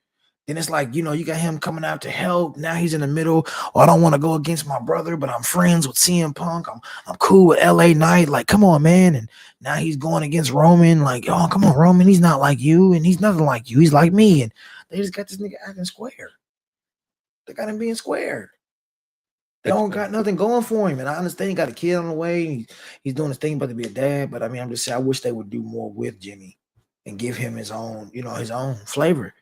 Then it's like, you know, you got him coming out to help. Now he's in the middle. Oh, I don't want to go against my brother, but I'm friends with CM Punk. I'm cool with LA Knight. Like, come on, man. And now he's going against Roman. Like, oh, come on, Roman. He's not like you, and he's nothing like you. He's like me. And they just got this nigga acting square. They got him being square. They don't got nothing going for him. And I understand he got a kid on the way. He's doing his thing about to be a dad. But I mean, I'm just saying, I wish they would do more with Jimmy and give him his own, you know, his own flavor.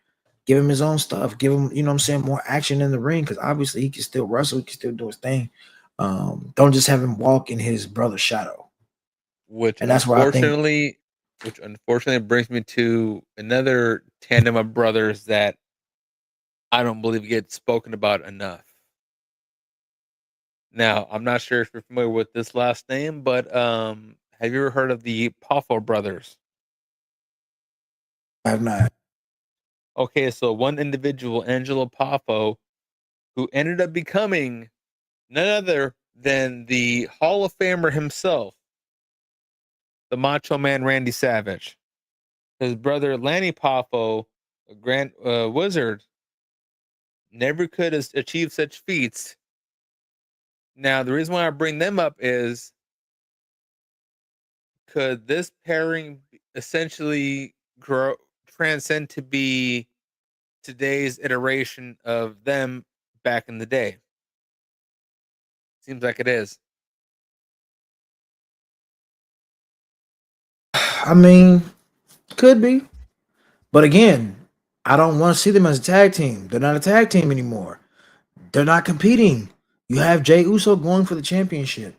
Give him his own stuff. Give him, you know what I'm saying, more action in the ring, because obviously he can still wrestle, he can still do his thing. Don't just have him walk in his brother's shadow. Which And that's where I think unfortunately brings me to another tandem of brothers that I don't believe gets spoken about enough. Now, I'm not sure if you're familiar with this last name, but have you ever heard of the Poffo brothers? I have not. Okay, so one individual, Angelo Poffo, who ended up becoming none other than the Hall of Famer himself, the Macho Man Randy Savage. His brother Lanny Poffo, a Grand Wizard, never could achieve such feats. Now, the reason why I bring them up is, could this pairing essentially transcend to be today's iteration of them back in the day? Seems like it is. I mean, could be. But again, I don't want to see them as a tag team. They're not a tag team anymore. They're not competing. You have Jey Uso going for the championship.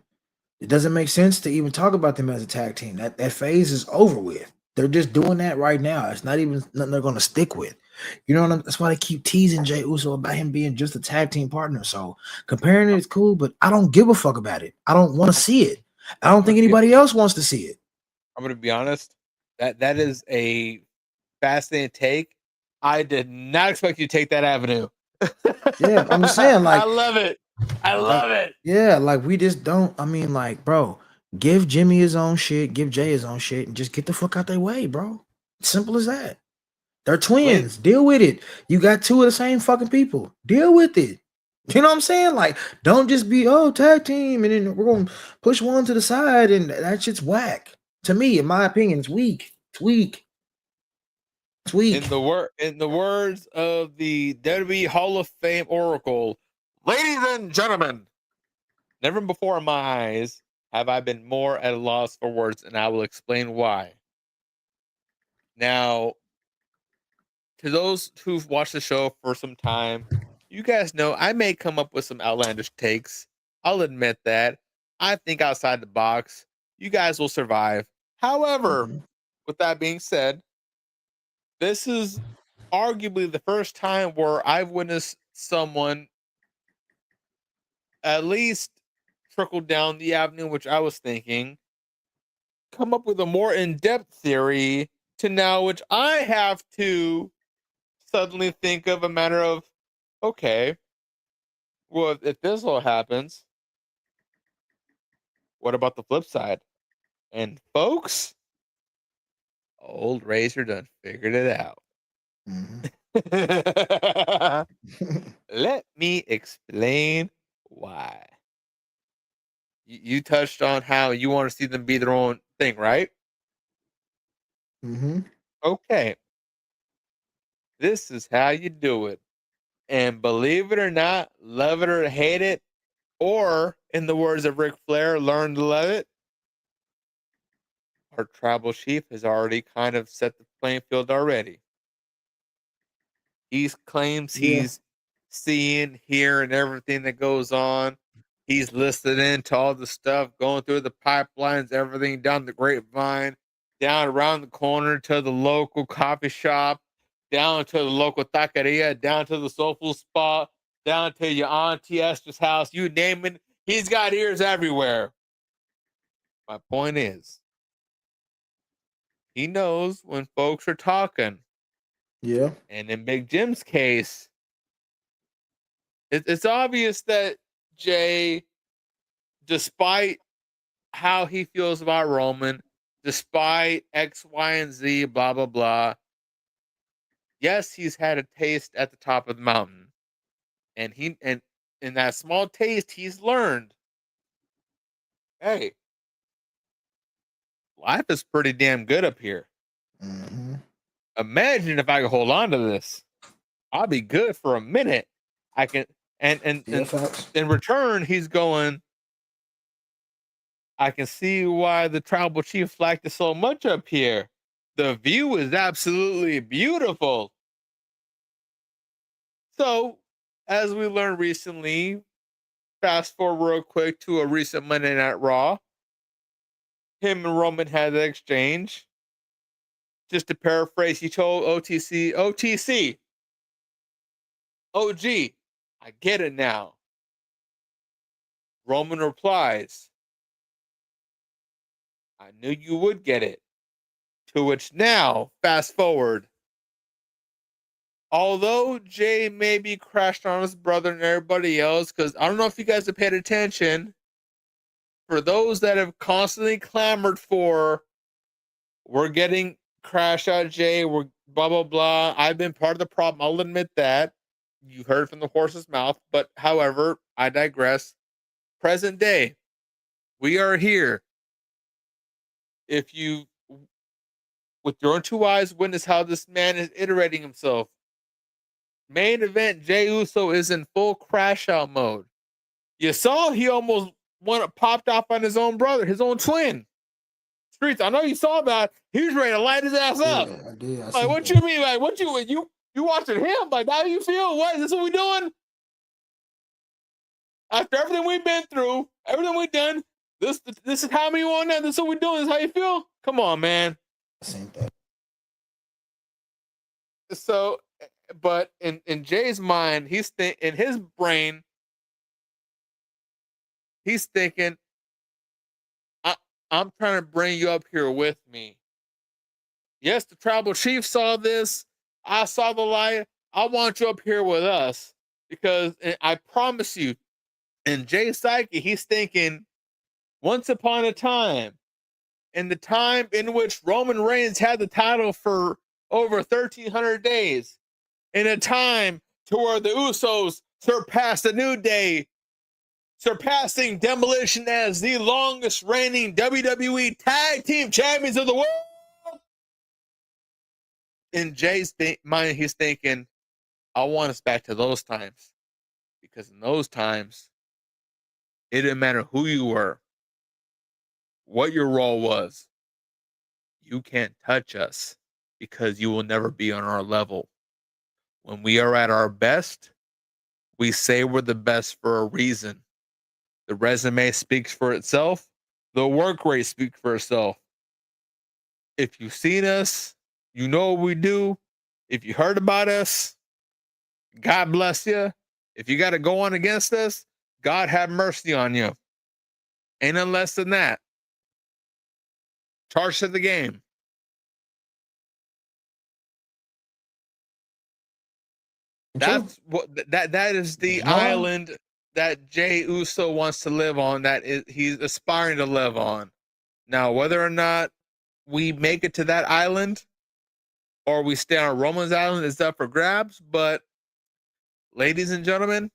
It doesn't make sense to even talk about them as a tag team. That phase is over with. They're just doing that right now. It's not even nothing they're going to stick with. You know what that's why they keep teasing Jey Uso about him being just a tag team partner. So comparing it is cool, but I don't give a fuck about it. I don't want to see it. I don't think anybody else wants to see it. I'm gonna be honest. That is a fascinating take. I did not expect you to take that avenue. Yeah, I'm just saying, like, I love it. I love it. Yeah, like we just don't. I mean, like, bro, give Jimmy his own shit, give Jay his own shit, and just get the fuck out their way, bro. Simple as that. They're twins. Deal with it. You got two of the same fucking people. Deal with it. You know what I'm saying? Like, don't just be tag team and then we're gonna push one to the side and that shit's whack. To me, in my opinion, it's weak. It's weak. It's weak. In the words of the WWE Hall of Fame Oracle, ladies and gentlemen, never before in my eyes have I been more at a loss for words, and I will explain why. Now, to those who've watched the show for some time, you guys know I may come up with some outlandish takes. I'll admit that. I think outside the box. You guys will survive. However, with that being said, this is arguably the first time where I've witnessed someone at least trickle down the avenue which I was thinking, come up with a more in-depth theory to now which I have to suddenly think of a matter of, okay, well, if this all happens, what about the flip side? And folks, old Razor done figured it out. Let me explain why. You touched on how you want to see them be their own thing, right? Okay. This is how you do it. And believe it or not, love it or hate it, or in the words of Ric Flair, learn to love it, our tribal chief has already kind of set the playing field already. He claims he's seeing, hearing everything that goes on. He's listening to all the stuff going through the pipelines, everything down the grapevine, down around the corner to the local coffee shop, down to the local taqueria, down to the soulful spot, down to your auntie Esther's house, you name it. He's got ears everywhere. My point is, he knows when folks are talking. Yeah. And in Big Jim's case, it's obvious that Jay, despite how he feels about Roman, despite X, Y, and Z, blah, blah, blah, yes, he's had a taste at the top of the mountain. And in that small taste, he's learned, hey, life is pretty damn good up here. Imagine if I could hold on to this. I'll be good for a minute. I can, and in return, he's going, I can see why the tribal chief liked it so much up here. The view is absolutely beautiful. So, as we learned recently, fast forward real quick to a recent Monday Night Raw. Him and Roman had that exchange. Just to paraphrase, he told OTC, OG, I get it now. Roman replies, I knew you would get it. To which now, fast forward. Although Jay maybe crashed on his brother and everybody else, because I don't know if you guys have paid attention, for those that have constantly clamored for, we're getting crash out Jay, we're blah, blah, blah. I've been part of the problem. I'll admit that. You heard it from the horse's mouth. But however, I digress. Present day, we are here. If you, with your own two eyes, witness how this man is iterating himself. Main event, Jey Uso is in full crash out mode. You saw he almost popped off on his own brother, his own twin. Streets, I know you saw that. He was ready to light his ass up. Yeah, I did. Like, what you mean? Like, what you watching him? Like, how do you feel? What is this? What we doing? After everything we've been through, everything we've done, this is how we want that. This is what we doing. This is how you feel? Come on, man. Same thing. So, but in Jay's mind, in his brain, he's thinking, I'm trying to bring you up here with me. Yes, the tribal chief saw this. I saw the light. I want you up here with us because I promise you, in Jay's psyche, he's thinking, once upon a time, in the time in which Roman Reigns had the title for over 1,300 days, in a time to where the Usos surpassed the New Day, surpassing Demolition as the longest reigning WWE Tag Team Champions of the world. In Jay's mind, he's thinking, I want us back to those times. Because in those times, it didn't matter who you were, what your role was. You can't touch us because you will never be on our level. When we are at our best, we say we're the best for a reason. The resume speaks for itself. The work rate speaks for itself. If you've seen us, you know what we do. If you heard about us, God bless you. If you got to go on against us, God have mercy on you. Ain't nothing less than that. Charge to the game. That's what that is the island that Jey Uso wants to live on, that he's aspiring to live on. Now, whether or not we make it to that island or we stay on Roman's island is up for grabs. But ladies and gentlemen,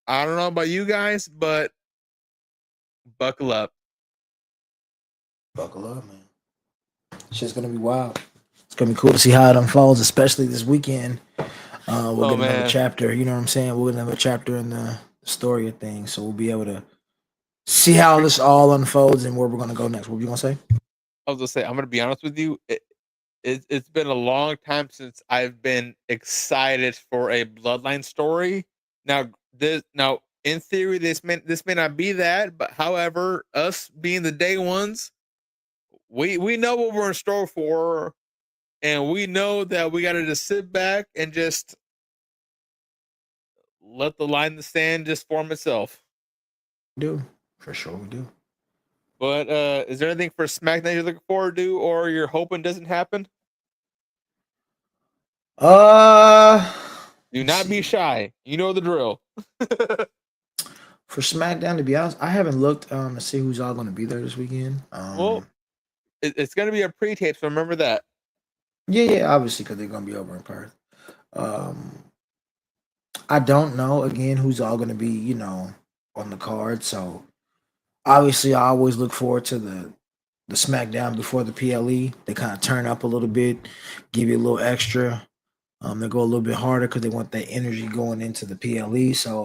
I don't know about you guys, but buckle up. Buckle up, man. It's just gonna be wild. It's gonna be cool to see how it unfolds, especially this weekend. We'll get another chapter. You know what I'm saying? We'll get another chapter in the story of things, so we'll be able to see how this all unfolds and where we're gonna go next. What were you gonna say? I was gonna say, I'm gonna be honest with you. It's been a long time since I've been excited for a Bloodline story. Now, in theory, this may not be that, but however, us being the day ones, we know what we're in store for, and we know that we got to just sit back and just let the line in the sand just form itself. We do, for sure, we do. But is there anything for SmackDown you're looking forward to, or you're hoping doesn't happen? Do not be shy. You know the drill. For SmackDown, to be honest, I haven't looked to see who's all going to be there this weekend. Well, it's going to be a pre-tape, so remember that. Yeah, obviously, because they're going to be over in Perth. I don't know, again, who's all going to be, on the card. So, obviously, I always look forward to the SmackDown before the PLE. They kind of turn up a little bit, give you a little extra. They go a little bit harder because they want that energy going into the PLE. So,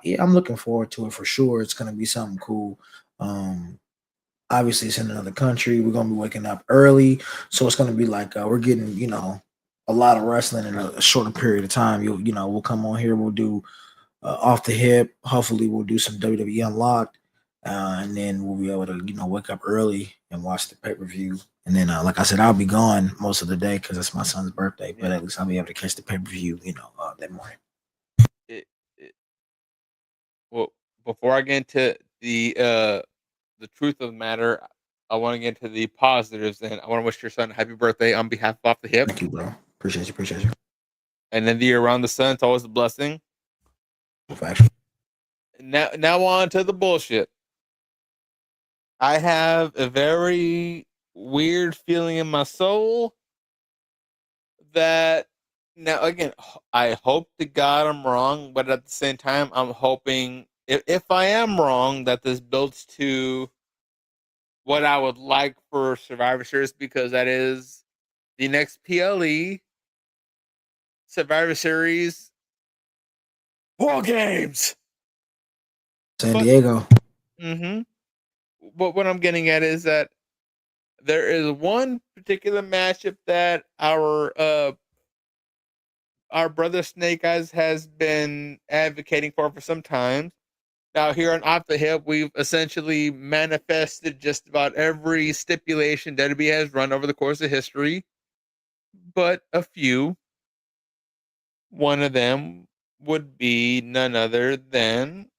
yeah, I'm looking forward to it for sure. It's going to be something cool. Obviously, it's in another country. We're going to be waking up early. So, it's going to be like we're getting, a lot of wrestling in a shorter period of time. We'll come on here. We'll do off the hip. Hopefully, we'll do some WWE Unlocked, and then we'll be able to wake up early and watch the pay per view. And then, like I said, I'll be gone most of the day because it's my son's birthday. But at least I'll be able to catch the pay per view, that morning. It, well, before I get into the truth of the matter, I want to get into the positives, and I want to wish your son a happy birthday on behalf of Off the Hip. Thank you, bro. Appreciate you. And then the year around the sun, it's always a blessing. Factual. Now on to the bullshit. I have a very weird feeling in my soul that now again, I hope to God I'm wrong, but at the same time, I'm hoping if I am wrong that this builds to what I would like for Survivor Series, because that is the next PLE Survivor Series War Games. San Diego. Mm-hmm. But what I'm getting at is that there is one particular matchup that our brother Snake Eyes has been advocating for some time. Now, here on Off the Hip, we've essentially manifested just about every stipulation WWE has run over the course of history, but a few. One of them would be none other than.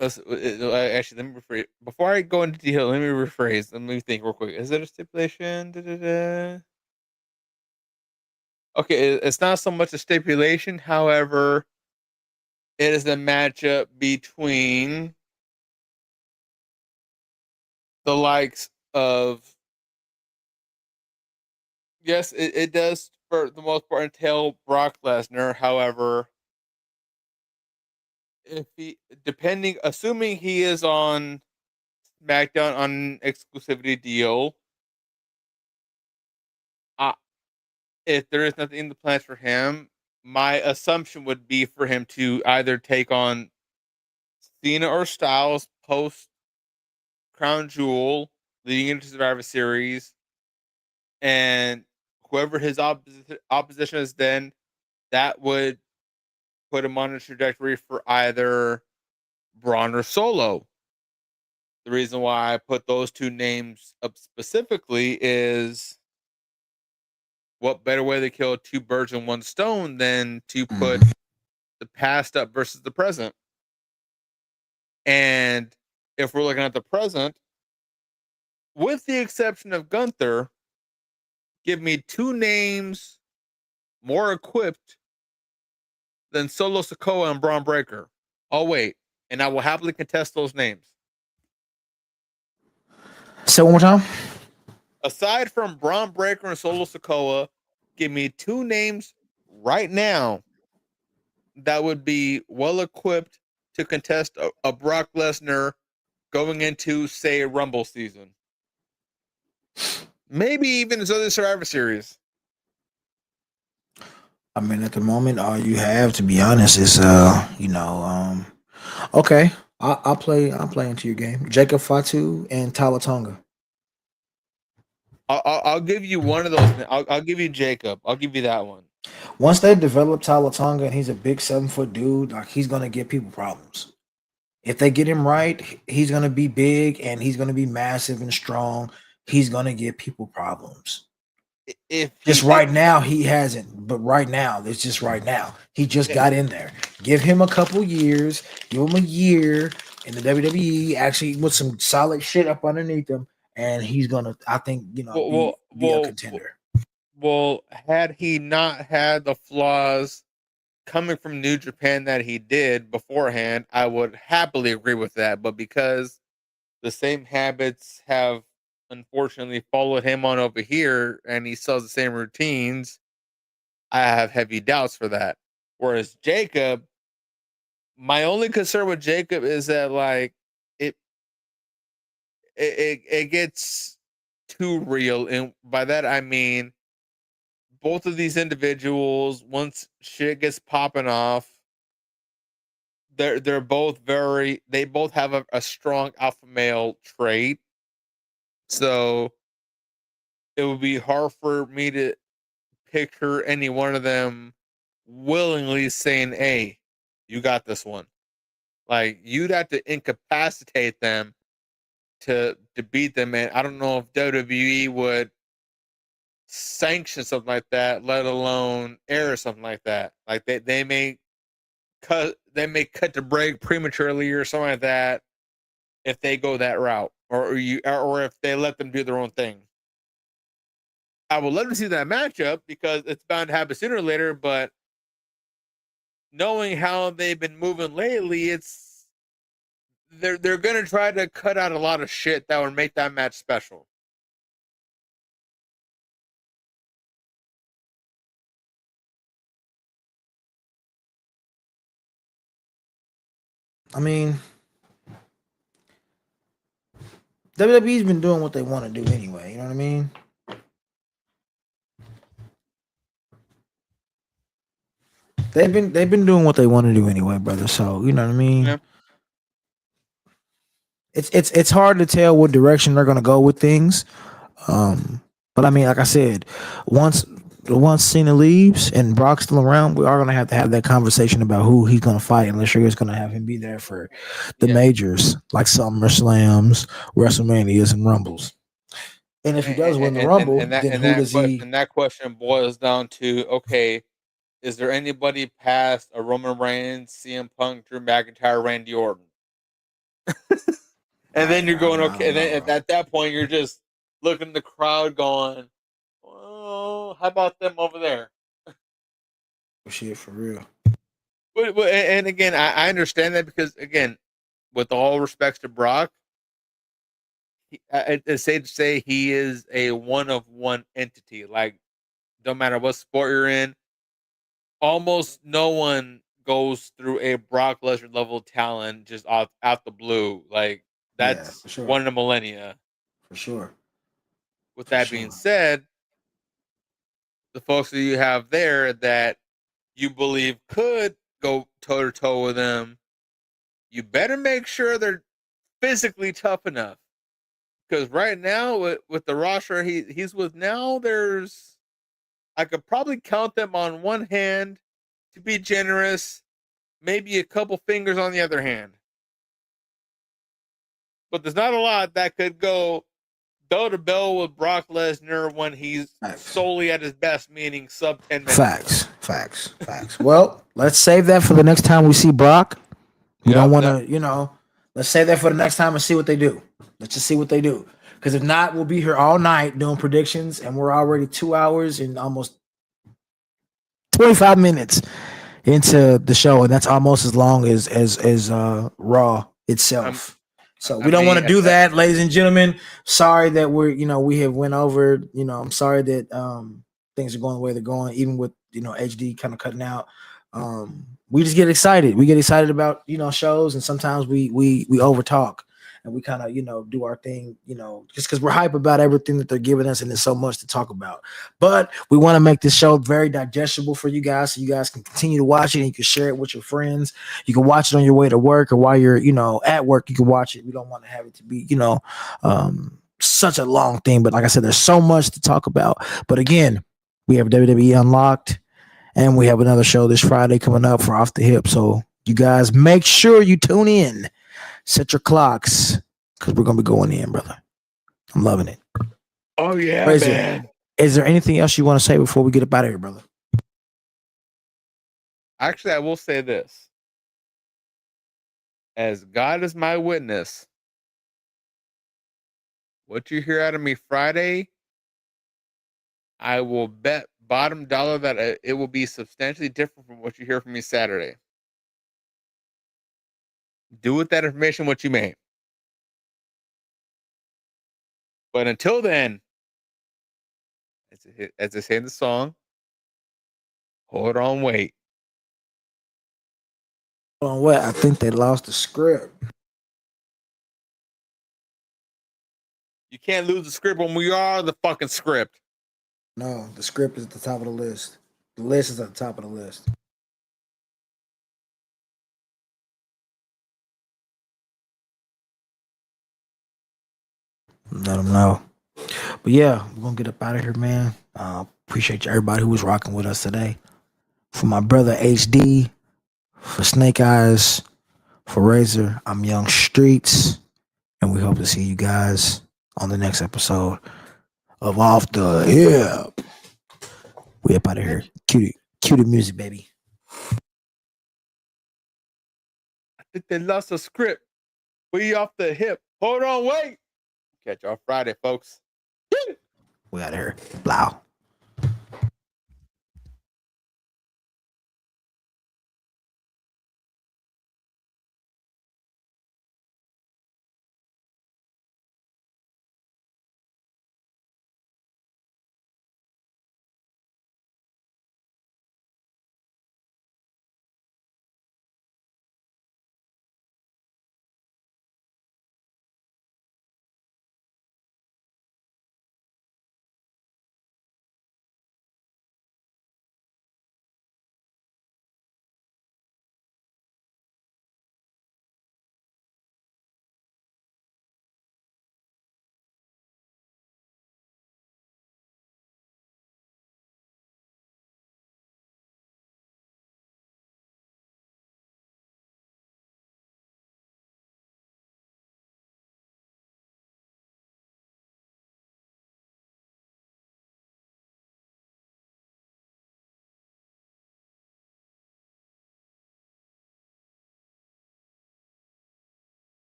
Actually, let me rephrase. Before I go into detail, let me rephrase. Let me think real quick. Is it a stipulation? Da-da-da. Okay, it's not so much a stipulation. However, it is a matchup between the likes of. Yes, it does for the most part entail Brock Lesnar. However, if assuming he is on SmackDown on an exclusivity deal, if there is nothing in the plans for him, my assumption would be for him to either take on Cena or Styles post Crown Jewel leading into Survivor Series, and whoever his opposition is, then that would put him on a trajectory for either Braun or Solo. The reason why I put those two names up specifically is what better way to kill two birds in one stone than to put the past up versus the present. And if we're looking at the present, with the exception of Gunther, give me two names more equipped than Solo Sikoa and Braun Breaker. I'll wait, and I will happily contest those names. Say one more time. Aside from Braun Breaker and Solo Sikoa, give me two names right now that would be well equipped to contest a Brock Lesnar going into, say, a Rumble season. Maybe even his other Survivor Series. I mean, at the moment, all you have, to be honest, is okay. I'll play into your game. Jacob Fatu and Tala Tonga. I'll give you one of those. I'll give you Jacob. I'll give you that one. Once they develop Tala Tonga and he's a big 7-foot dude, like he's gonna give people problems. If they get him right, he's gonna be big and he's gonna be massive and strong. He's gonna give people problems. Right now he hasn't, but right now it's just right now he just got in there. Give him a couple years, give him a year in the WWE, actually with some solid shit up underneath him, and he's gonna, I think, be a contender. Well, had he not had the flaws coming from New Japan that he did beforehand, I would happily agree with that. But because the same habits have unfortunately followed him on over here and he sells the same routines, I have heavy doubts for that. Whereas Jacob, my only concern with Jacob is that like it gets too real, and by that I mean both of these individuals, once shit gets popping off, they're both they both have a strong alpha male trait. So it would be hard for me to picture any one of them willingly saying, "Hey, you got this one." Like you'd have to incapacitate them to beat them, and I don't know if WWE would sanction something like that, let alone air something like that. Like they may cut the break prematurely or something like that if they go that route, or if they let them do their own thing. I would love to see that matchup because it's bound to happen sooner or later. But knowing how they've been moving lately, they're gonna try to cut out a lot of shit that would make that match special. I mean, WWE's been doing what they want to do anyway. You know what I mean? They've been doing what they want to do anyway, brother. So you know what I mean. Yeah. It's hard to tell what direction they're gonna go with things. But I mean, like I said, once Cena leaves and Brock's still around, we are gonna have that conversation about who he's gonna fight, unless you're just gonna have him be there for the majors like SummerSlams, WrestleManias, and Rumbles. And if he does win the Rumble, then who does he? And that question boils down to: okay, is there anybody past a Roman Reigns, CM Punk, Drew McIntyre, Randy Orton? And then you're going, okay. And then at that point, you're just looking at the crowd, going, "Oh, how about them over there?" Shit, for real. And again, I understand that because, again, with all respects to Brock, it's safe to say he is a one of one entity. Like, no matter what sport you're in, almost no one goes through a Brock Lesnar level talent just out the blue. Like, that's for sure. one in a millennia. For sure. With that being said, the folks that you have there that you believe could go toe to toe with him, you better make sure they're physically tough enough. Because right now, with the roster he's with now, I could probably count them on one hand, to be generous, maybe a couple fingers on the other hand. But there's not a lot that could go bell to bell with Brock Lesnar when he's solely at his best, meaning sub 10 minutes. Facts. Well, let's save that for the next time we see Brock. We don't want to, let's save that for the next time and see what they do. Let's just see what they do. Because if not, we'll be here all night doing predictions, and we're already 2 hours and almost 25 minutes into the show, and that's almost as long as Raw itself. So we don't want to do that, ladies and gentlemen. Sorry that we have went over. I'm sorry that things are going the way they're going, even with HD kind of cutting out. We just get excited. We get excited about shows, and sometimes we over talk, and we kind of do our thing, just because we're hype about everything that they're giving us, and there's so much to talk about. But we want to make this show very digestible for you guys, so you guys can continue to watch it, and you can share it with your friends. You can watch it on your way to work, or while you're at work. You can watch it. We don't want to have it to be such a long thing. But like I said, there's so much to talk about. But again, we have WWE Unlocked. And we have another show this Friday coming up for Off the Hip. So you guys make sure you tune in. Set your clocks, because we're going to be going in, brother. I'm loving it. Oh, yeah, man. Is there anything else you want to say before we get up out of here, brother? Actually, I will say this. As God is my witness, what you hear out of me Friday, I will bet bottom dollar that it will be substantially different from what you hear from me Saturday. Do with that information what you may. But until then, as they say in the song, hold on, wait. Hold on, wait. I think they lost the script. You can't lose the script when we are the fucking script. No, the script is at the top of the list. The list is at the top of the list. Let them know. But But yeah, we're gonna get up out of here, man. Appreciate everybody who was rocking with us today. For my brother HD, for Snake Eyes, for Razor, I'm Young Streets, and we hope to see you guys on the next episode of Off the Hip. We up out of here. Cue the music, baby. I think they lost a script. We off the hip. Hold on, wait. Catch y'all Friday, folks. We out of here. Blow.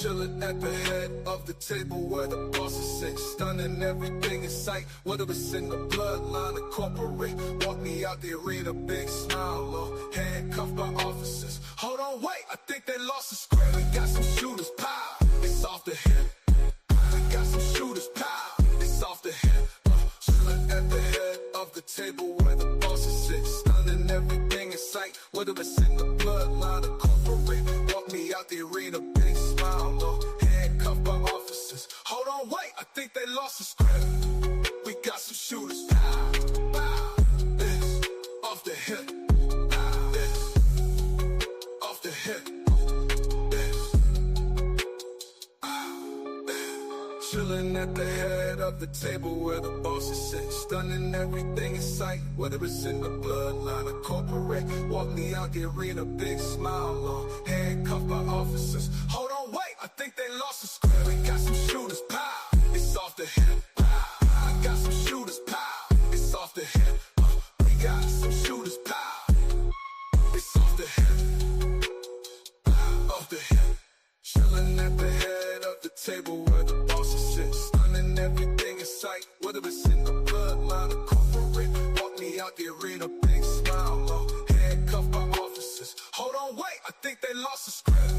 Chilling at the head of the table where the bosses sit, stunning everything in sight, whether it's in the bloodline or corporate. Walk me out the arena, big smile, low, handcuffed by officers. Hold on, wait, I think they lost the square. We got some shooters, pow, it's off the hip. We got some shooters, pow, it's off the hip. Chilling at the head of the table where the bosses sit, stunning everything in sight, whether it's in the bloodline or corporate. Walk me out the arena, big smile, low, handcuffed by officers. Hold on, wait, I think they lost the script. We got some shooters, pow, pow, it's off the hip. Pow, it's off the hip. Chilling at the head of the table where the bosses sit, stunning everything in sight, whether it's in the bloodline or corporate. Walk me out the arena, big smile, long, handcuffed by officers. Hold on, wait, I think they lost the square. We got some shooters, pow, it's off the hip. I got some shooters, pow, it's off the hip. We got some shooters, pow, it's off the hip. Off the hip. Chilling at the head of the table where the bosses sit, stunning everything in sight, whether it's in the bloodline or corporate. Walk me out the arena, big smile, low, handcuffed by officers. Hold on, wait, I think they lost the script.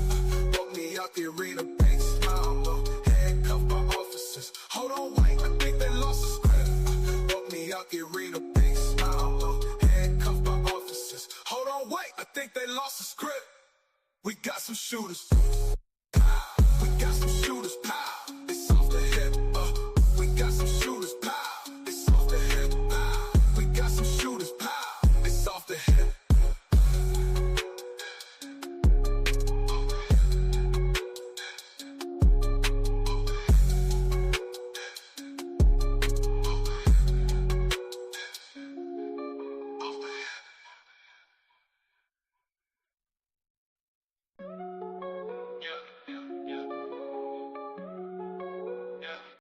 Walk me out the arena, big smile, low, handcuffed by officers. Hold on, wait, I think they lost the script. Walk me out the arena, big smile, low, handcuffed by officers. Hold on, wait, I think they lost the script. We got some shooters. We got some